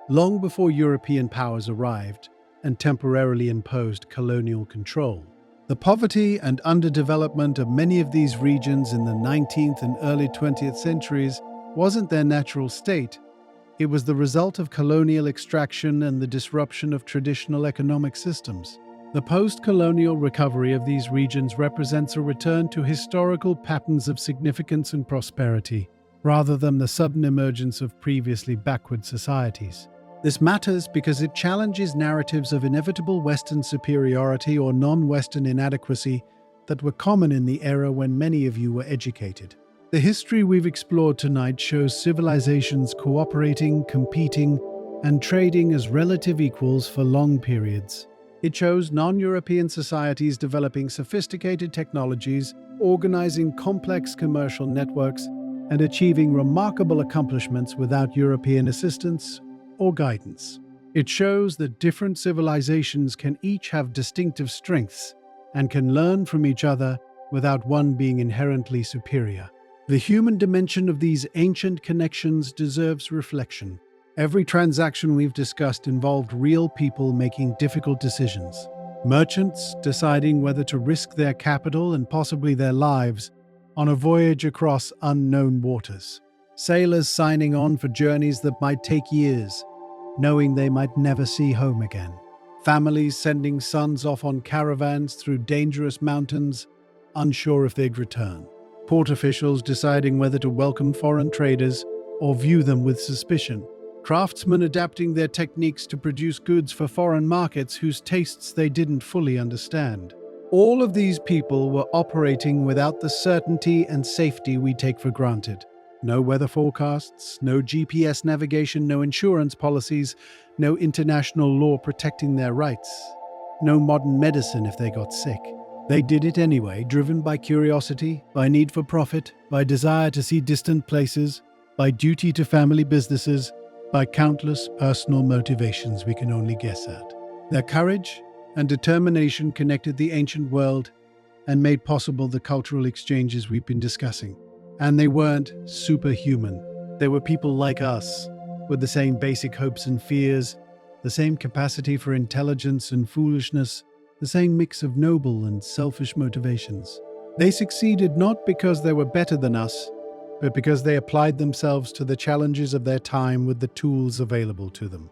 long before European powers arrived and temporarily imposed colonial control. The poverty and underdevelopment of many of these regions in the 19th and early 20th centuries wasn't their natural state. It was the result of colonial extraction and the disruption of traditional economic systems. The post-colonial recovery of these regions represents a return to historical patterns of significance and prosperity, rather than the sudden emergence of previously backward societies. This matters because it challenges narratives of inevitable Western superiority or non-Western inadequacy that were common in the era when many of you were educated. The history we've explored tonight shows civilizations cooperating, competing, and trading as relative equals for long periods. It shows non-European societies developing sophisticated technologies, organizing complex commercial networks, and achieving remarkable accomplishments without European assistance or guidance. It shows that different civilizations can each have distinctive strengths and can learn from each other without one being inherently superior. The human dimension of these ancient connections deserves reflection. Every transaction we've discussed involved real people making difficult decisions. Merchants deciding whether to risk their capital and possibly their lives on a voyage across unknown waters. Sailors signing on for journeys that might take years, knowing they might never see home again. Families sending sons off on caravans through dangerous mountains, unsure if they'd return. Port officials deciding whether to welcome foreign traders or view them with suspicion. Craftsmen adapting their techniques to produce goods for foreign markets whose tastes they didn't fully understand. All of these people were operating without the certainty and safety we take for granted. No weather forecasts, no GPS navigation, no insurance policies, no international law protecting their rights, no modern medicine if they got sick. They did it anyway, driven by curiosity, by need for profit, by desire to see distant places, by duty to family businesses, by countless personal motivations we can only guess at. Their courage and determination connected the ancient world and made possible the cultural exchanges we've been discussing. And they weren't superhuman. They were people like us, with the same basic hopes and fears, the same capacity for intelligence and foolishness, the same mix of noble and selfish motivations. They succeeded not because they were better than us, but because they applied themselves to the challenges of their time with the tools available to them.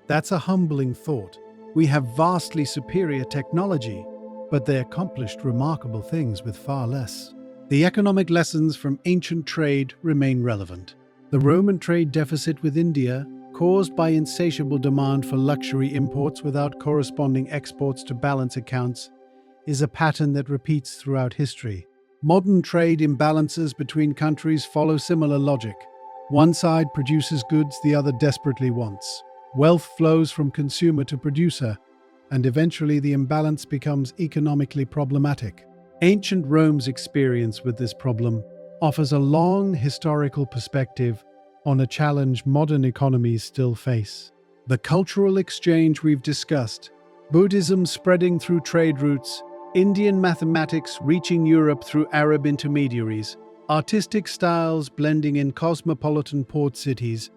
That's a humbling thought. We have vastly superior technology, but they accomplished remarkable things with far less. The economic lessons from ancient trade remain relevant. The Roman trade deficit with India, caused by insatiable demand for luxury imports without corresponding exports to balance accounts, is a pattern that repeats throughout history. Modern trade imbalances between countries follow similar logic. One side produces goods the other desperately wants. Wealth flows from consumer to producer, and eventually the imbalance becomes economically problematic. Ancient Rome's experience with this problem offers a long historical perspective on a challenge modern economies still face. The cultural exchange we've discussed, Buddhism spreading through trade routes, Indian mathematics reaching Europe through Arab intermediaries, artistic styles blending in cosmopolitan port cities,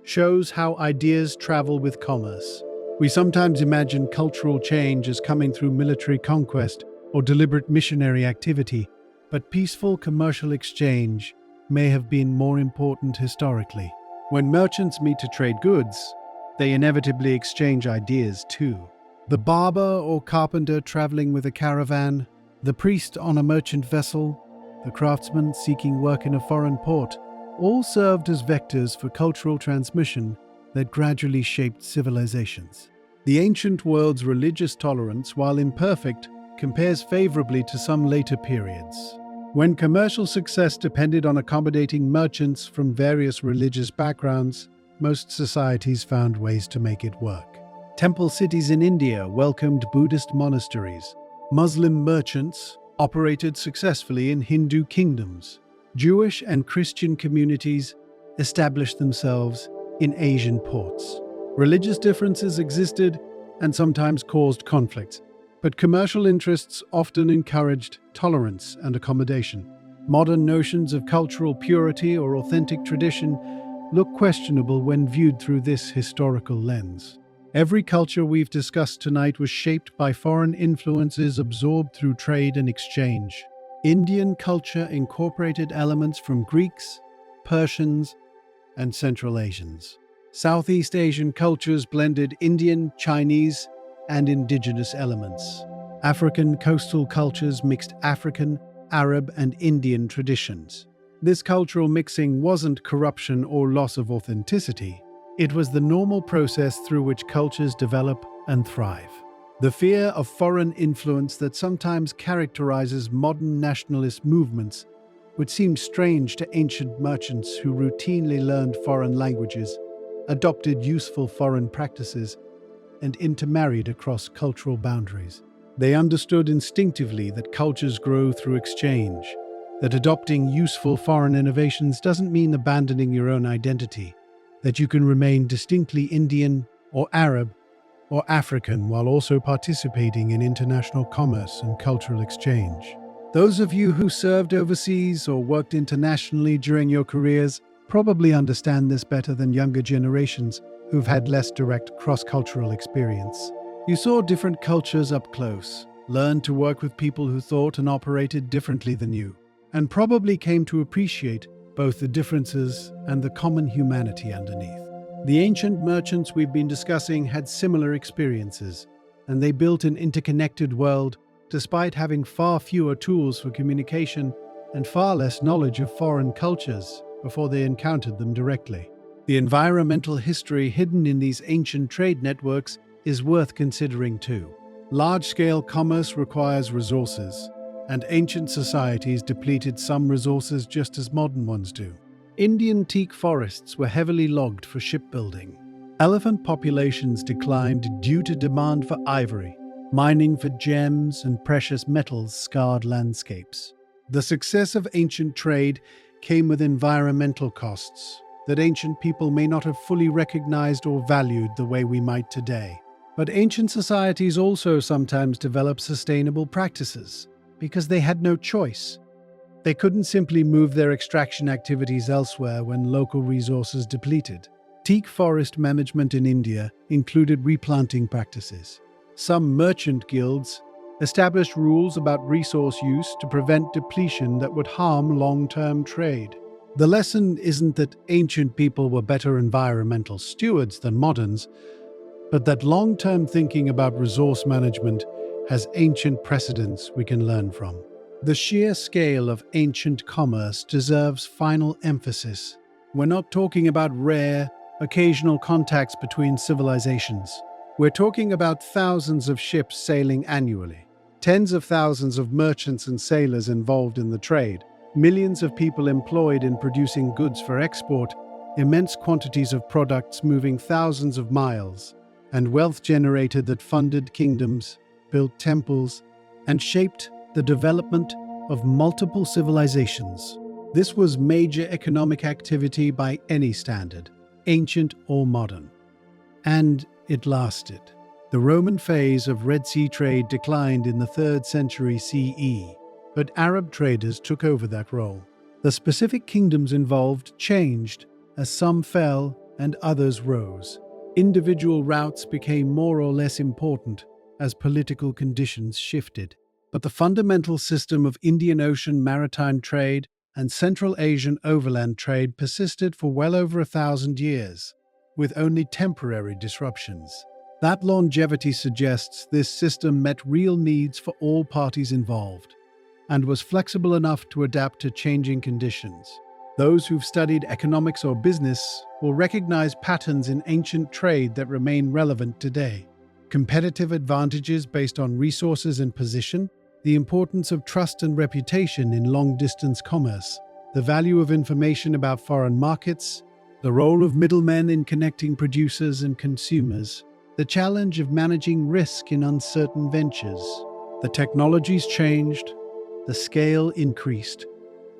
shows how ideas travel with commerce. We sometimes imagine cultural change as coming through military conquest or deliberate missionary activity, but peaceful commercial exchange may have been more important historically. When merchants meet to trade goods, they inevitably exchange ideas too. The barber or carpenter traveling with a caravan, the priest on a merchant vessel, the craftsman seeking work in a foreign port, all served as vectors for cultural transmission that gradually shaped civilizations. The ancient world's religious tolerance, while imperfect, compares favorably to some later periods, when commercial success depended on accommodating merchants from various religious backgrounds. Most societies found ways to make it work. Temple cities in India welcomed Buddhist monasteries. Muslim merchants operated successfully in Hindu kingdoms. Jewish and Christian communities established themselves in Asian ports. Religious differences existed and sometimes caused conflicts, but commercial interests often encouraged tolerance and accommodation. Modern notions of cultural purity or authentic tradition look questionable when viewed through this historical lens. Every culture we've discussed tonight was shaped by foreign influences absorbed through trade and exchange. Indian culture incorporated elements from Greeks, Persians, and Central Asians. Southeast Asian cultures blended Indian, Chinese, and indigenous elements. African coastal cultures mixed African, Arab, and Indian traditions. This cultural mixing wasn't corruption or loss of authenticity. It was the normal process through which cultures develop and thrive. The fear of foreign influence that sometimes characterizes modern nationalist movements would seem strange to ancient merchants who routinely learned foreign languages, adopted useful foreign practices, and intermarried across cultural boundaries. They understood instinctively that cultures grow through exchange, that adopting useful foreign innovations doesn't mean abandoning your own identity, that you can remain distinctly Indian or Arab or African while also participating in international commerce and cultural exchange. Those of you who served overseas or worked internationally during your careers probably understand this better than younger generations who've had less direct cross-cultural experience. You saw different cultures up close, learned to work with people who thought and operated differently than you, and probably came to appreciate both the differences and the common humanity underneath. The ancient merchants we've been discussing had similar experiences, and they built an interconnected world despite having far fewer tools for communication and far less knowledge of foreign cultures before they encountered them directly. The environmental history hidden in these ancient trade networks is worth considering too. Large-scale commerce requires resources, and ancient societies depleted some resources just as modern ones do. Indian teak forests were heavily logged for shipbuilding. Elephant populations declined due to demand for ivory. Mining for gems and precious metals scarred landscapes. The success of ancient trade came with environmental costs that ancient people may not have fully recognized or valued the way we might today. But ancient societies also sometimes developed sustainable practices because they had no choice. They couldn't simply move their extraction activities elsewhere when local resources depleted. Teak forest management in India included replanting practices. Some merchant guilds established rules about resource use to prevent depletion that would harm long-term trade. The lesson isn't that ancient people were better environmental stewards than moderns, but that long-term thinking about resource management has ancient precedents we can learn from. The sheer scale of ancient commerce deserves final emphasis. We're not talking about rare, occasional contacts between civilizations. We're talking about thousands of ships sailing annually, tens of thousands of merchants and sailors involved in the trade, millions of people employed in producing goods for export, immense quantities of products moving thousands of miles, and wealth generated that funded kingdoms, built temples, and shaped the development of multiple civilizations. This was major economic activity by any standard, ancient or modern. And it lasted. The Roman phase of Red Sea trade declined in the 3rd century CE, but Arab traders took over that role. The specific kingdoms involved changed as some fell and others rose. Individual routes became more or less important as political conditions shifted. But the fundamental system of Indian Ocean maritime trade and Central Asian overland trade persisted for well over 1,000 years, with only temporary disruptions. That longevity suggests this system met real needs for all parties involved and was flexible enough to adapt to changing conditions. Those who've studied economics or business will recognize patterns in ancient trade that remain relevant today. Competitive advantages based on resources and position, the importance of trust and reputation in long-distance commerce, the value of information about foreign markets, the role of middlemen in connecting producers and consumers, the challenge of managing risk in uncertain ventures. The technologies changed, the scale increased,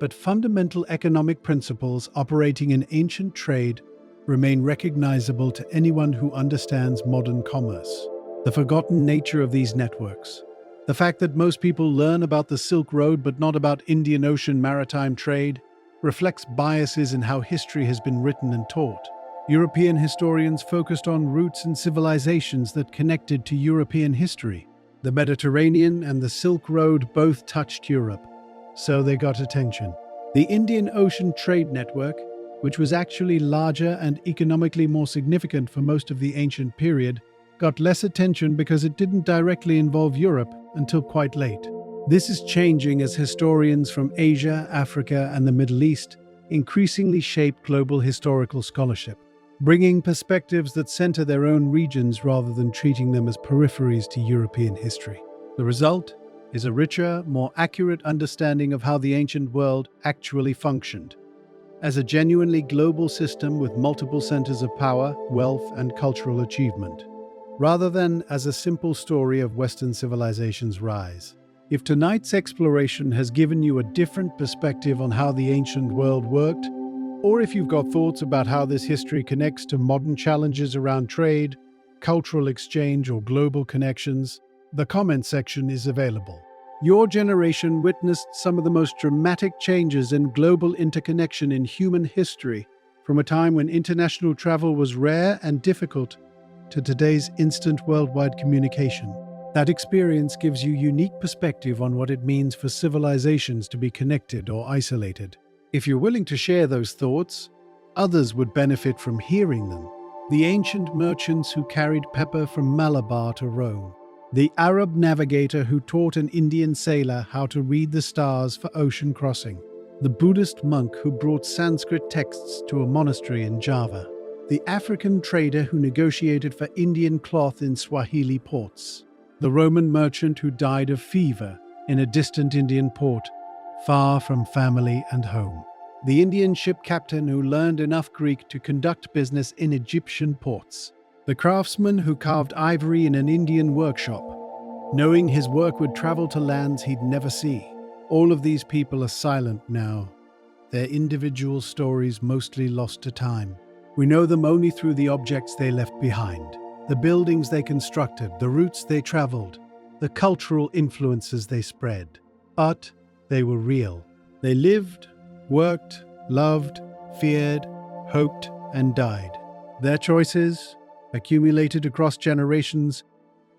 but fundamental economic principles operating in ancient trade remain recognizable to anyone who understands modern commerce. The forgotten nature of these networks, the fact that most people learn about the Silk Road but not about Indian Ocean maritime trade, reflects biases in how history has been written and taught. European historians focused on routes and civilizations that connected to European history. The Mediterranean and the Silk Road both touched Europe, so they got attention. The Indian Ocean trade network, which was actually larger and economically more significant for most of the ancient period, got less attention because it didn't directly involve Europe until quite late. This is changing as historians from Asia, Africa, and the Middle East increasingly shape global historical scholarship, bringing perspectives that center their own regions rather than treating them as peripheries to European history. The result is a richer, more accurate understanding of how the ancient world actually functioned, as a genuinely global system with multiple centers of power, wealth, and cultural achievement, rather than as a simple story of Western civilization's rise. If tonight's exploration has given you a different perspective on how the ancient world worked, or if you've got thoughts about how this history connects to modern challenges around trade, cultural exchange, or global connections, the comment section is available. Your generation witnessed some of the most dramatic changes in global interconnection in human history, from a time when international travel was rare and difficult to today's instant worldwide communication. That experience gives you unique perspective on what it means for civilizations to be connected or isolated. If you're willing to share those thoughts, others would benefit from hearing them. The ancient merchants who carried pepper from Malabar to Rome. The Arab navigator who taught an Indian sailor how to read the stars for ocean crossing. The Buddhist monk who brought Sanskrit texts to a monastery in Java. The African trader who negotiated for Indian cloth in Swahili ports. The Roman merchant who died of fever in a distant Indian port, far from family and home. The Indian ship captain who learned enough Greek to conduct business in Egyptian ports. The craftsman who carved ivory in an Indian workshop, knowing his work would travel to lands he'd never see. All of these people are silent now, their individual stories mostly lost to time. We know them only through the objects they left behind, the buildings they constructed, the routes they traveled, the cultural influences they spread. But they were real. They lived, worked, loved, feared, hoped, and died. Their choices, accumulated across generations,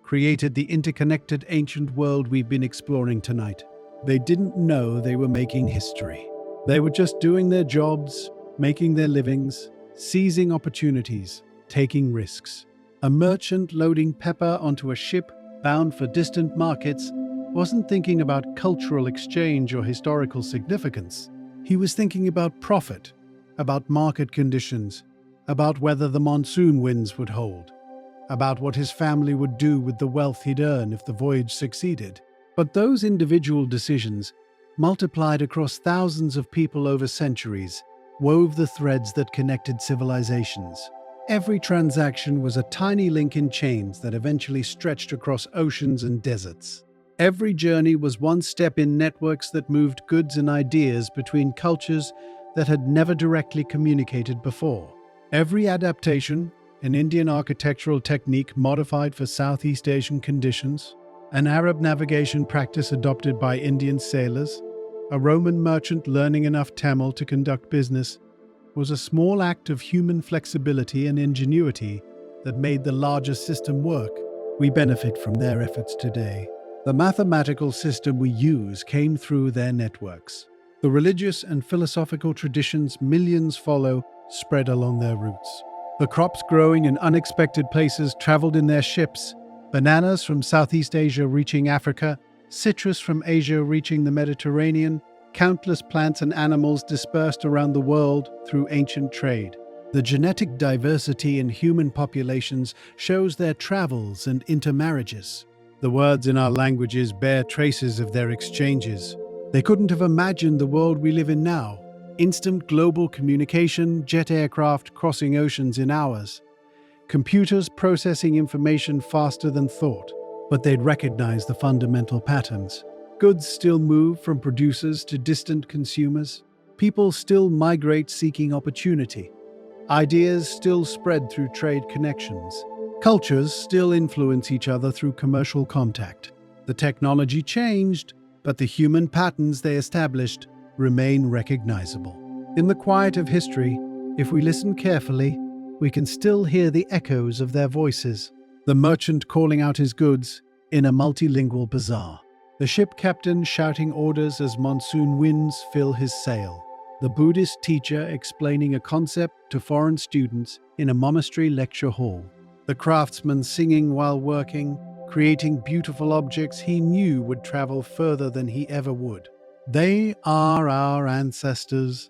created the interconnected ancient world we've been exploring tonight. They didn't know they were making history. They were just doing their jobs, making their livings, seizing opportunities, taking risks. A merchant loading pepper onto a ship bound for distant markets wasn't thinking about cultural exchange or historical significance. He was thinking about profit, about market conditions, about whether the monsoon winds would hold, about what his family would do with the wealth he'd earn if the voyage succeeded. But those individual decisions, multiplied across thousands of people over centuries, wove the threads that connected civilizations. Every transaction was a tiny link in chains that eventually stretched across oceans and deserts. Every journey was one step in networks that moved goods and ideas between cultures that had never directly communicated before. Every adaptation, an Indian architectural technique modified for Southeast Asian conditions, an Arab navigation practice adopted by Indian sailors, a Roman merchant learning enough Tamil to conduct business, was a small act of human flexibility and ingenuity that made the larger system work. We benefit from their efforts today. The mathematical system we use came through their networks. The religious and philosophical traditions millions follow spread along their routes. The crops growing in unexpected places traveled in their ships, bananas from Southeast Asia reaching Africa, citrus from Asia reaching the Mediterranean, countless plants and animals dispersed around the world through ancient trade. The genetic diversity in human populations shows their travels and intermarriages. The words in our languages bear traces of their exchanges. They couldn't have imagined the world we live in now. Instant global communication, jet aircraft crossing oceans in hours, computers processing information faster than thought. But they'd recognize the fundamental patterns. Goods still move from producers to distant consumers. People still migrate seeking opportunity. Ideas still spread through trade connections. Cultures still influence each other through commercial contact. The technology changed, but the human patterns they established remain recognizable. In the quiet of history, if we listen carefully, we can still hear the echoes of their voices. The merchant calling out his goods in a multilingual bazaar. The ship captain shouting orders as monsoon winds fill his sail. The Buddhist teacher explaining a concept to foreign students in a monastery lecture hall. The craftsman singing while working, creating beautiful objects he knew would travel further than he ever would. They are our ancestors,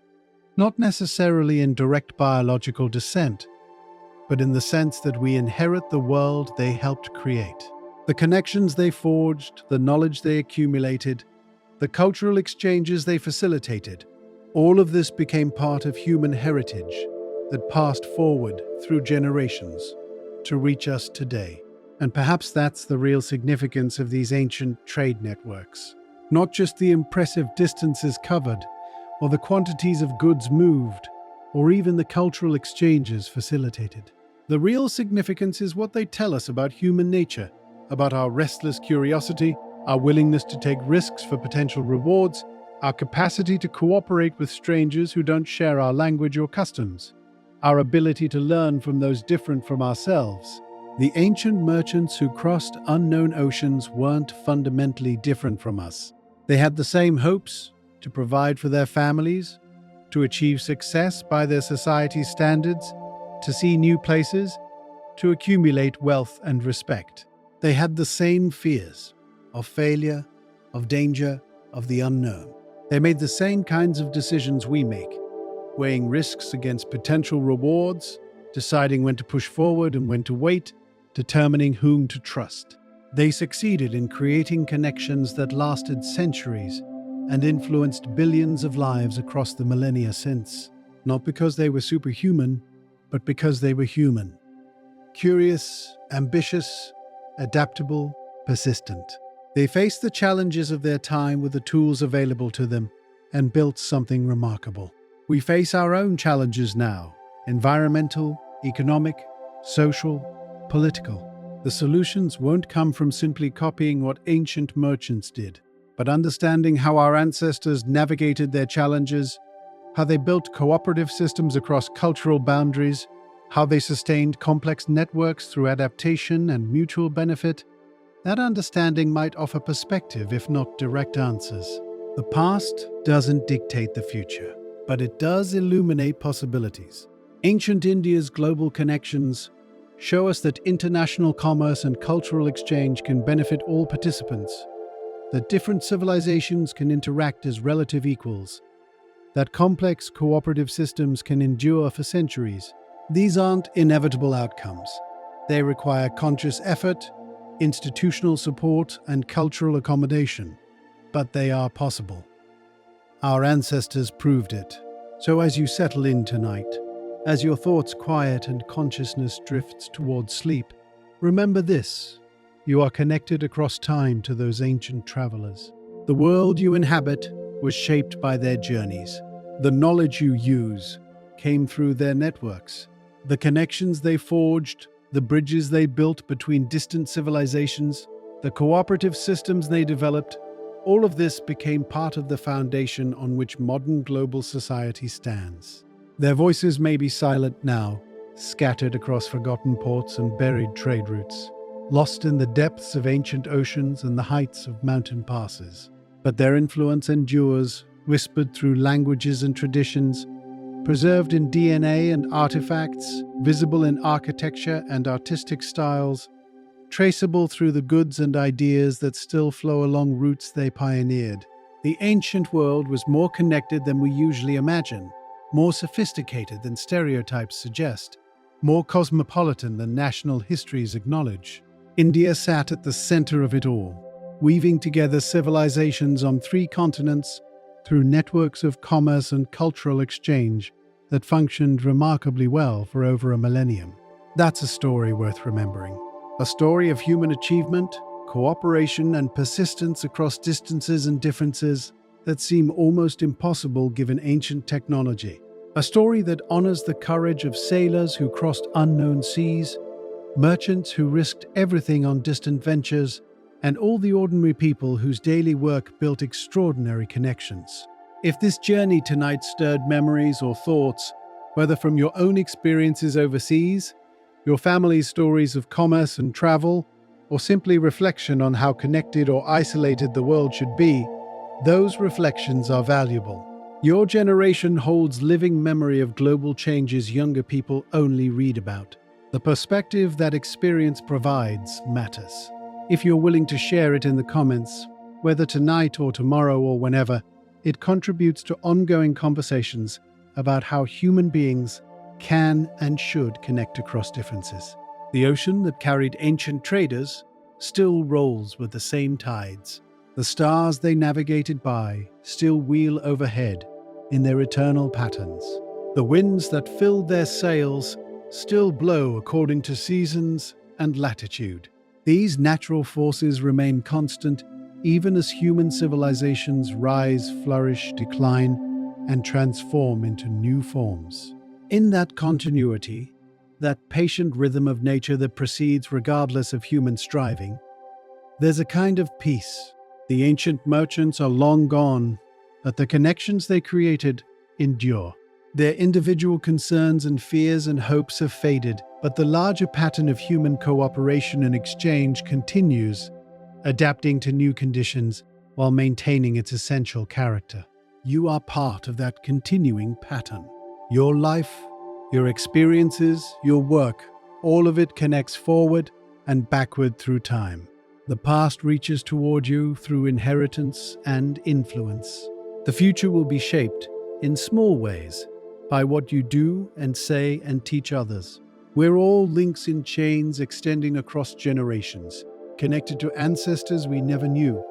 not necessarily in direct biological descent, but in the sense that we inherit the world they helped create. The connections they forged, the knowledge they accumulated, the cultural exchanges they facilitated, all of this became part of human heritage that passed forward through generations to reach us today. And perhaps that's the real significance of these ancient trade networks. Not just the impressive distances covered, or the quantities of goods moved, or even the cultural exchanges facilitated. The real significance is what they tell us about human nature, about our restless curiosity, our willingness to take risks for potential rewards, our capacity to cooperate with strangers who don't share our language or customs, our ability to learn from those different from ourselves. The ancient merchants who crossed unknown oceans weren't fundamentally different from us. They had the same hopes: to provide for their families, to achieve success by their society's standards, to see new places, to accumulate wealth and respect. They had the same fears of failure, of danger, of the unknown. They made the same kinds of decisions we make, weighing risks against potential rewards, deciding when to push forward and when to wait, determining whom to trust. They succeeded in creating connections that lasted centuries and influenced billions of lives across the millennia since, not because they were superhuman, but because they were human. Curious, ambitious, adaptable, persistent. They faced the challenges of their time with the tools available to them and built something remarkable. We face our own challenges now: environmental, economic, social, political. The solutions won't come from simply copying what ancient merchants did, but understanding how our ancestors navigated their challenges, how they built cooperative systems across cultural boundaries, how they sustained complex networks through adaptation and mutual benefit. That understanding might offer perspective, if not direct answers. The past doesn't dictate the future, but it does illuminate possibilities. Ancient India's global connections show us that international commerce and cultural exchange can benefit all participants, that different civilizations can interact as relative equals, that complex cooperative systems can endure for centuries. These aren't inevitable outcomes. They require conscious effort, institutional support, and cultural accommodation, but they are possible. Our ancestors proved it. So as you settle in tonight, as your thoughts quiet and consciousness drifts towards sleep, remember this: you are connected across time to those ancient travelers. The world you inhabit was shaped by their journeys. The knowledge you use came through their networks. The connections they forged, the bridges they built between distant civilizations, the cooperative systems they developed, all of this became part of the foundation on which modern global society stands. Their voices may be silent now, scattered across forgotten ports and buried trade routes, lost in the depths of ancient oceans and the heights of mountain passes. But their influence endures, whispered through languages and traditions, preserved in DNA and artifacts, visible in architecture and artistic styles, traceable through the goods and ideas that still flow along routes they pioneered. The ancient world was more connected than we usually imagine, more sophisticated than stereotypes suggest, more cosmopolitan than national histories acknowledge. India sat at the center of it all, weaving together civilizations on 3 continents through networks of commerce and cultural exchange that functioned remarkably well for over a millennium. That's a story worth remembering. A story of human achievement, cooperation, and persistence across distances and differences that seem almost impossible given ancient technology. A story that honors the courage of sailors who crossed unknown seas, merchants who risked everything on distant ventures, and all the ordinary people whose daily work built extraordinary connections. If this journey tonight stirred memories or thoughts, whether from your own experiences overseas, your family's stories of commerce and travel, or simply reflection on how connected or isolated the world should be, those reflections are valuable. Your generation holds living memory of global changes younger people only read about. The perspective that experience provides matters. If you're willing to share it in the comments, whether tonight or tomorrow or whenever, it contributes to ongoing conversations about how human beings can and should connect across differences. The ocean that carried ancient traders still rolls with the same tides. The stars they navigated by still wheel overhead in their eternal patterns. The winds that filled their sails still blow according to seasons and latitude. These natural forces remain constant even as human civilizations rise, flourish, decline, and transform into new forms. In that continuity, that patient rhythm of nature that proceeds regardless of human striving, there's a kind of peace. The ancient merchants are long gone, but the connections they created endure. Their individual concerns and fears and hopes have faded, but the larger pattern of human cooperation and exchange continues, adapting to new conditions while maintaining its essential character. You are part of that continuing pattern. Your life, your experiences, your work, all of it connects forward and backward through time. The past reaches toward you through inheritance and influence. The future will be shaped, in small ways, by what you do and say and teach others. We're all links in chains extending across generations, connected to ancestors we never knew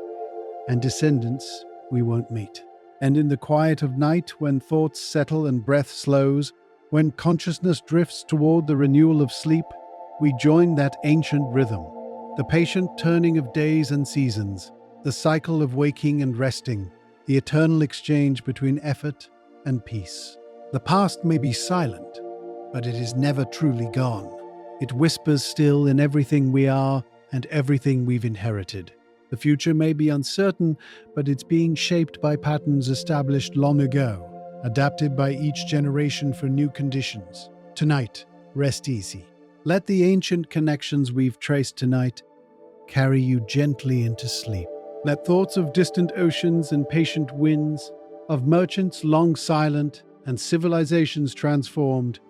and descendants we won't meet. And in the quiet of night, when thoughts settle and breath slows, when consciousness drifts toward the renewal of sleep, we join that ancient rhythm, the patient turning of days and seasons, the cycle of waking and resting, the eternal exchange between effort and peace. The past may be silent, but it is never truly gone. It whispers still in everything we are and everything we've inherited. The future may be uncertain, but it's being shaped by patterns established long ago, adapted by each generation for new conditions. Tonight, rest easy. Let the ancient connections we've traced tonight carry you gently into sleep. Let thoughts of distant oceans and patient winds, of merchants long silent and civilizations transformed,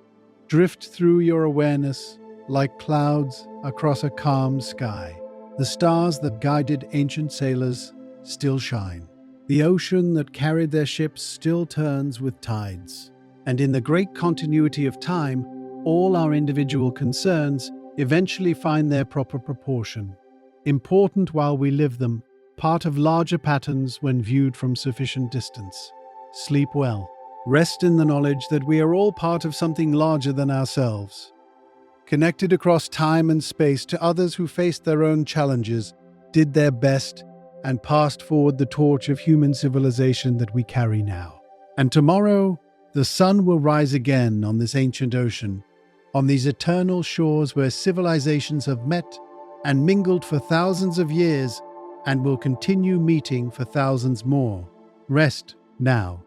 drift through your awareness like clouds across a calm sky. The stars that guided ancient sailors still shine. The ocean that carried their ships still turns with tides. And in the great continuity of time, all our individual concerns eventually find their proper proportion. Important while we live them, part of larger patterns when viewed from sufficient distance. Sleep well. Rest in the knowledge that we are all part of something larger than ourselves, connected across time and space to others who faced their own challenges, did their best, and passed forward the torch of human civilization that we carry now. And tomorrow, the sun will rise again on this ancient ocean, on these eternal shores where civilizations have met and mingled for thousands of years and will continue meeting for thousands more. Rest now.